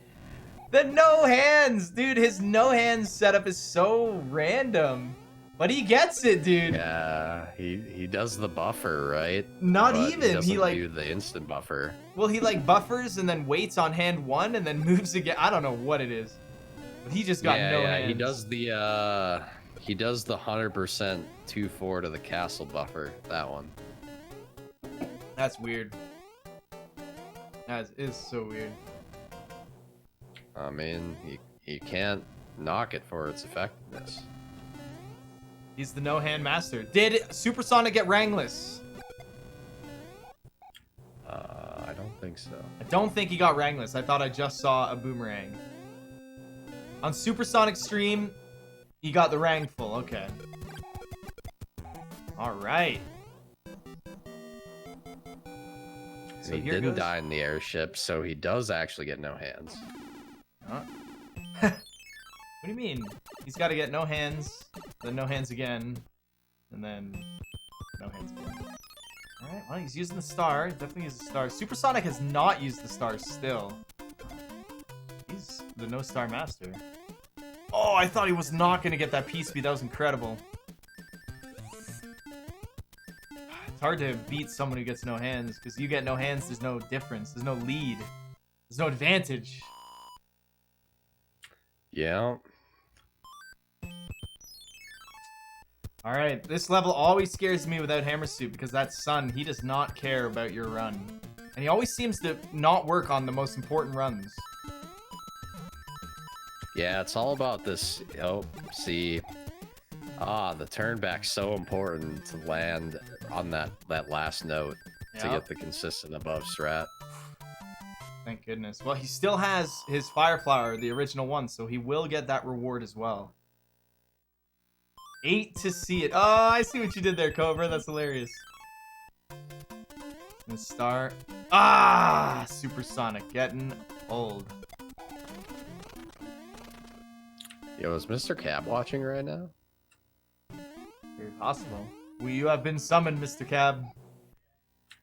The no hands, dude. His no hands setup is so random, but he gets it, dude. Yeah, he does the buffer, right? Not but even. He like do the instant buffer. Well, he like buffers and then waits on hand 1 and then moves again. I don't know what it is, but he just got no hands. He does the 100% 2-4 to the castle buffer. That one. That's weird. That is so weird. I mean, you can't knock it for its effectiveness. He's the no-hand master. Did Supersonic get Rangless? I don't think so. I don't think he got Rangless. I thought I just saw a boomerang. On Supersonic stream, he got the Rangful. Okay. All right. So he didn't die in the airship, so he does actually get no hands. Huh? What do you mean? He's got to get no hands, then no hands again, and then no hands again. Alright, well, he's using the star. Definitely uses the star. Supersonic has not used the star still. He's the no-star master. Oh, I thought he was not going to get that P-speed. That was incredible. It's hard to beat someone who gets no hands, because you get no hands, there's no difference. There's no lead. There's no advantage. Yeah. Alright, this level always scares me without Hammer Suit, because that Sun, he does not care about your run. And he always seems to not work on the most important runs. Yeah, it's all about this. Oh, see. The turn back's so important to land on that last note to get the consistent above strat. Thank goodness. Well, he still has his Fire Flower, the original one, so he will get that reward as well. 8 to see it. Oh, I see what you did there, Cobra. That's hilarious. And star. Ah, Supersonic getting old. Yo, is Mr. Cab watching right now? Very possible. Well, you have been summoned, Mr. Cab.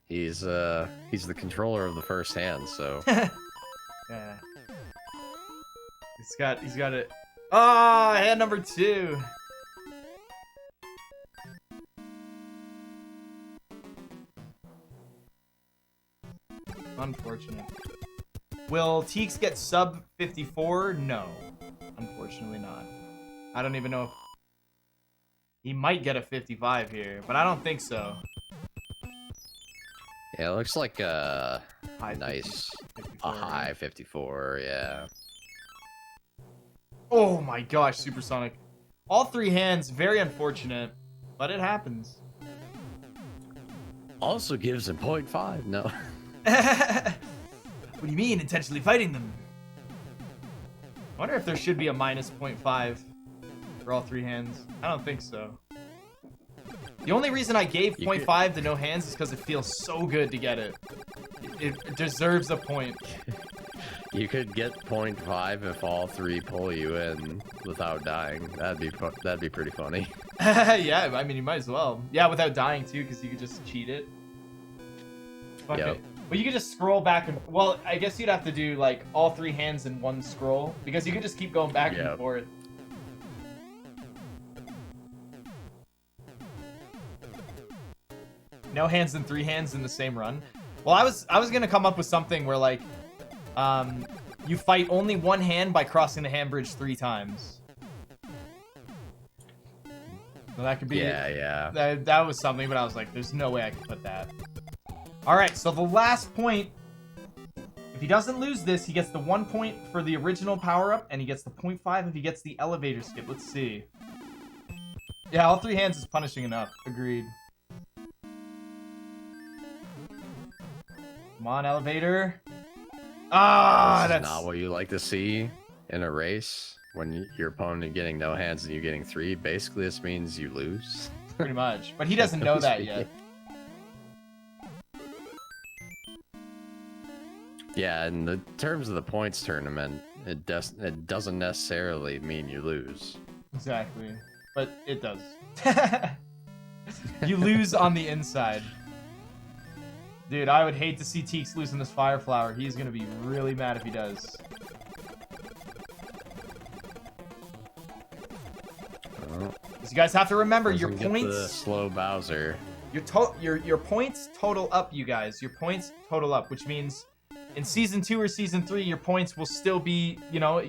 He's the controller of the first hand, so. Yeah. He's got it. Ah, hand number 2. Unfortunate. Will Teeks get sub 54? No. Unfortunately not. I don't even know if... He might get a 55 here, but I don't think so. Yeah, it looks like a nice... 54, a high 54, yeah. Oh my gosh, Supersonic. All 3 hands, very unfortunate, but it happens. Also gives him 0.5, no. What do you mean, intentionally fighting them? I wonder if there should be a minus 0.5 for all 3 hands. I don't think so. The only reason I gave 0.5 to no hands is because it feels so good to get it. It deserves a point. You could get 0.5 if all 3 pull you in without dying. That'd be pretty funny. Yeah, I mean, you might as well. Yeah, without dying too, because you could just cheat it. Yep. Well, you could just scroll back and... Well, I guess you'd have to do, like, all 3 hands in one scroll, because you could just keep going back and forth. No hands and 3 hands in the same run. Well, I was gonna come up with something where, like, you fight only 1 hand by crossing the hand bridge 3 times. So that could be... Yeah. That was something, but I was like, there's no way I could put that. Alright, so the last point, if he doesn't lose this, he gets the 1 point for the original power-up, and he gets the 0.5 if he gets the elevator skip. Let's see. Yeah, all 3 hands is punishing enough. Agreed. Come on, elevator. Ah, that's not what you like to see in a race. When your opponent is getting no hands and you getting 3, basically this means you lose. Pretty much. But he doesn't know that yet. Yeah, in the terms of the points tournament, it doesn't necessarily mean you lose. Exactly. But it does. You lose on the inside. Dude, I would hate to see Teeks losing this Fire Flower. He's going to be really mad if he does. Oh, you guys have to remember your points... The slow Bowser. Your points total up, you guys. Your points total up, which means in Season 2 or Season 3, your points will still be, you know,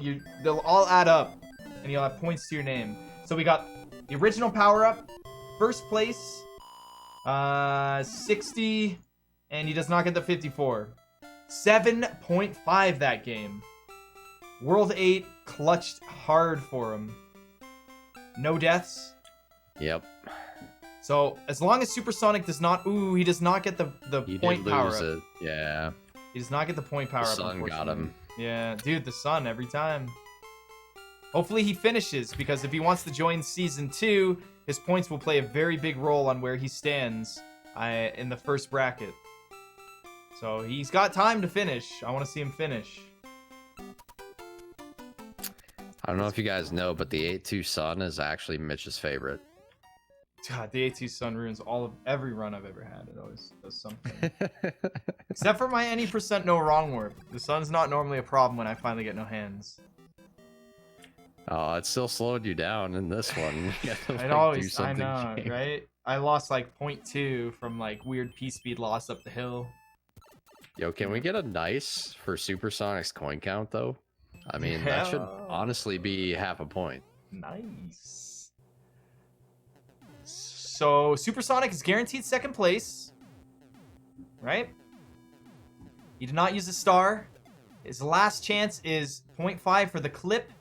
they'll all add up. And you'll have points to your name. So we got the original power-up, first place, 60... And he does not get the 54. 7.5 that game. World 8 clutched hard for him. No deaths. Yep. So, as long as Supersonic does not... Ooh, he does not get the point power-up. Yeah. He does not get the point power-up, The sun got him. Yeah, dude, the sun every time. Hopefully he finishes, because if he wants to join Season 2, his points will play a very big role on where he stands in the first bracket. So he's got time to finish. I want to see him finish. I don't know if you guys know, but the 8-2 Sun is actually Mitch's favorite. God, the AT Sun ruins every run I've ever had. It always does something. Except for my any percent no wrong warp. The sun's not normally a problem when I finally get no hands. Oh, it still slowed you down in this one. You have to, like, It always, do something I know, change. right? I lost like 0.2 from like weird P-speed loss up the hill. Yo, can we get a nice for Supersonic's coin count, though? I mean, that should honestly be half a point. Nice. So, Supersonic is guaranteed second place. Right? He did not use a star. His last chance is 0.5 for the clip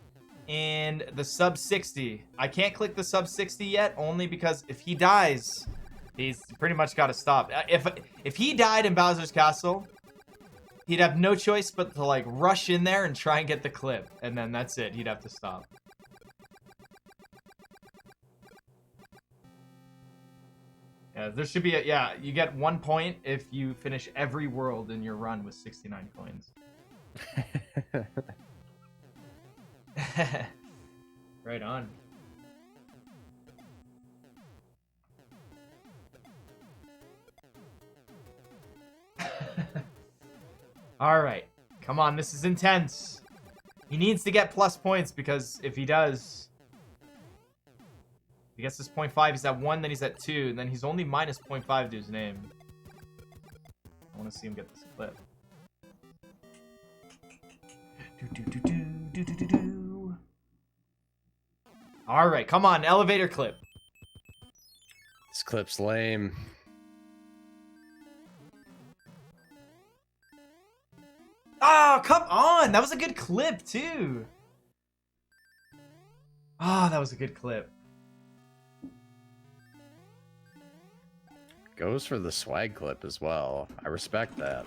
and the sub 60. I can't click the sub 60 yet, only because if he dies, he's pretty much got to stop. If he died in Bowser's Castle, he'd have no choice but to like rush in there and try and get the clip, and then that's it. He'd have to stop. Yeah, there should be a, yeah, you get 1 point if you finish every world in your run with 69 coins. Right on. All right, come on, this is intense. He needs to get plus points because if he does, he gets this 0.5, he's at 1, then he's at 2, and then he's only minus 0.5 to his name. I want to see him get this clip. All right, come on, elevator clip. This clip's lame. Oh, come on! That was a good clip, too. Ah, that was a good clip. Goes for the swag clip as well. I respect that.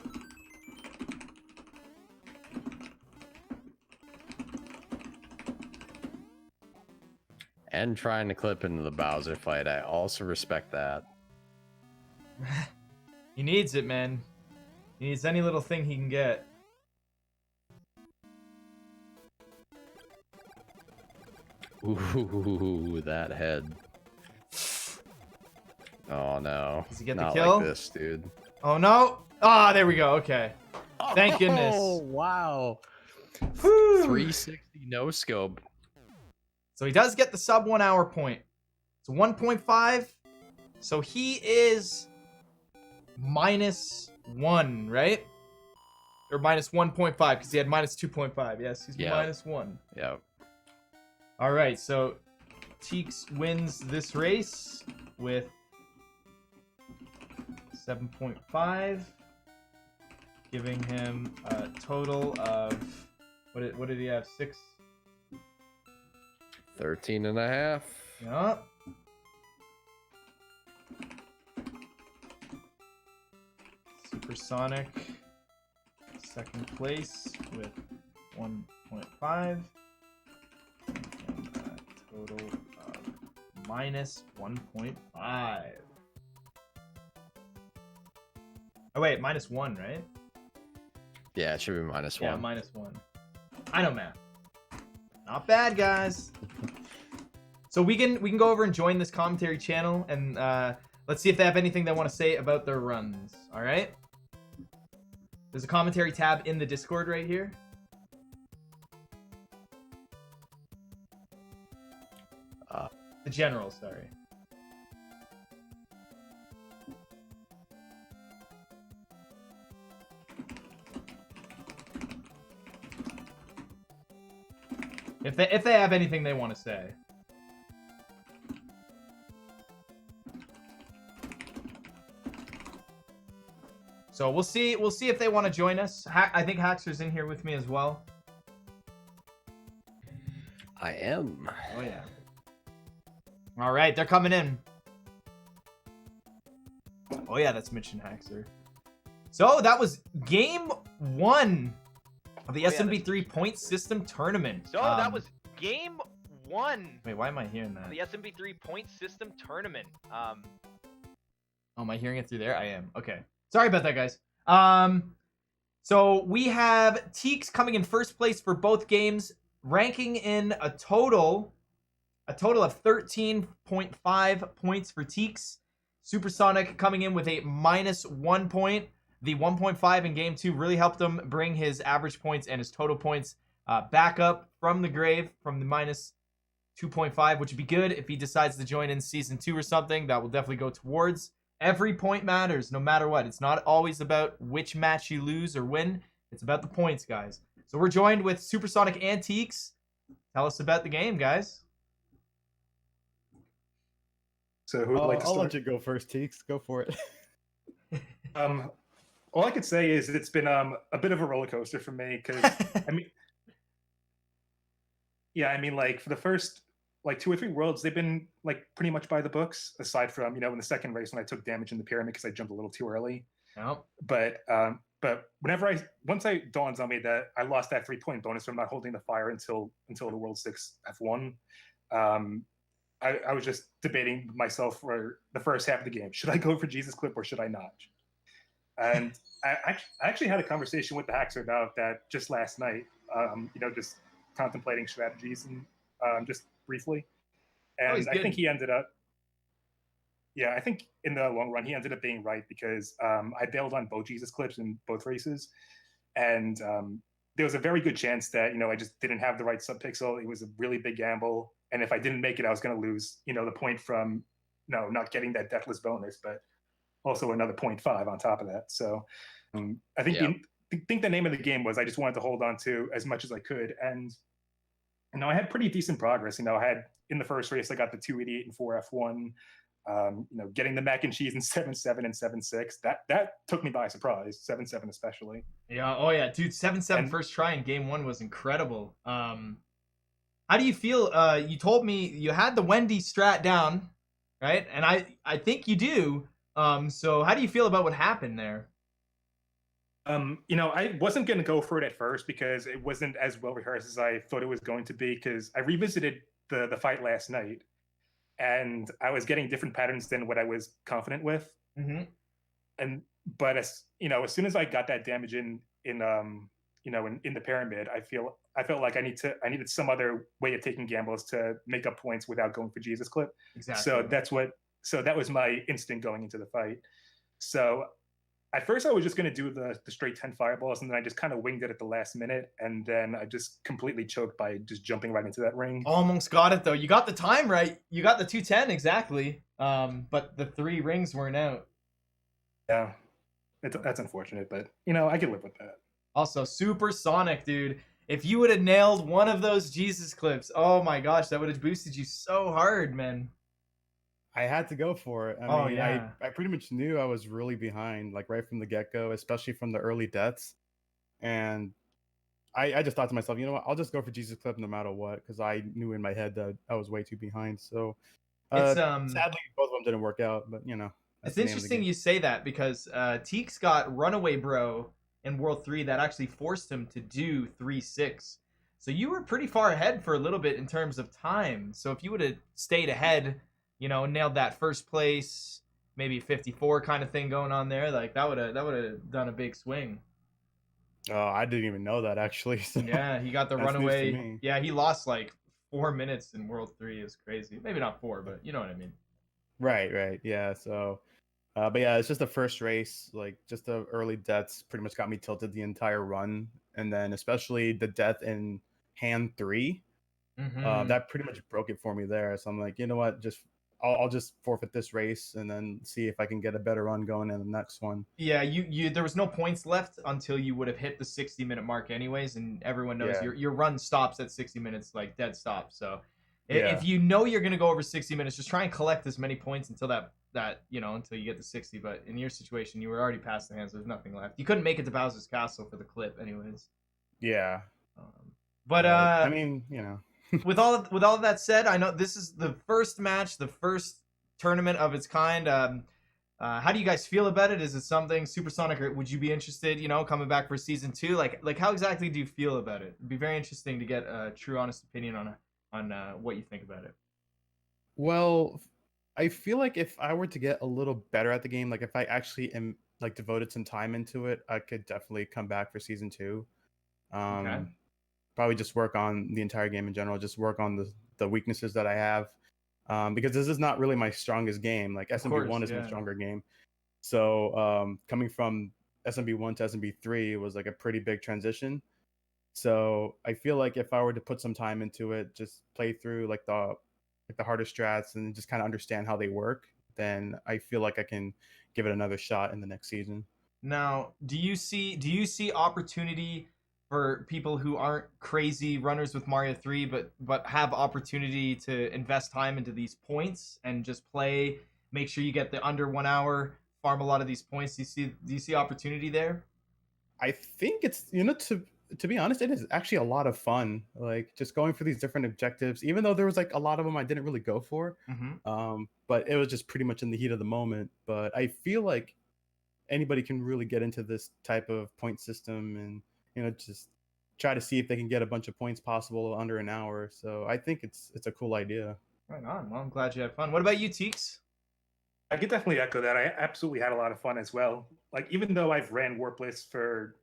And trying to clip into the Bowser fight. I also respect that. He needs it, man. He needs any little thing he can get. Ooh, that head. Oh no. Does he get Not the kill? Like this, dude. Oh no! Ah, there we go. Okay. Thank goodness. Oh wow. Whew. 360 no scope. So he does get the sub 1 hour point. It's 1.5. So he is minus 1, right? Or minus 1.5 because he had minus 2.5. Yes, he's minus 1. Yeah. All right, so TEEX wins this race with 7.5, giving him a total of what did he have? 6. 13 and a half. Yeah. Supersonic, second place with 1.5. And a total of minus 1.5. Oh wait, minus 1, right? Yeah, it should be minus 1. Yeah, minus 1. I know math. Not bad, guys. So we can go over and join this commentary channel, and let's see if they have anything they want to say about their runs. All right. There's a commentary tab in the Discord right here. The general, sorry. If they have anything they want to say. So we'll see if they want to join us. I think Haxer's in here with me as well. I am. Oh yeah. All right, they're coming in. Oh yeah, that's Mitch and Haxer. So that was game 1 of the SMB3 point system tournament. So that was game 1. Wait, why am I hearing that? The SMB3 point system tournament. Oh, am I hearing it through there? I am. Okay. Sorry about that, guys. So we have TEEX coming in first place for both games, ranking in a total A total of 13.5 points for TEEX. SuperSonic coming in with a -1 point. The 1.5 in game 2 really helped him bring his average points and his total points back up from the grave, from the -2.5, which would be good if he decides to join in season 2 or something. That will definitely go towards. Every point matters, no matter what. It's not always about which match you lose or win. It's about the points, guys. So we're joined with SuperSonic and TEEX. Tell us about the game, guys. So who would like to start? I'll let you go first, Teeks. Go for it. All I could say is it's been a bit of a roller coaster for me because like for the first like 2 or 3 worlds, they've been like pretty much by the books, aside from in the second race when I took damage in the pyramid because I jumped a little too early. Oh. But once it dawns on me that I lost that 3-point bonus from not holding the fire until the World 6 F1, I was just debating myself for the first half of the game. Should I go for Jesus Clip or should I not? And I actually had a conversation with the Haxer about that just last night, just contemplating strategies and just briefly. And I think he ended up, I think in the long run, he ended up being right because I bailed on both Jesus Clips in both races. And there was a very good chance that, I just didn't have the right subpixel. It was a really big gamble. And if I didn't make it, I was going to lose, the point from, not getting that deathless bonus, but also another 0.5 on top of that. So I think the name of the game was I just wanted to hold on to as much as I could. And, I had pretty decent progress. I had in the first race, I got the 288 and 4 F1, getting the mac and cheese in 7.7 and 7.6. That took me by surprise, 7.7 especially. Yeah. Oh yeah, dude. 7.7 first try in game 1 was incredible. How do you feel? You told me you had the Wendy strat down, right? And I think you do. So how do you feel about what happened there? I wasn't going to go for it at first because it wasn't as well rehearsed as I thought it was going to be because I revisited the fight last night and I was getting different patterns than what I was confident with. Mm-hmm. But as soon as I got that damage in the pyramid, I felt like I needed some other way of taking gambles to make up points without going for Jesus Clip. Exactly. So that was my instinct going into the fight. So at first I was just going to do the straight 10 fireballs, and then I just kind of winged it at the last minute, and then I just completely choked by just jumping right into that ring. Almost got it though. You got the time right. You got the 210 exactly. But the 3 rings weren't out. Yeah, that's unfortunate, but I could live with that. Also, SuperSonic, dude. If you would have nailed one of those Jesus Clips, oh my gosh, that would have boosted you so hard, man. I had to go for it. I mean, I pretty much knew I was really behind, like right from the get-go, especially from the early deaths. And I just thought to myself, you know what, I'll just go for Jesus Clip no matter what, because I knew in my head that I was way too behind. So sadly, both of them didn't work out, but it's interesting you say that because TEEX got Runaway Bro in World 3 that actually forced him to do 3.6. So you were pretty far ahead for a little bit in terms of time. So if you would have stayed ahead, nailed that first place, maybe 54 kind of thing going on there, like that would have done a big swing. Oh, I didn't even know that actually. So yeah, he got the runaway. Yeah, he lost like 4 minutes in World 3. It's crazy. Maybe not 4, but you know what I mean. Right. Yeah. So, but yeah, it's just the first race. Like, just the early deaths pretty much got me tilted the entire run, and then especially the death in hand 3, that pretty much broke it for me there. So I'm like, you know what, I'll just forfeit this race and then see if I can get a better run going in the next one. Yeah, you there was no points left until you would have hit the 60-minute mark anyways, and everyone knows your run stops at 60 minutes, like dead stop. So if you know you're gonna go over 60 minutes, just try and collect as many points until that until you get to 60. But in your situation, you were already past the hands. There's nothing left. You couldn't make it to Bowser's Castle for the clip, anyways. Yeah. But I mean, with all of that said, I know this is the first match, the first tournament of its kind. How do you guys feel about it? Is it something SuperSonic, or would you be interested, coming back for season 2? Like how exactly do you feel about it? It'd be very interesting to get a true, honest opinion on what you think about it. Well, I feel like if I were to get a little better at the game, like if I actually am like devoted some time into it, I could definitely come back for season 2. Okay. probably just work on the entire game in general, just work on the weaknesses that I have, because this is not really my strongest game. Like SMB1 is my stronger game. So coming from SMB1 to SMB3 was like a pretty big transition. So I feel like if I were to put some time into it, just play through like the harder strats and just kind of understand how they work, then I feel like I can give it another shot in the next season. Now, do you see opportunity for people who aren't crazy runners with Mario 3 but have opportunity to invest time into these points and just play, make sure you get the under 1 hour, farm a lot of these points? Do you see opportunity there? I think it's, to be honest, it is actually a lot of fun. Like just going for these different objectives, even though there was like a lot of them I didn't really go for. But it was just pretty much in the heat of the moment. But I feel like anybody can really get into this type of point system and, just try to see if they can get a bunch of points possible under an hour. So I think it's a cool idea. Right on. Well, I'm glad you had fun. What about you, TEEX? I could definitely echo that. I absolutely had a lot of fun as well. Like, even though I've ran Warpless for,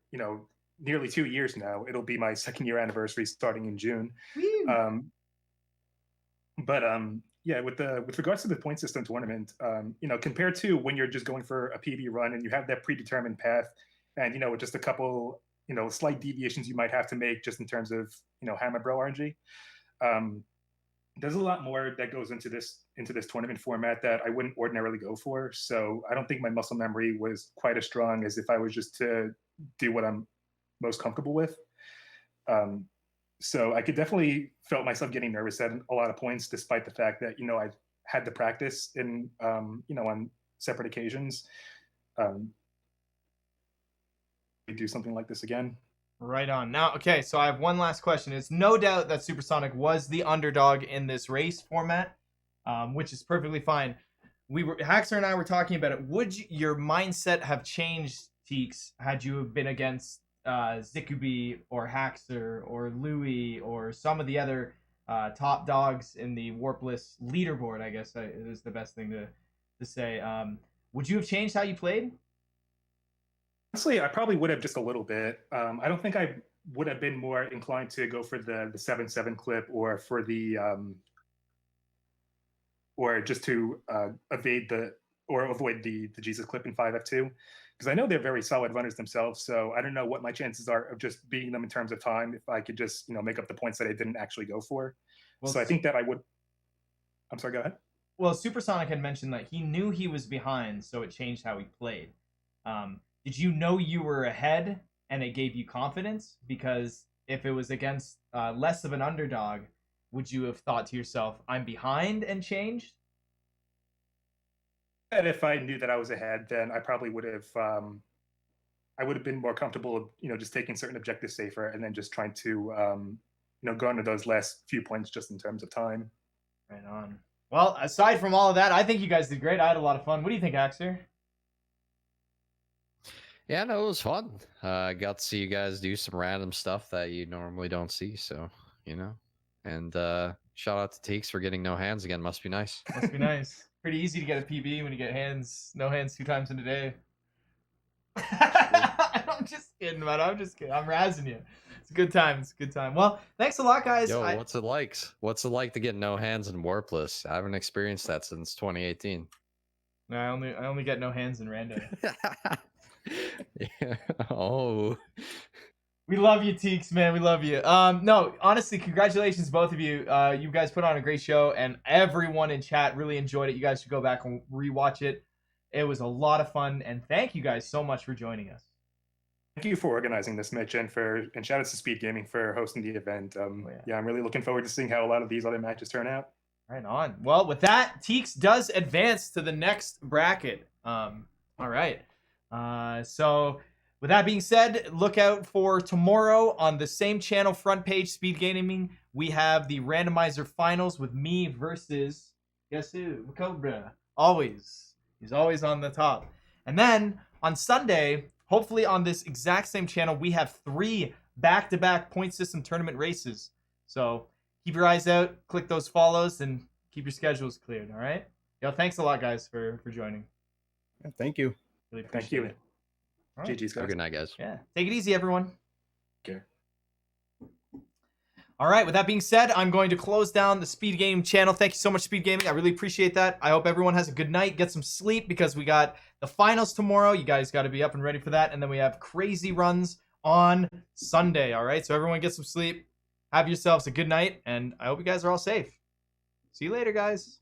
nearly 2 years now, it'll be my 2nd year anniversary starting in June. Yeah, with regards to the point system tournament, compared to when you're just going for a PB run and you have that predetermined path and, with just a couple, slight deviations you might have to make just in terms of, Hammer Bro RNG. There's a lot more that goes into this tournament format that I wouldn't ordinarily go for. So I don't think my muscle memory was quite as strong as if I was just to do what I'm most comfortable with. So I could definitely felt myself getting nervous at a lot of points, despite the fact that, I've had to practice in, on separate occasions. We do something like this again. Right on. Now, okay, so I have one last question. It's no doubt that Supersonic was the underdog in this race format, which is perfectly fine. Haxer and I were talking about it. Would your mindset have changed, TEEX, had you have been against Zikubi or Haxer or Louis or some of the other top dogs in the Warpless leaderboard, I guess is the best thing to say. Would you have changed how you played? Honestly, I probably would have just a little bit. I don't think I would have been more inclined to go for the 7-7 clip or for the or just to avoid the Jesus clip in 5F2, because I know they're very solid runners themselves. So I don't know what my chances are of just beating them in terms of time if I could just make up the points that I didn't actually go for. Well, so I think that I would. I'm sorry. Go ahead. Well, Supersonic had mentioned that he knew he was behind, so it changed how he played. Did you know you were ahead and it gave you confidence? Because if it was against less of an underdog, would you have thought to yourself, I'm behind, and changed? And if I knew that I was ahead, then I probably would have. I would have been more comfortable, just taking certain objectives safer and then just trying to, go into those last few points just in terms of time. Right on. Well, aside from all of that, I think you guys did great. I had a lot of fun. What do you think, Axer? Yeah, no, it was fun. I got to see you guys do some random stuff that you normally don't see. So, and shout out to TEEX for getting no hands again. Must be nice. Must be nice. Pretty easy to get a PB when you get no hands 2 times in a day. I'm just kidding, man. I'm just kidding. I'm razzing you. It's a good time. It's a good time. Well, thanks a lot, guys. Yo, what's it like? What's it like to get no hands in Warpless? I haven't experienced that since 2018. No, I only get no hands in random. Yeah. Oh, we love you, TEEX, man. We love you. No, honestly, congratulations, both of you. You guys put on a great show, and everyone in chat really enjoyed it. You guys should go back and rewatch it. It was a lot of fun, and thank you guys so much for joining us. Thank you for organizing this, Mitch, and shout out to SpeedGaming for hosting the event. Yeah, I'm really looking forward to seeing how a lot of these other matches turn out. Right on. Well, with that, TEEX does advance to the next bracket. All right. So with that being said, look out for tomorrow on the same channel front page, SpeedGaming. We have the randomizer finals with me versus, guess who? Cobra. Always. He's always on the top. And then on Sunday, hopefully on this exact same channel, we have 3 back-to-back point system tournament races. So keep your eyes out, click those follows, and keep your schedules cleared, all right? Yo, thanks a lot, guys, for joining. Yeah, thank you. Really appreciate it. All right. GG's, guys. Good night, guys. Yeah. Take it easy, everyone. Okay. All right, with that being said, I'm going to close down the Speed Game channel. Thank you so much, Speed Gaming. I really appreciate that. I hope everyone has a good night. Get some sleep because we got the finals tomorrow. You guys got to be up and ready for that. And then we have crazy runs on Sunday. All right, so everyone get some sleep. Have yourselves a good night, and I hope you guys are all safe. See you later, guys.